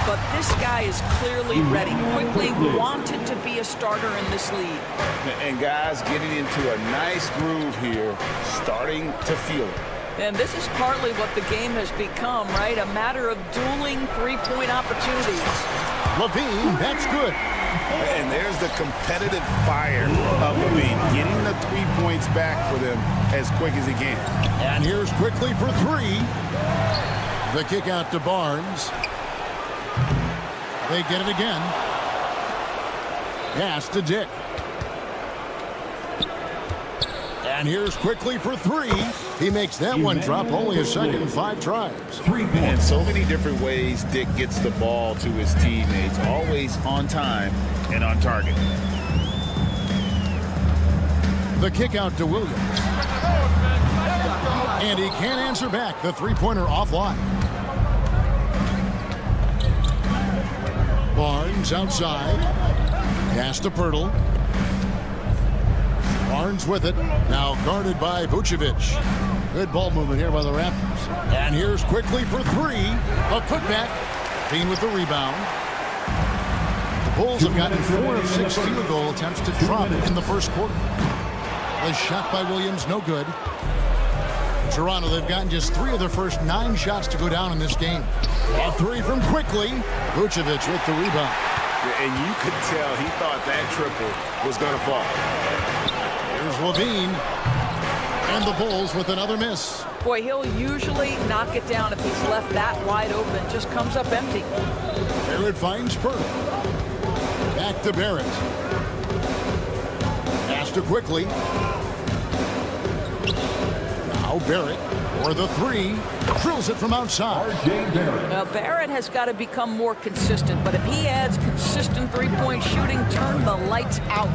But this guy is clearly ready. Quickly wanted to be a starter in this league. And guys getting into a nice groove here, starting to feel it. And this is partly what the game has become, right? A matter of dueling three-point opportunities. Levine, that's good. And there's the competitive fire of Levine, getting the 3 points back for them as quick as he can. And here's quickly for three. The kick out to Barnes. They get it again. Pass to Dick. And here's quickly for three. He makes that one drop only a second, 5 tries. And so many different ways Dick gets the ball to his teammates, always on time and on target. The kick out to Williams. And he can't answer back. The three-pointer offline. Barnes outside. Pass to Pirtle. Barnes with it. Now guarded by Vucevic. Good ball movement here by the Raptors. And here's quickly for three. A putback. Bean with the rebound. The Bulls have gotten 4 of 6 field goal attempts to drop in the first quarter. A shot by Williams, no good. Toronto, they've gotten just 3 of their first 9 shots to go down in this game. A 3 from quickly. Vucevic with the rebound. And you could tell he thought that triple was going to fall. Here's Levine. And the Bulls with another miss. Boy, he'll usually knock it down if he's left that wide open. Just comes up empty. Barrett finds Pirtle. Back to Barrett. Pass to quickly. Now Barrett for the 3. Drills it from outside. Now Barrett has got to become more consistent, but if he adds consistent three-point shooting, turn the lights out.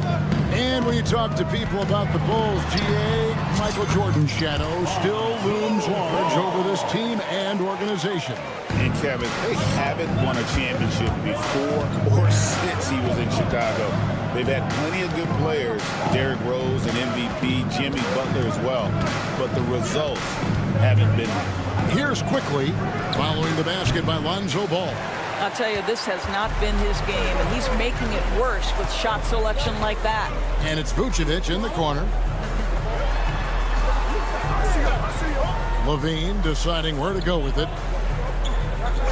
And when you talk to people about the Bulls, GA, Michael Jordan's shadow still looms large over this team and organization. And Kevin, they haven't won a championship before or since he was in Chicago. They've had plenty of good players, Derrick Rose and MVP, Jimmy Butler as well, but the results haven't been there. Here's quickly, following the basket by Lonzo Ball. I'll tell you, this has not been his game, and he's making it worse with shot selection like that. And it's Vucevic in the corner. Levine deciding where to go with it.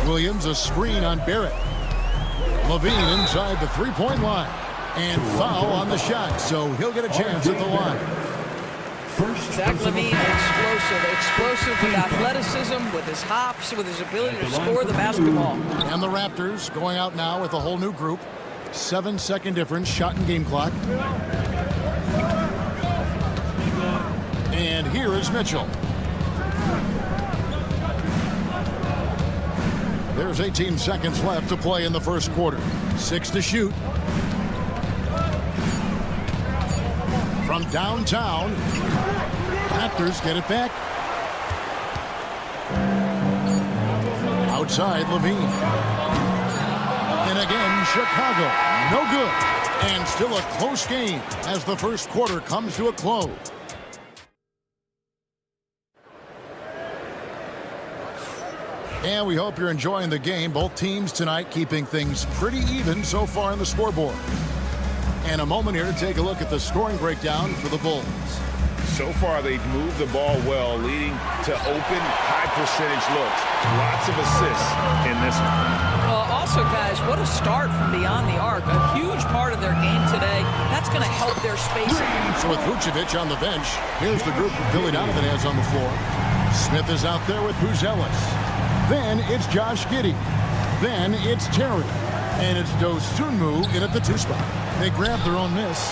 Williams, a screen on Barrett. Levine inside the three-point line. And foul on the shot, so he'll get a chance at the line. Zach LaVine, explosive with athleticism, with his hops, with his ability to score the basketball. And the Raptors going out now with a whole new group. 7-second difference, shot and game clock. And here is Mitchell. There's There's 18 seconds left to play in the first quarter. 6 to shoot. From downtown, Raptors get it back. Outside, Levine. And again, Chicago. No good. And still a close game as the first quarter comes to a close. And we hope you're enjoying the game. Both teams tonight keeping things pretty even so far in the scoreboard. And a moment here to take a look at the scoring breakdown for the Bulls. So far, they've moved the ball well, leading to open, high-percentage looks. Lots of assists in this one. Well, also, guys, what a start from beyond the arc. A huge part of their game today. That's going to help their spacing. So with Vucevic on the bench, here's the group that Billy Donovan has on the floor. Smith is out there with Buzelis. Then it's Josh Giddey. Then it's Terry. And it's Dosunmu in at the 2 spot. They grab their own miss.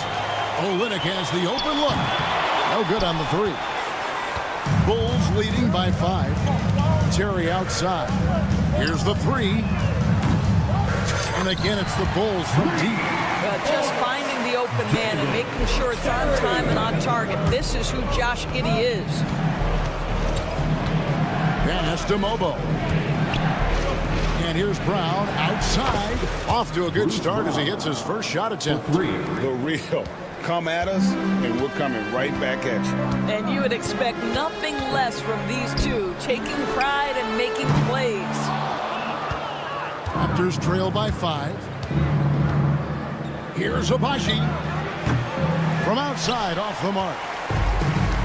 Olynyk has the open look. No good on the 3. Bulls leading by 5. Terry outside. Here's the 3. And again, it's the Bulls from deep. Just finding the open man and making sure it's on time and on target. This is who Josh Giddey is. Pass to Mobo. And here's Brown outside. Off to a good start as he hits his first shot attempt. The real. Come at us, and we're coming right back at you. And you would expect nothing less from these two, taking pride and making plays. Raptors trail by 5. Here's Abaji. From outside, off the mark.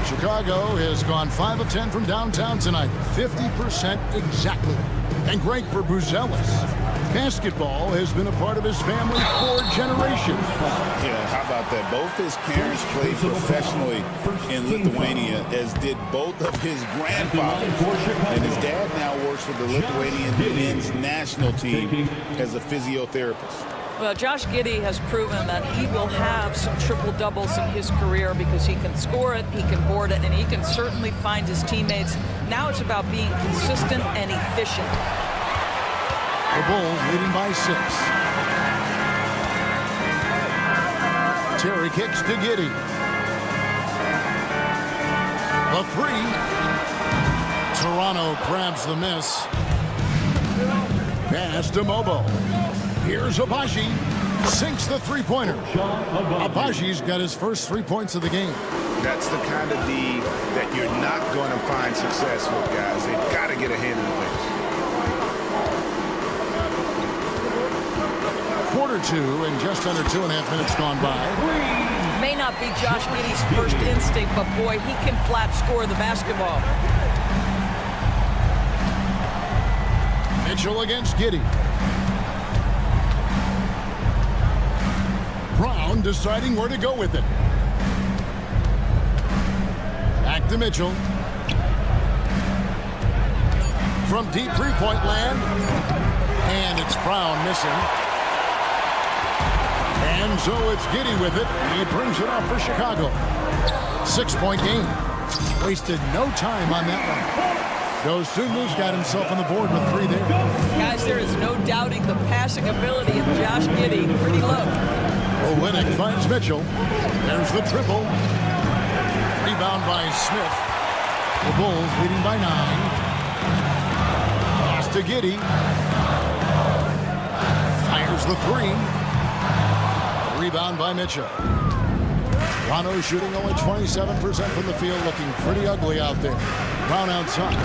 Chicago has gone 5 of 10 from downtown tonight. 50% exactly. And great for Buzelis. Basketball has been a part of his family for generations. Yeah, how about that? Both his parents played professionally in Lithuania, as did both of his grandfathers. And his dad now works for the Lithuanian men's national team as a physiotherapist. Well, Josh Giddey has proven that he will have some triple-doubles in his career because he can score it, he can board it, and he can certainly find his teammates. Now it's about being consistent and efficient. The Bulls leading by 6. Terry kicks to Giddey. The 3. Toronto grabs the miss. Pass to Mobo. Here's Abaji. Sinks the 3-pointer. Abaji's got his first 3 points of the game. That's the kind of D that you're not going to find success with, guys. They've got to get a hand in the face. Quarter 2 and just under 2.5 minutes gone by. May not be Josh Giddey's first instinct, but boy, he can flat score the basketball. Mitchell against Giddey. Brown deciding where to go with it. Back to Mitchell. From deep 3-point land. And it's Brown missing. And so it's Giddey with it. He brings it up for Chicago. 6-point game. Wasted no time on that one. Dosunmu's got himself on the board with 3 there. Guys, there is no doubting the passing ability of Josh Giddey. Pretty low. Olynyk finds Mitchell. There's the triple. Rebound by Smith. The Bulls leading by 9. Pass to Giddey. Fires the 3. Rebound by Mitchell. Toronto shooting only 27% from the field, looking pretty ugly out there. Brown outside.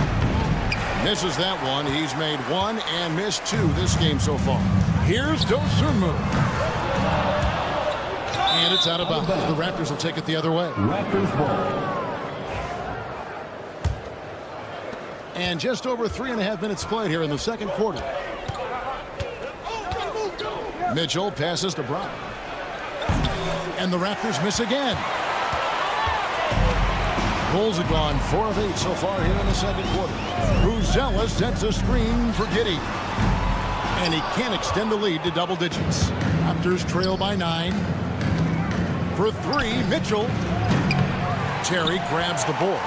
Misses that one. He's made 1 and missed 2 this game so far. Here's Dosunmu. And it's out of bounds. The Raptors will take it the other way. Raptors ball. And just over 3.5 minutes played here in the second quarter. Mitchell passes to Brown. And the Raptors miss again. Bulls have gone 4 of 8 so far here in the second quarter. Buzelis sets a screen for Giddey. And he can't extend the lead to double digits. Raptors trail by 9. For 3, Mitchell. Terry grabs the board.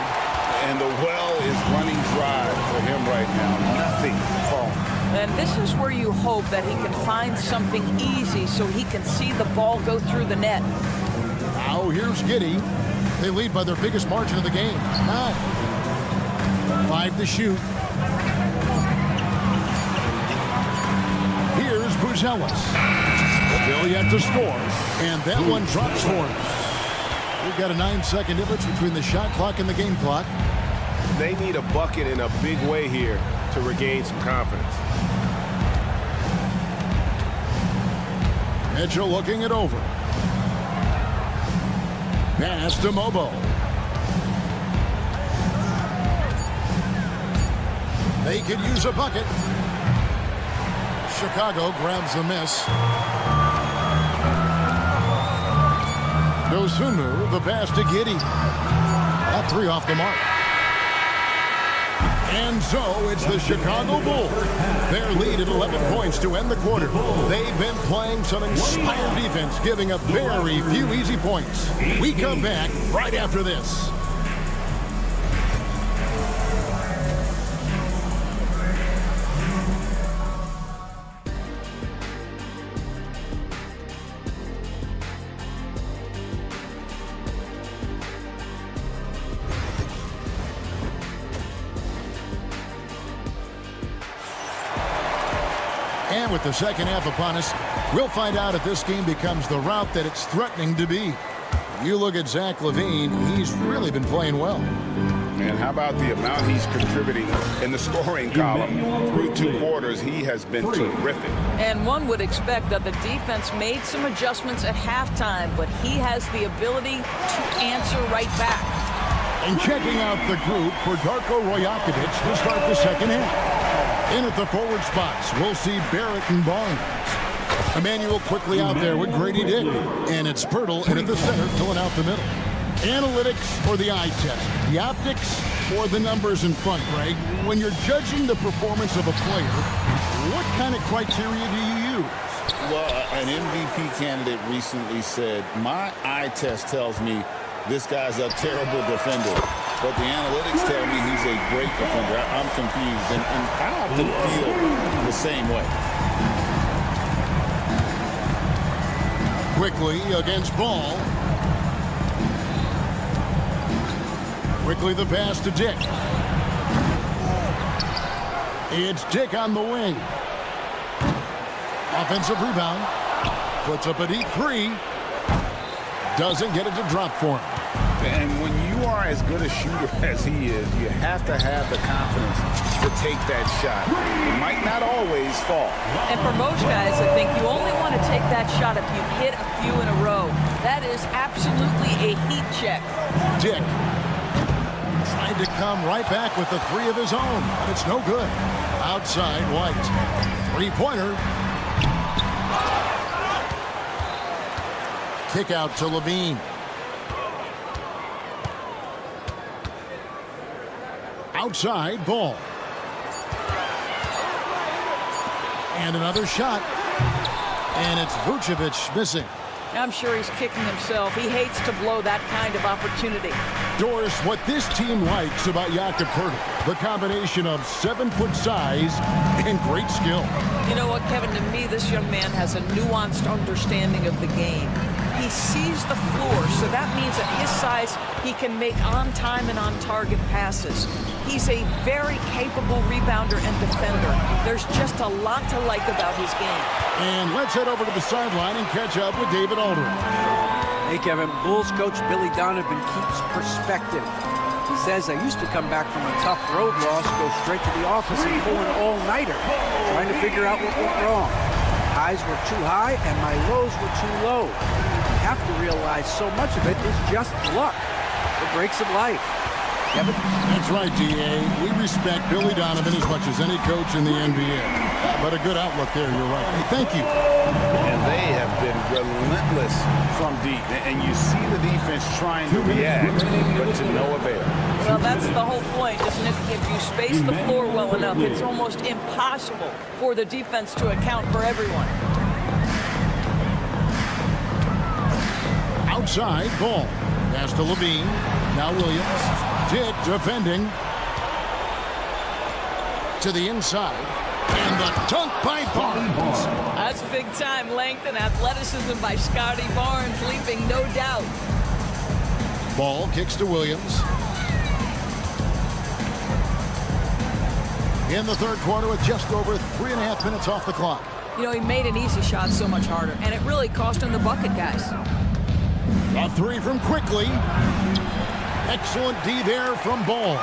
And the well is running dry for him right now. Nothing falling. And this is where you hope that he can find something easy so he can see the ball go through the net. Now here's Giddey. They lead by their biggest margin of the game, 9. 5 to shoot. Here's Buzelis. Still yet to score, and that one drops for him. We've got a 9-second difference between the shot clock and the game clock. They need a bucket in a big way here to regain some confidence. Mitchell looking it over. Pass to Mobo. They could use a bucket. Chicago grabs the miss. Dosunmu, the pass to Giddey. That 3 off the mark. And so it's the Chicago Bulls. Their lead at 11 points to end the quarter. They've been playing some inspired defense, giving up very few easy points. We come back right after this. And with the second half upon us, we'll find out if this game becomes the route that it's threatening to be. You look at Zach LaVine, he's really been playing well. And how about the amount he's contributing in the scoring column? Through 2 quarters, he has been terrific. And one would expect that the defense made some adjustments at halftime, but he has the ability to answer right back. And checking out the group for Darko Rajakovic to start the second half. In at the forward spots, we'll see Barrett and Barnes. Emmanuel quickly out there with Grady Dick. And it's Pirtle in at the center, filling out the middle. Analytics or the eye test? The optics or the numbers in front, Greg? When you're judging the performance of a player, what kind of criteria do you use? Well, an MVP candidate recently said, my eye test tells me this guy's a terrible defender, but the analytics tell me he's a great defender. I'm confused, and I often feel the same way. Quickly against Ball. Quickly the pass to Dick. It's Dick on the wing. Offensive rebound. Puts up a deep 3. Doesn't get it to drop for him. And when you are as good a shooter as he is, you have to have the confidence to take that shot. It might not always fall. And for most guys, I think you only want to take that shot if you've hit a few in a row. That is absolutely a heat check. Dick trying to come right back with the 3 of his own. It's no good. Outside White. 3-pointer. Kick out to Levine. Outside Ball. And another shot. And it's Vucevic missing. I'm sure he's kicking himself. He hates to blow that kind of opportunity. Doris, what this team likes about Jakob Poeltl, the combination of 7-foot size and great skill. You know what, Kevin? To me, this young man has a nuanced understanding of the game. He sees the floor, so that means at his size, he can make on-time and on-target passes. He's a very capable rebounder and defender. There's just a lot to like about his game. And let's head over to the sideline and catch up with David Aldridge. Hey, Kevin. Bulls coach Billy Donovan keeps perspective. He says, I used to come back from a tough road loss, go straight to the office and pull an all-nighter, trying to figure out what went wrong. Highs were too high and my lows were too low. You have to realize so much of it is just luck, the breaks of life. Kevin? That's right, D.A. We respect Billy Donovan as much as any coach in the NBA. But a good outlook there, you're right. Hey, thank you. And they have been relentless from deep. And you see the defense trying to react, but to no avail. Well, that's the whole point, isn't it? If you space the floor well enough, it's almost impossible for the defense to account for everyone. Outside, Ball. Pass to Levine. Now Williams. Dick defending. To the inside. And the dunk by Barnes. That's big-time length and athleticism by Scotty Barnes, leaping no doubt. Ball kicks to Williams. In the third quarter with just over 3.5 minutes off the clock. You know, he made an easy shot so much harder, and it really cost him the bucket, guys. A three from Quickly. Excellent D there from Ball.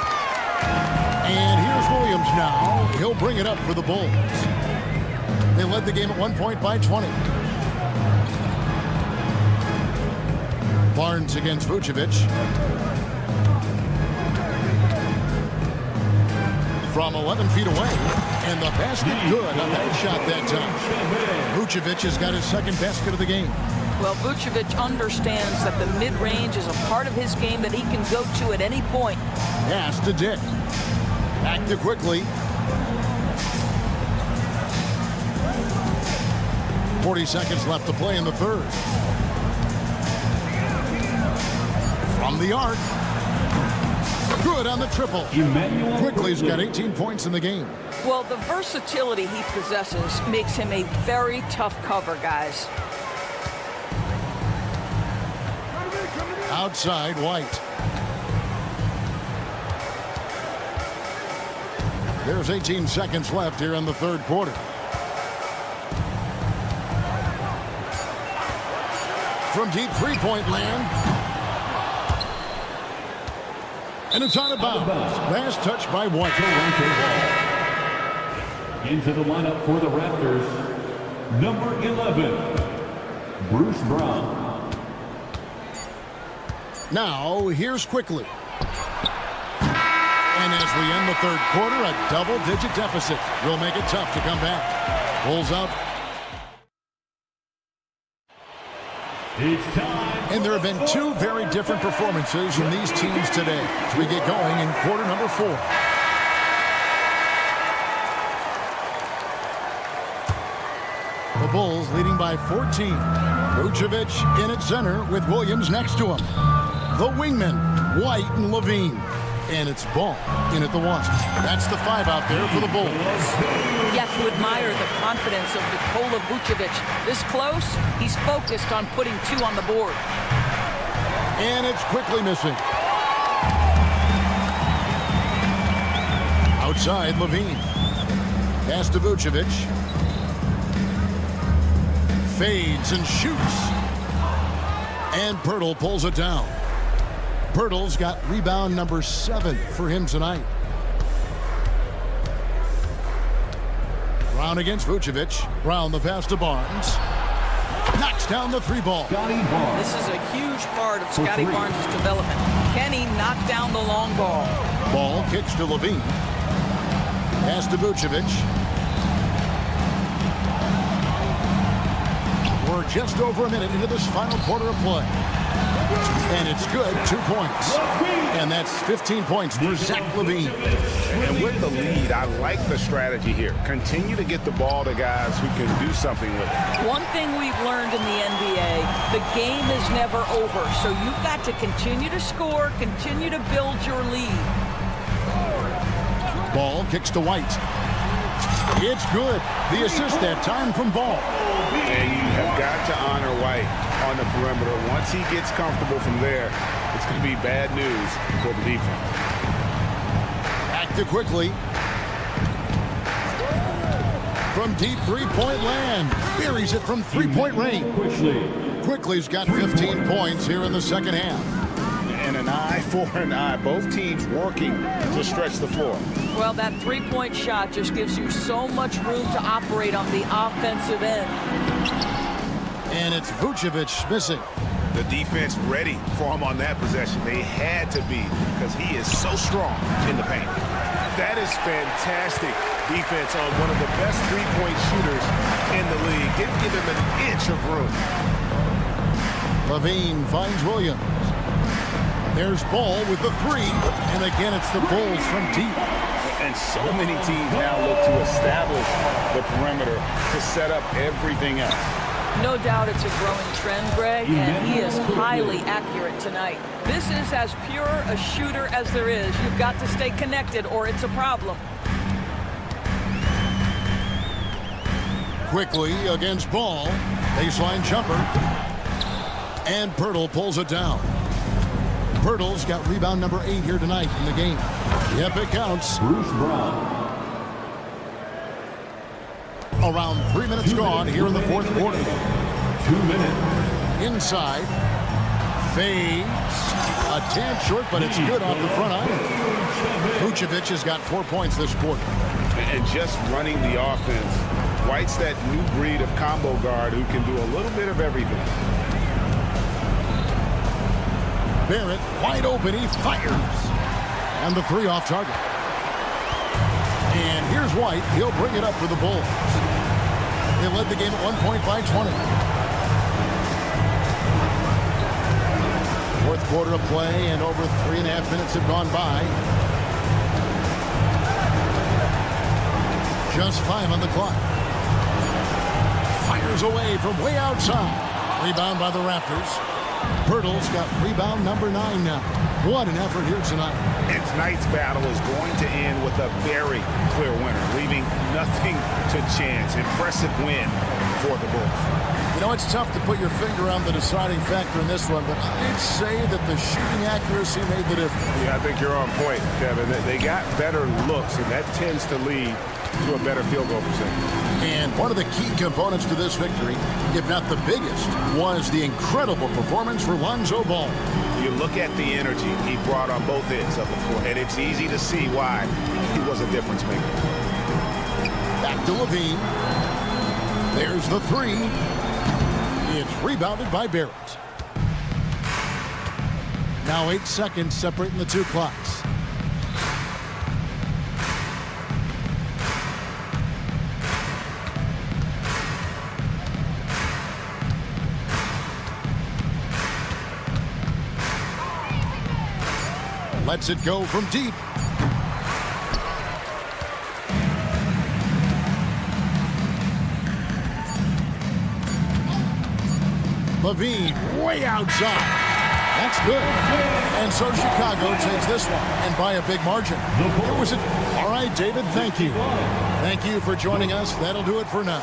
And here's Williams now. He'll bring it up for the Bulls. They led the game at 1 point by 20. Barnes against Vucevic. From 11 feet away. And the basket good on that shot that time. Vucevic has got his second basket of the game. Well, Vucevic understands that the mid-range is a part of his game that he can go to at any point. Pass to Dick. Back to Quickly. 40 seconds left to play in the third. From the arc. Good on the triple. Quickly's got 18 points in the game. Well, the versatility he possesses makes him a very tough cover, guys. Outside, White. There's 18 seconds left here in the third quarter. From deep three-point land. And it's out of bounds. Last touch by White. Into the lineup for the Raptors, number 11, Bruce Brown. Now, here's Quickly. And as we end the third quarter, a double-digit deficit will make it tough to come back. Pulls up. It's time. And there have been two very different performances from these teams today as we get going in quarter number 4. The Bulls leading by 14. Vucevic in at center with Williams next to him. The wingmen, White and Levine. And it's Ball in at the 1. That's the 5 out there for the Bulls. You have to admire the confidence of Nikola Vucevic. This close, he's focused on putting 2 on the board. And it's Quickly missing. Outside, Levine. Pass to Vucevic. Fades and shoots. And Pirtle pulls it down. Pirtle's got rebound number 7 for him tonight. Brown against Vucevic. Brown the pass to Barnes. Knocks down the 3 ball. This is a huge part of Scotty Barnes' development. Can he knock down the long ball? Ball kicks to Levine. Pass to Vucevic. We're just over a minute into this final quarter of play. And it's good, 2 points. And that's 15 points for Zach LaVine. And with the lead, I like the strategy here. Continue to get the ball to guys who can do something with it. One thing we've learned in the NBA, the game is never over. So you've got to continue to score, continue to build your lead. Ball kicks to White. It's good. The assist that time from Ball. And you have got to honor White on the perimeter. Once he gets comfortable from there, it's going to be bad news for the defense. Back to Quickly. From deep three-point land. Buries it from three-point range. Quickly's got 15 points here in the second half. And an eye for an eye. Both teams working to stretch the floor. Well, that three-point shot just gives you so much room to operate on the offensive end. And it's Vucevic missing. The defense ready for him on that possession. They had to be because he is so strong in the paint. That is fantastic defense on one of the best three-point shooters in the league. Didn't give him an inch of room. Levine finds Williams. There's Ball with the 3. And again, it's the Bulls from deep. And so many teams now look to establish the perimeter to set up everything else. No doubt it's a growing trend, Greg, and he is highly accurate tonight. This is as pure a shooter as there is. You've got to stay connected or it's a problem. quickly against Ball. Baseline jumper. And Pirtle pulls it down. Pirtle's got rebound number 8 here tonight in the game. Yep, it counts. Bruce Brown. Around 3 minutes gone here in the fourth quarter. 2 minutes. Inside. Fades. A tad short, but it's good off the front iron. Vucevic has got 4 points this quarter. And just running the offense. White's that new breed of combo guard who can do a little bit of everything. Barrett wide open. He fires. And the 3 off target. And here's White. He'll bring it up for the Bulls. They led the game at 1 point by 20. Fourth quarter of play, and over 3.5 minutes have gone by. Just 5 on the clock. Fires away from way outside. Rebound by the Raptors. Pirtle's got rebound number 9 now. What an effort here tonight. And tonight's battle is going to end with a very clear winner, leaving nothing to chance. Impressive win for the Bulls. You know, it's tough to put your finger on the deciding factor in this one, but I'd say that the shooting accuracy made the difference. Yeah, I think you're on point, Kevin. They got better looks, and that tends to lead to a better field goal percentage. And one of the key components to this victory, if not the biggest, was the incredible performance for Lonzo Ball. You look at the energy he brought on both ends of the floor, and it's easy to see why he was a difference maker. Back to Levine. There's the 3. It's rebounded by Barrett. Now 8 seconds separating the 2 clocks. Lets it go from deep. Levine way outside. That's good. And so Chicago takes this one, and by a big margin. It was all right, David, thank you. Thank you for joining us. That'll do it for now.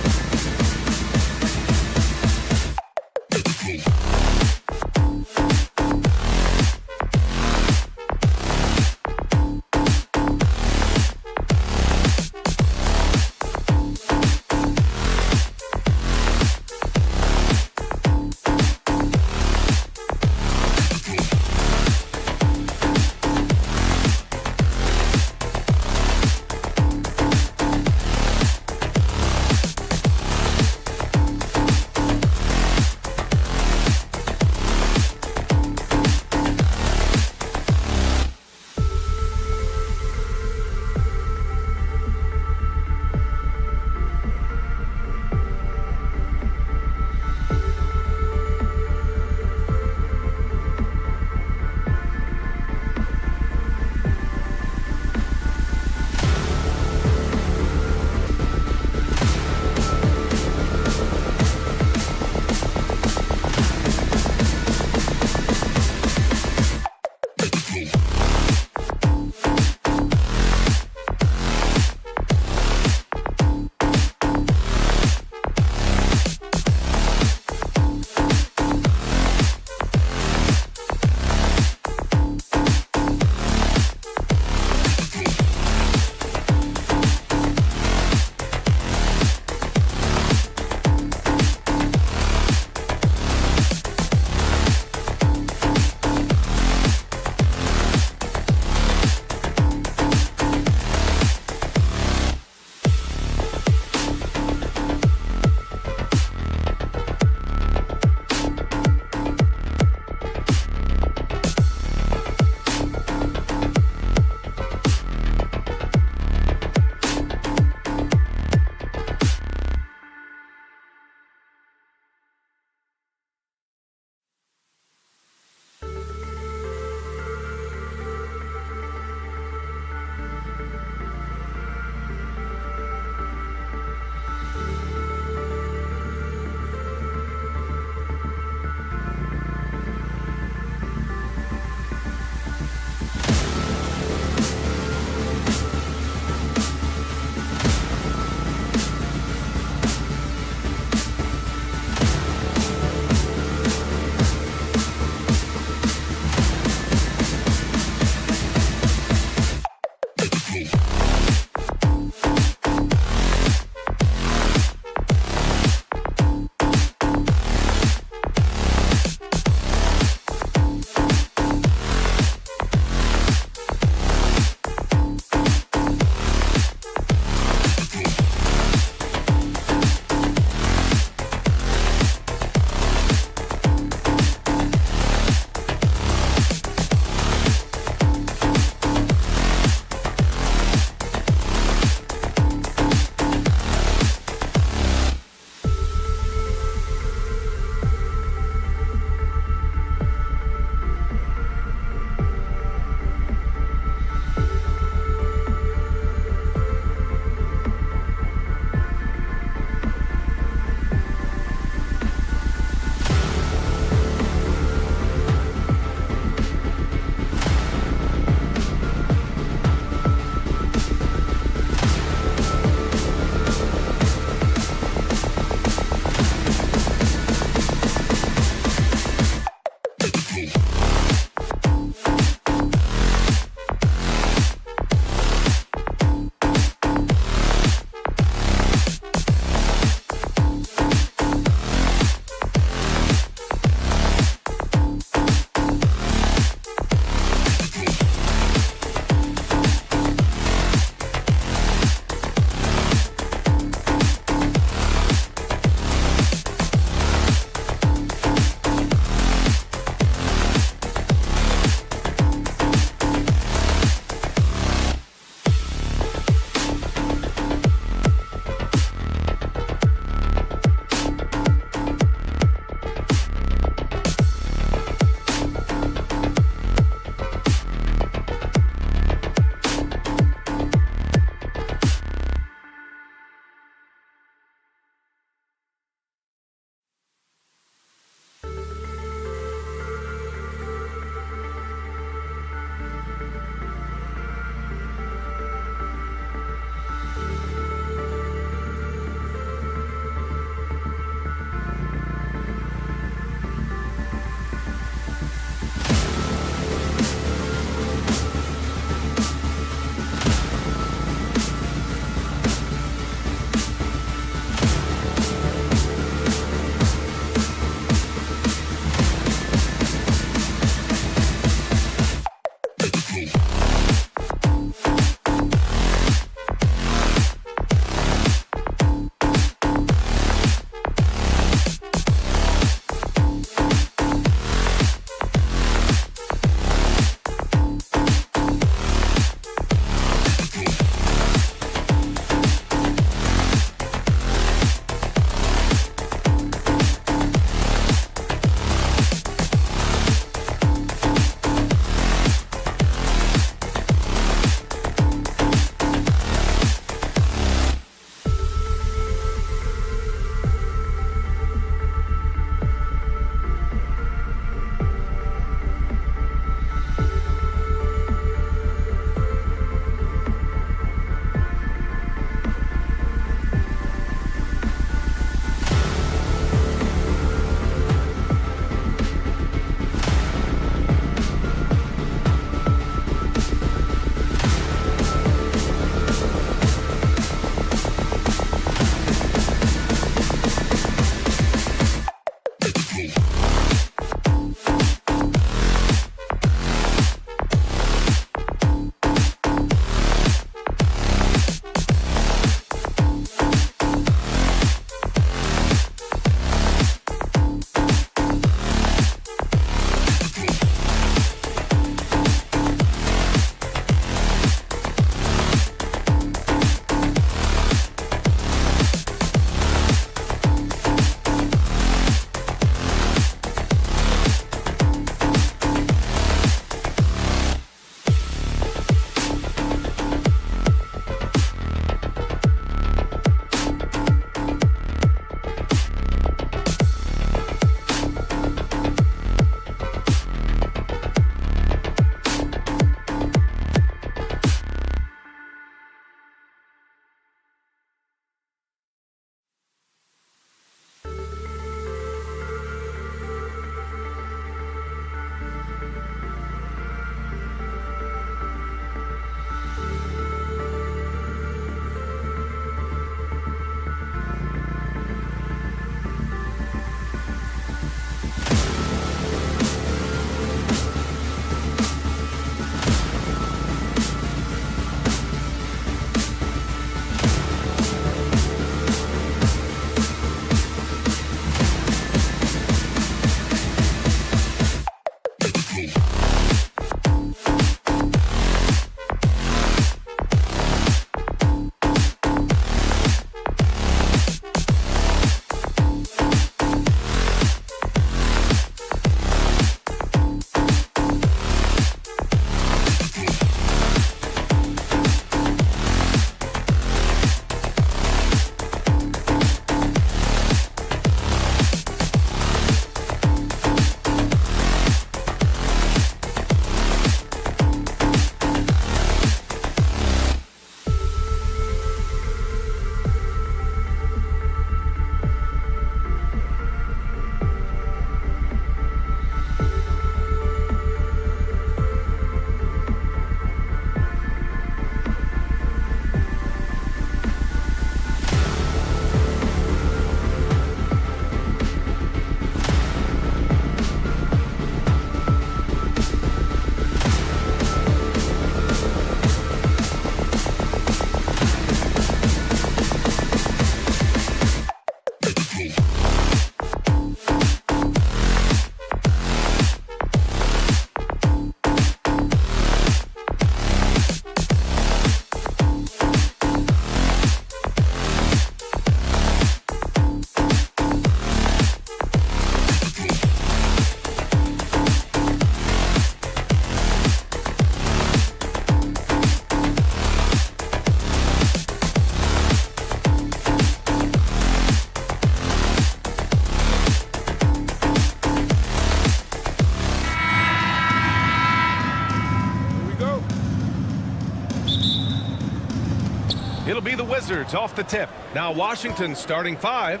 It'll be the Wizards off the tip. Now Washington starting 5.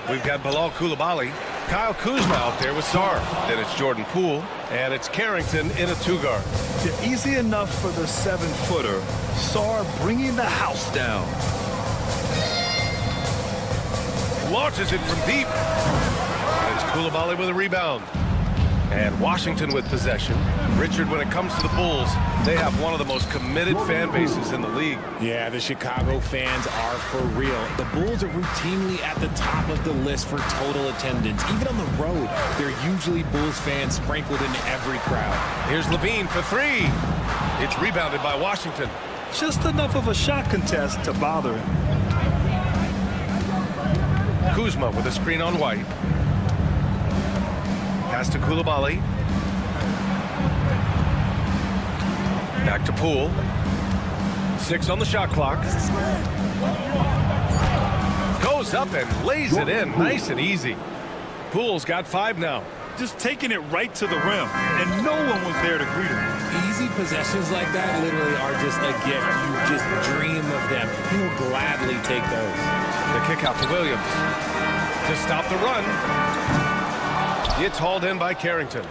We've got Bilal Coulibaly, Kyle Kuzma out there with Sarr. Then it's Jordan Poole, and it's Carrington in a 2-guard. Yeah, easy enough for the 7-footer. Sarr bringing the house down. Launches it from deep. And it's Coulibaly with a rebound. And Washington with possession. Richard, when it comes to the Bulls, they have one of the most committed fan bases in the league. Yeah, the Chicago fans are for real. The Bulls are routinely at the top of the list for total attendance. Even on the road, they're usually Bulls fans sprinkled in every crowd. Here's Levine for 3. It's rebounded by Washington. Just enough of a shot contest to bother him. Kuzma with a screen on White. Pass to Coulibaly. Back to Poole. 6 on the shot clock. Goes up and lays it in. Nice and easy. Poole's got 5 now. Just taking it right to the rim, and no one was there to greet him. Easy possessions like that literally are just a gift. You just dream of them. He'll gladly take those. The kick out to Williams. To stop the run. It's hauled in by Carrington.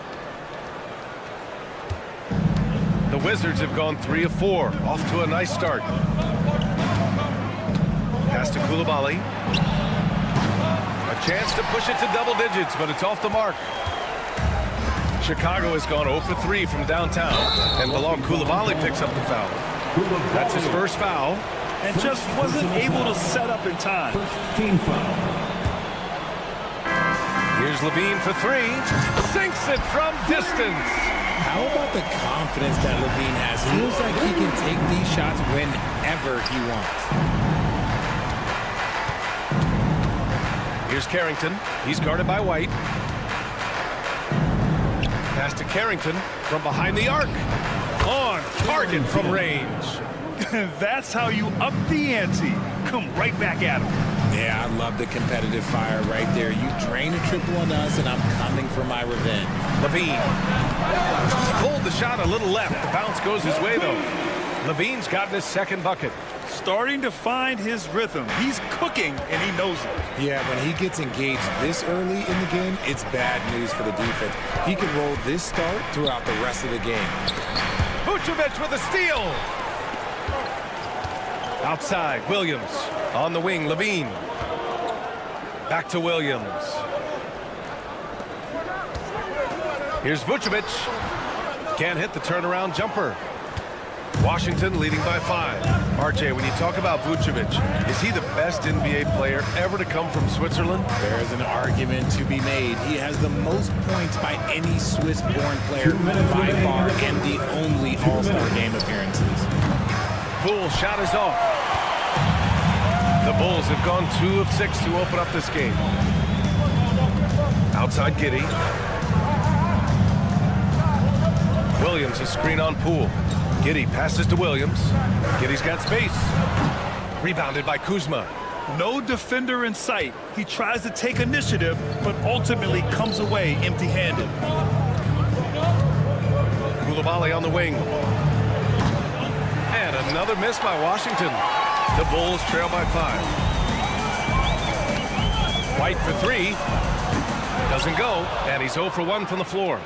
The Wizards have gone 3 of 4. Off to a nice start. Pass to Coulibaly. A chance to push it to double digits, but it's off the mark. Chicago has gone 0 for 3 from downtown, and Bilal Coulibaly picks up the foul. That's his first foul. And just wasn't able to set up in time. Team foul. Here's Levine for 3. Sinks it from distance. How about the confidence that Levine has? Feels like he can take these shots whenever he wants. Here's Carrington. He's guarded by White. Pass to Carrington from behind the arc. On target from range. That's how you up the ante. Come right back at him. Yeah, I love the competitive fire right there. You drain a triple on us, and I'm coming for my revenge. Levine. Pulled the shot a little left. The bounce goes his way, though. Levine's gotten his second bucket. Starting to find his rhythm. He's cooking, and he knows it. Yeah, when he gets engaged this early in the game, it's bad news for the defense. He can roll this start throughout the rest of the game. Vucevic with a steal. Outside, Williams. On the wing, Levine. Back to Williams. Here's Vucevic. Can't hit the turnaround jumper. Washington leading by 5. RJ, when you talk about Vucevic, is he the best NBA player ever to come from Switzerland? There's an argument to be made. He has the most points by any Swiss-born player by far, and the only All-Star game appearances. Poole shot is off. The Bulls have gone 2 of 6 to open up this game. Outside Giddey. Williams a screen on Poole. Giddey passes to Williams. Giddey's got space. Rebounded by Kuzma. No defender in sight. He tries to take initiative, but ultimately comes away empty-handed. Coulibaly on the wing. And another miss by Washington. The Bulls trail by 5. White for 3. Doesn't go, and he's 0 for 1 from the floor.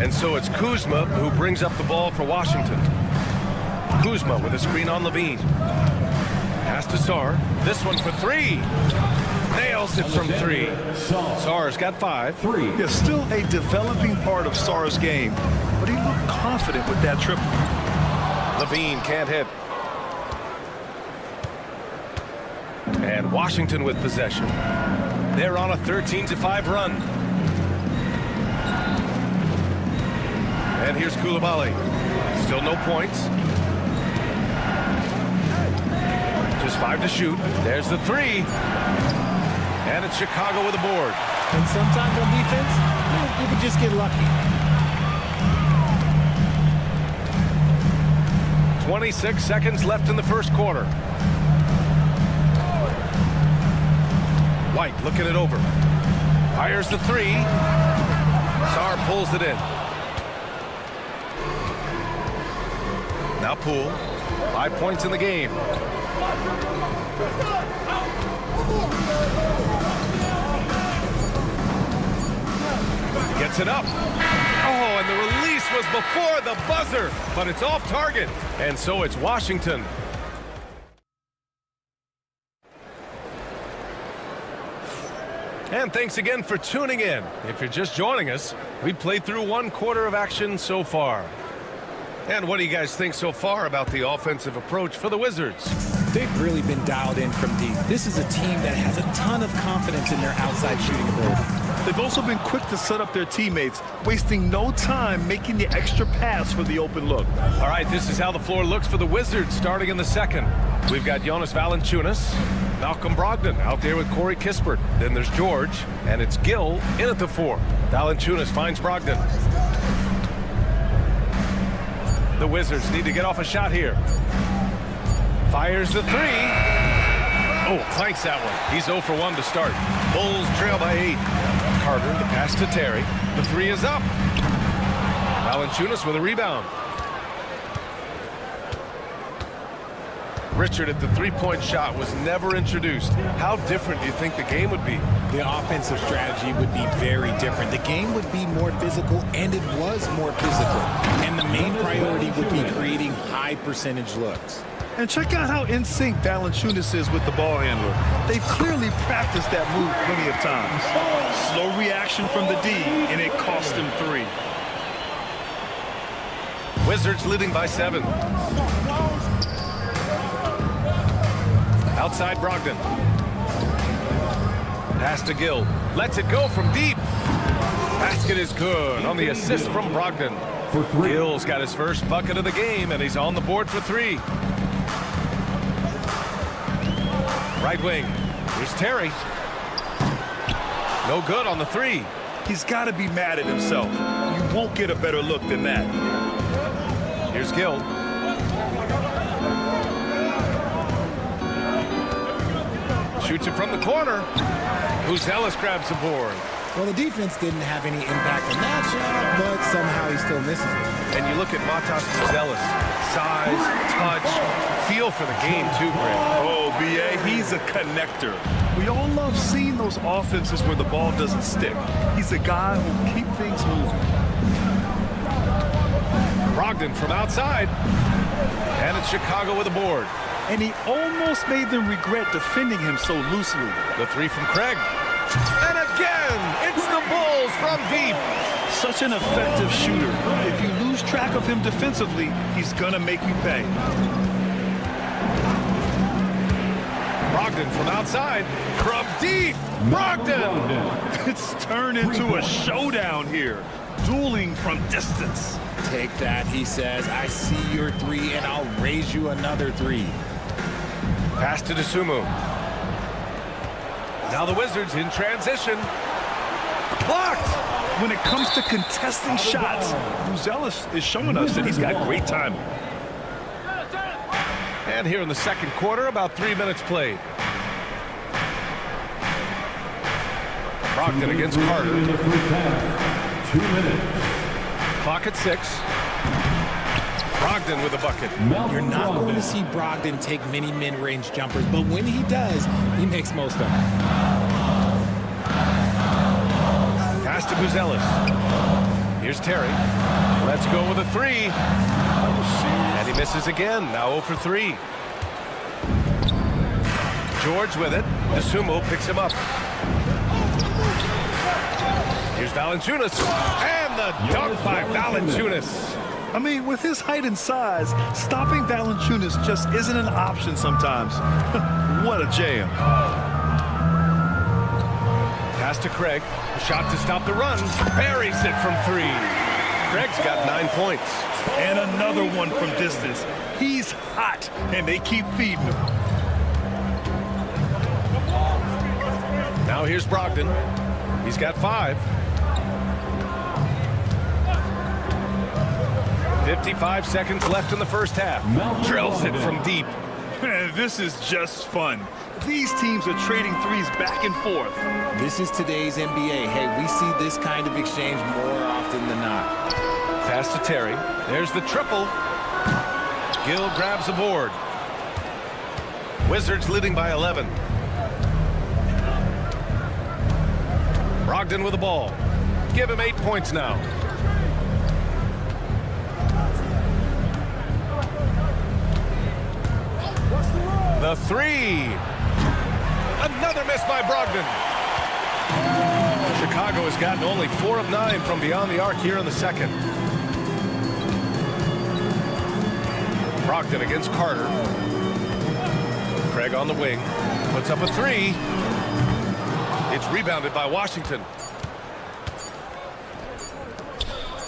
And so it's Kuzma who brings up the ball for Washington. Kuzma with a screen on Levine. Pass to Sarr. This one for 3. Nails it from 3. Sarr's got 5. There's still a developing part of Sarr's game, but he looked confident with that triple. Levine can't hit. And Washington with possession. They're on a 13-5 run. And here's Coulibaly. Still no points. Just 5 to shoot. There's the 3. And it's Chicago with a board. And sometimes on defense, you can just get lucky. 26 seconds left in the first quarter. White looking it over. Fires the 3. Sarr pulls it in. Now Poole. 5 points in the game. Gets it up. Oh, and the release was before the buzzer, but it's off target. And so it's Washington. And thanks again for tuning in. If you're just joining us, we played through 1 quarter of action so far. And what do you guys think so far about the offensive approach for the Wizards? They've really been dialed in from deep. This is a team that has a ton of confidence in their outside shooting ability. They've also been quick to set up their teammates, wasting no time making the extra pass for the open look. All right, this is how the floor looks for the Wizards starting in the second. We've got Jonas Valanciunas, Malcolm Brogdon out there with Corey Kispert. Then there's George, and it's Gill in at the 4. Valanciunas finds Brogdon. The Wizards need to get off a shot here. Fires the 3. Oh, clanks that one. He's 0 for 1 to start. Bulls trail by 8. Carter, the pass to Terry. The 3 is up. Valanciunas with a rebound. Richard, if the three-point shot was never introduced, how different do you think the game would be? The offensive strategy would be very different. The game would be more physical, and it was more physical. And the main priority would be creating high percentage looks. And check out how in sync Valanciunas is with the ball handler. They've clearly practiced that move plenty of times. Slow reaction from the D, and it cost him 3. Wizards leading by 7. Outside Brogdon. Pass to Gill. Lets it go from deep. Basket is good on the assist from Brogdon. Gill's got his first bucket of the game, and he's on the board for 3. Right wing. Here's Terry. No good on the 3. He's got to be mad at himself. You won't get a better look than that. Here's Gill. Shoots it from the corner. Ellis grabs the board. Well, the defense didn't have any impact on that shot, but somehow he still misses it. And you look at Matas Ellis. Size, touch, feel for the game too, Greg. Oh, B.A., he's a connector. We all love seeing those offenses where the ball doesn't stick. He's a guy who will keep things moving. Brogdon from outside. And it's Chicago with a board. And he almost made them regret defending him so loosely. The 3 from Craig. And again, it's the Bulls from deep. Such an effective shooter. If you lose track of him defensively, he's going to make you pay. Brogdon from outside. From deep. Brogdon. It's turned into a showdown here. Dueling from distance. Take that, he says. I see your 3, and I'll raise you another 3. Pass to Dosunmu. Now the Wizards in transition. Blocked! When it comes to contesting shots, Ellis is showing us that he's got great timing. And here in the second quarter, about 3 minutes played. Brogdon against Carter. 2 minutes. Clock at 6. Brogdon with a bucket. You're not going to see Brogdon take many mid-range jumpers, but when he does, he makes most of them. Pass to Ellis. Here's Terry. Let's go with a 3. And he misses again. Now 0 for 3. George with it. Dosunmu picks him up. Here's Valanciunas. And the dunk by Valanciunas. I mean, with his height and size, stopping Valanciunas just isn't an option sometimes. What a jam. Pass to Craig. A shot to stop the run. Buries it from 3. Craig's got 9 points. And another one from distance. He's hot, and they keep feeding him. Now here's Brogdon. He's got 5. 55 seconds left in the first half. Drills it from deep. Man, this is just fun. These teams are trading threes back and forth. This is today's NBA. Hey, we see this kind of exchange more often than not. Pass to Terry. There's the triple. Gill grabs the board. Wizards leading by 11. Brogdon with the ball. Give him 8 points now. The three. Another miss by Brogdon. Chicago has gotten only 4 of 9 from beyond the arc here in the second. Brogdon against Carter. Craig on the wing. Puts up a three. It's rebounded by Washington.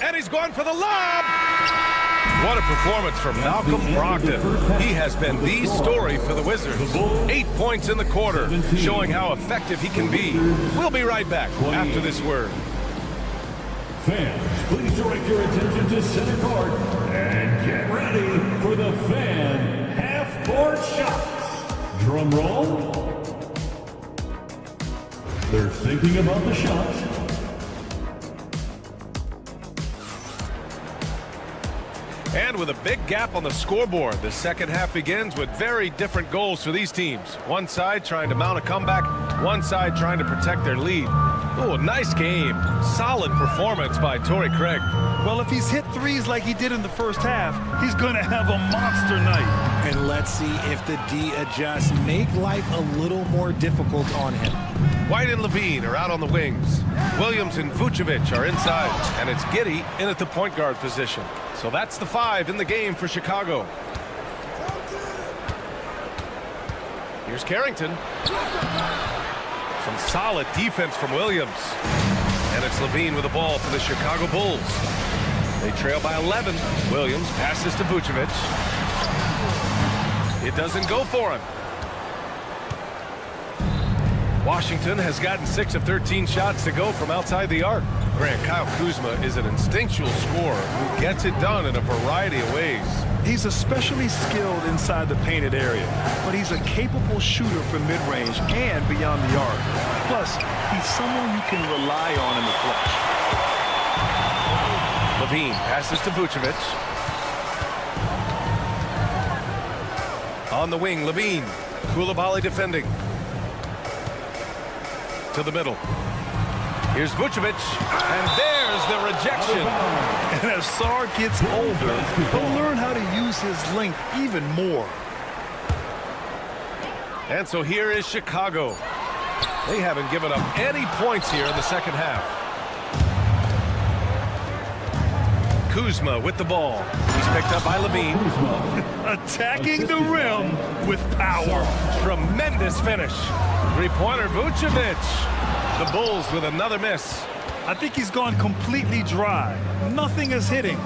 And he's going for the lob. What a performance from Malcolm Brogdon. He has been the story for the Wizards. 8 points in the quarter, showing how effective he can be. We'll be right back after this word. Fans, please direct your attention to center court and get ready for the fan half-court shots. Drum roll. They're thinking about the shot. And with a big gap on the scoreboard, the second half begins with very different goals for these teams. One side trying to mount a comeback, one side trying to protect their lead. Oh, nice game. Solid performance by Torrey Craig. Well, if he's hit threes like he did in the first half, he's going to have a monster night. And let's see if the D adjusts, make life a little more difficult on him. White and Levine are out on the wings. Williams and Vucevic are inside, and it's Giddey in at the point guard position. So that's the 5 in the game for Chicago. Here's Carrington. Some solid defense from Williams. And it's Levine with the ball for the Chicago Bulls. They trail by 11. Williams passes to Vucevic. It doesn't go for him. Washington has gotten 6 of 13 shots to go from outside the arc. Grant, Kyle Kuzma is an instinctual scorer who gets it done in a variety of ways. He's especially skilled inside the painted area, but he's a capable shooter from mid-range and beyond the arc. Plus, he's someone you can rely on in the clutch. Levine passes to Vucevic. On the wing, Levine. Coulibaly defending. To the middle. Here's Vucevic, and there's the rejection. And as Sarr gets older, he'll learn how to use his length even more. And so here is Chicago. They haven't given up any points here in the second half. Kuzma with the ball. He's picked up by Levine. Attacking the rim with power. Tremendous finish. Three-pointer, Vucevic. The Bulls with another miss. I think he's gone completely dry. Nothing is hitting.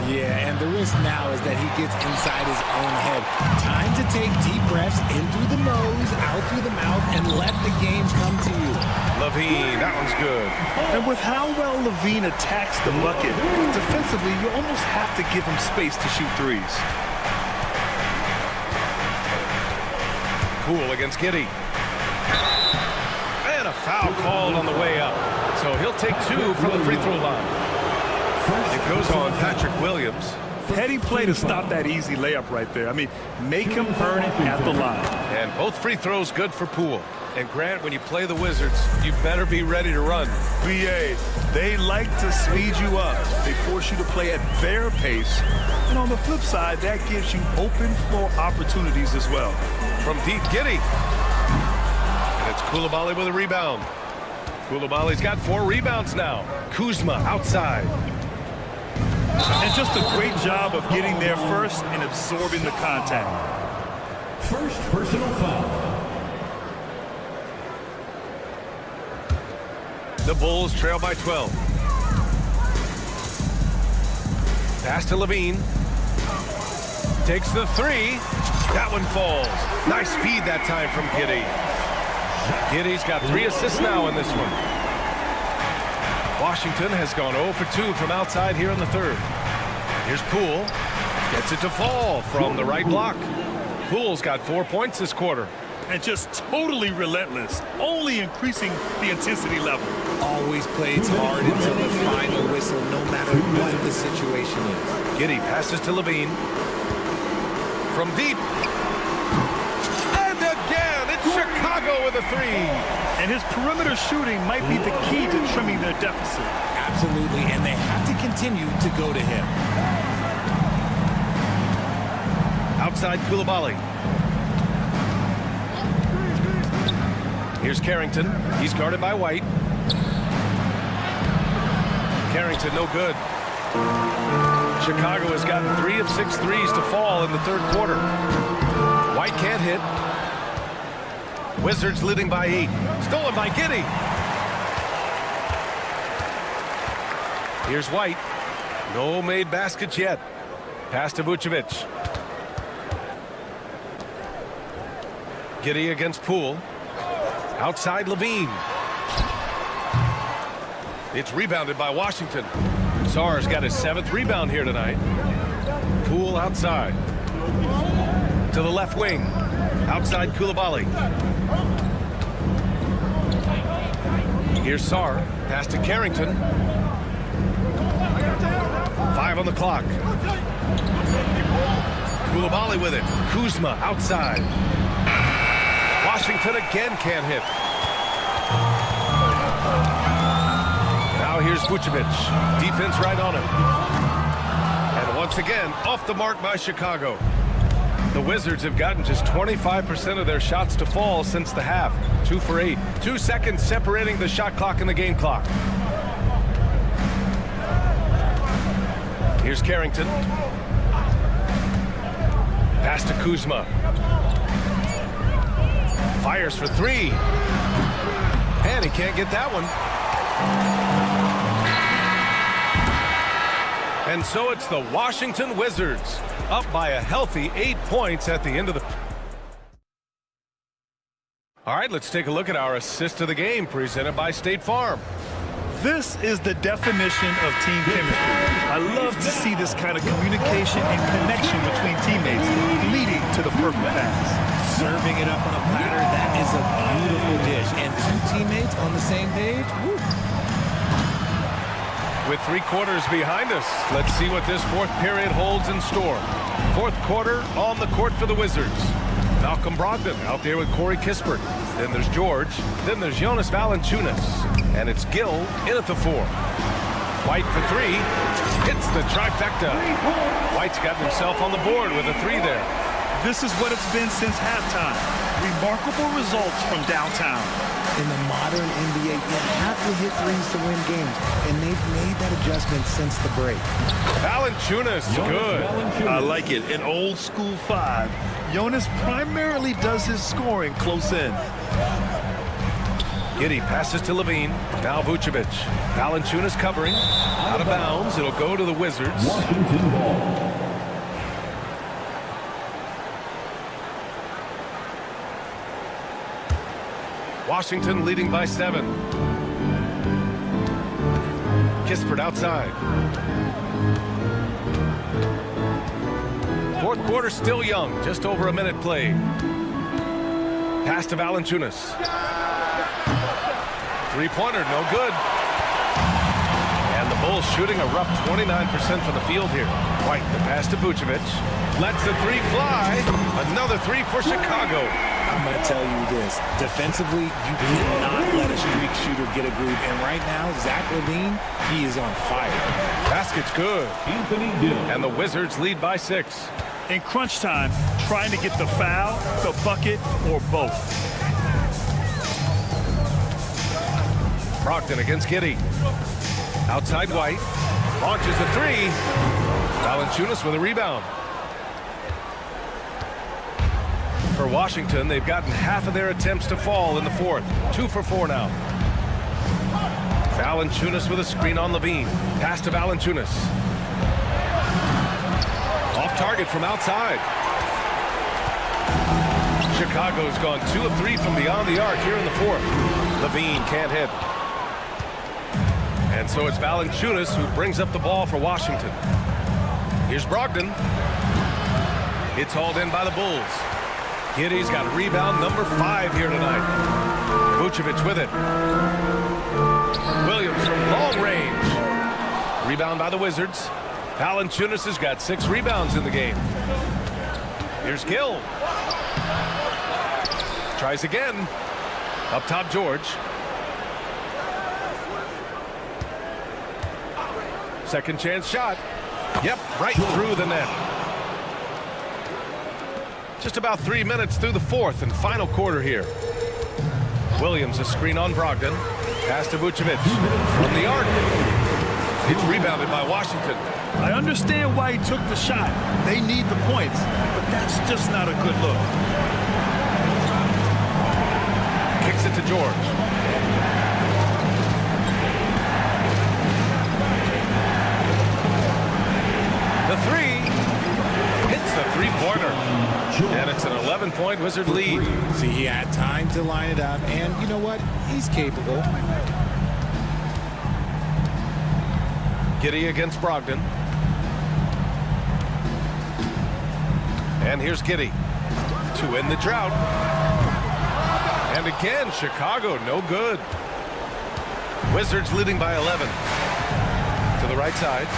Yeah, and the risk now is that he gets inside his own head. Time to take deep breaths in through the nose, out through the mouth, and let the game come to you. Levine, that one's good. And with how well Levine attacks the bucket, defensively, you almost have to give him space to shoot threes. Poole against Giddey. And a foul called on the way up. So he'll take 2 from the free throw line. It goes on Patrick Williams. Heady play to stop that easy layup right there. I mean, make him earn it at the line. And both free throws good for Poole. And Grant, when you play the Wizards, you better be ready to run. BA, they like to speed you up. They force you to play at their pace. And on the flip side, that gives you open floor opportunities as well. From deep, Giddey. And it's Coulibaly with a rebound. Coulibaly's got 4 rebounds now. Kuzma outside. And just a great job of getting there first and absorbing the contact. First personal foul. The Bulls trail by 12. Pass to Levine. Takes the 3. That one falls. Nice feed that time from Giddey. Giddey's got 3 assists now in this one. Washington has gone 0 for 2 from outside here in the third. Here's Poole. Gets it to fall from the right block. Poole's got 4 points this quarter. And just totally relentless, only increasing the intensity level. Always plays hard until the final whistle, no matter what the situation is. Giddey passes to Levine. from deep. And again, it's Chicago with a three. And his perimeter shooting might be the key to trimming their deficit. Absolutely, and they have to continue to go to him. Outside Koulibaly. Here's Carrington. He's guarded by White. Carrington, no good. Chicago has gotten 3 of 6 threes to fall in the third quarter. White can't hit. Wizards leading by 8. Stolen by Giddey. Here's White. No made baskets yet. Pass to Vucevic. Giddey against Poole. Outside Levine. It's rebounded by Washington. Sarr's got his 7th rebound here tonight. Poole outside. To the left wing. Outside Koulibaly. Here's Sarr. Pass to Carrington. 5 on the clock. Koulibaly with it. Kuzma outside. Washington again can't hit. Now here's Vucevic. Defense right on him. And once again, off the mark by Chicago. The Wizards have gotten just 25% of their shots to fall since the half. 2 for 8. 2 seconds separating the shot clock and the game clock. Here's Carrington. Pass to Kuzma. Fires for 3. And he can't get that one. And so it's the Washington Wizards up by a healthy 8 points at the end of the... All right, let's take a look at our assist of the game presented by State Farm. This is the definition of team chemistry. I love to see this kind of communication and connection between teammates leading to the perfect pass. Serving it up on a platter, that is a beautiful dish. And 2 teammates on the same page. Woo. With 3 quarters behind us, let's see what this 4th period holds in store. 4th quarter on the court for the Wizards. Malcolm Brogdon out there with Corey Kispert. Then there's George. Then there's Jonas Valanciunas. And it's Gill in at the 4. White for 3. Hits the trifecta. White's got himself on the board with a 3 there. This is what it's been since halftime. Remarkable results from downtown. In the modern NBA, you have to hit threes to win games, and they've made that adjustment since the break. Valanciunas, good. I like it. An old school 5. Jonas primarily does his scoring close in. Giddey passes to Levine. Now Vucevic. Valanciunas covering. Out of bounds. It'll go to the Wizards. Washington ball. Washington leading by 7. Kispert outside. 4th quarter still young. Just over a minute played. Pass to Valanciunas. 3-pointer, no good. And the Bulls shooting a rough 29% from the field here. White, the pass to Vucevic. Lets the 3 fly. Another 3 for Chicago. I'm going to tell you this. Defensively, you cannot let a streak shooter get a groove. And right now, Zach LaVine, he is on fire. Basket's good. And the Wizards lead by 6. In crunch time, trying to get the foul, the bucket, or both. Brogdon against Giddey. Outside White. Launches a 3. Valanciunas with a rebound. For Washington, they've gotten half of their attempts to fall in the 4th. 2 for 4 now. Valanciunas with a screen on Levine. Pass to Valanciunas. Off target from outside. Chicago's gone 2 of 3 from beyond the arc here in the 4th. Levine can't hit. And so it's Valanciunas who brings up the ball for Washington. Here's Brogdon. It's hauled in by the Bulls. Giddey's got rebound number 5 here tonight. Vucevic with it. Williams from long range. Rebound by the Wizards. Valanciunas has got 6 rebounds in the game. Here's Gill. Tries again. Up top, George. Second chance shot. Yep, right through the net. Just about 3 minutes through the fourth and final quarter here. Williams, a screen on Brogdon. Pass to Vucevic from the arc. It's rebounded by Washington. I understand why he took the shot. They need the points, but that's just not a good look. Kicks it to George. The three. Hits the three-pointer. And it's an 11-point Wizard lead. See, he had time to line it up, and you know what? He's capable. Giddey against Brogdon. And here's Giddey to end the drought. And again, Chicago, no good. Wizards leading by 11. To the right side.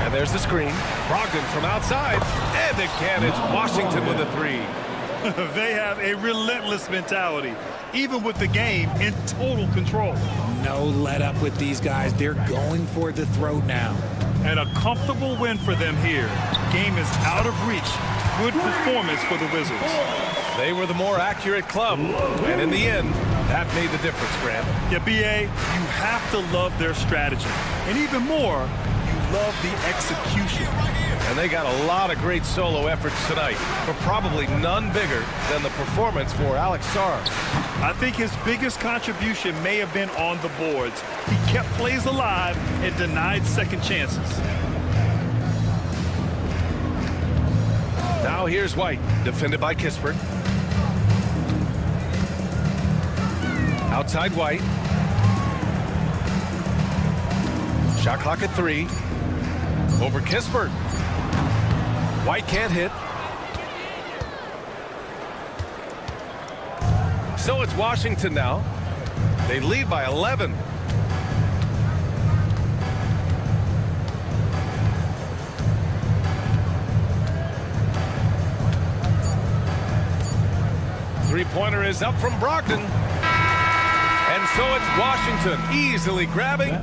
And there's the screen. Brogdon from outside. And again, it's Washington with a three. They have a relentless mentality, even with the game in total control. No let up with these guys. They're going for the throat now. And a comfortable win for them here. Game is out of reach. Good performance for the Wizards. They were the more accurate club. And in the end, that made the difference, Grant. Yeah, B.A., you have to love their strategy. And even more, you love the execution. And they got a lot of great solo efforts tonight, but probably none bigger than the performance for Alex Sarr. I think his biggest contribution may have been on the boards. He kept plays alive and denied second chances. Now here's White, defended by Kispert. Outside White. Shot clock at 3. Over Kispert. White can't hit. So it's Washington now. They lead by 11. Three-pointer is up from Brogdon. And so it's Washington easily grabbing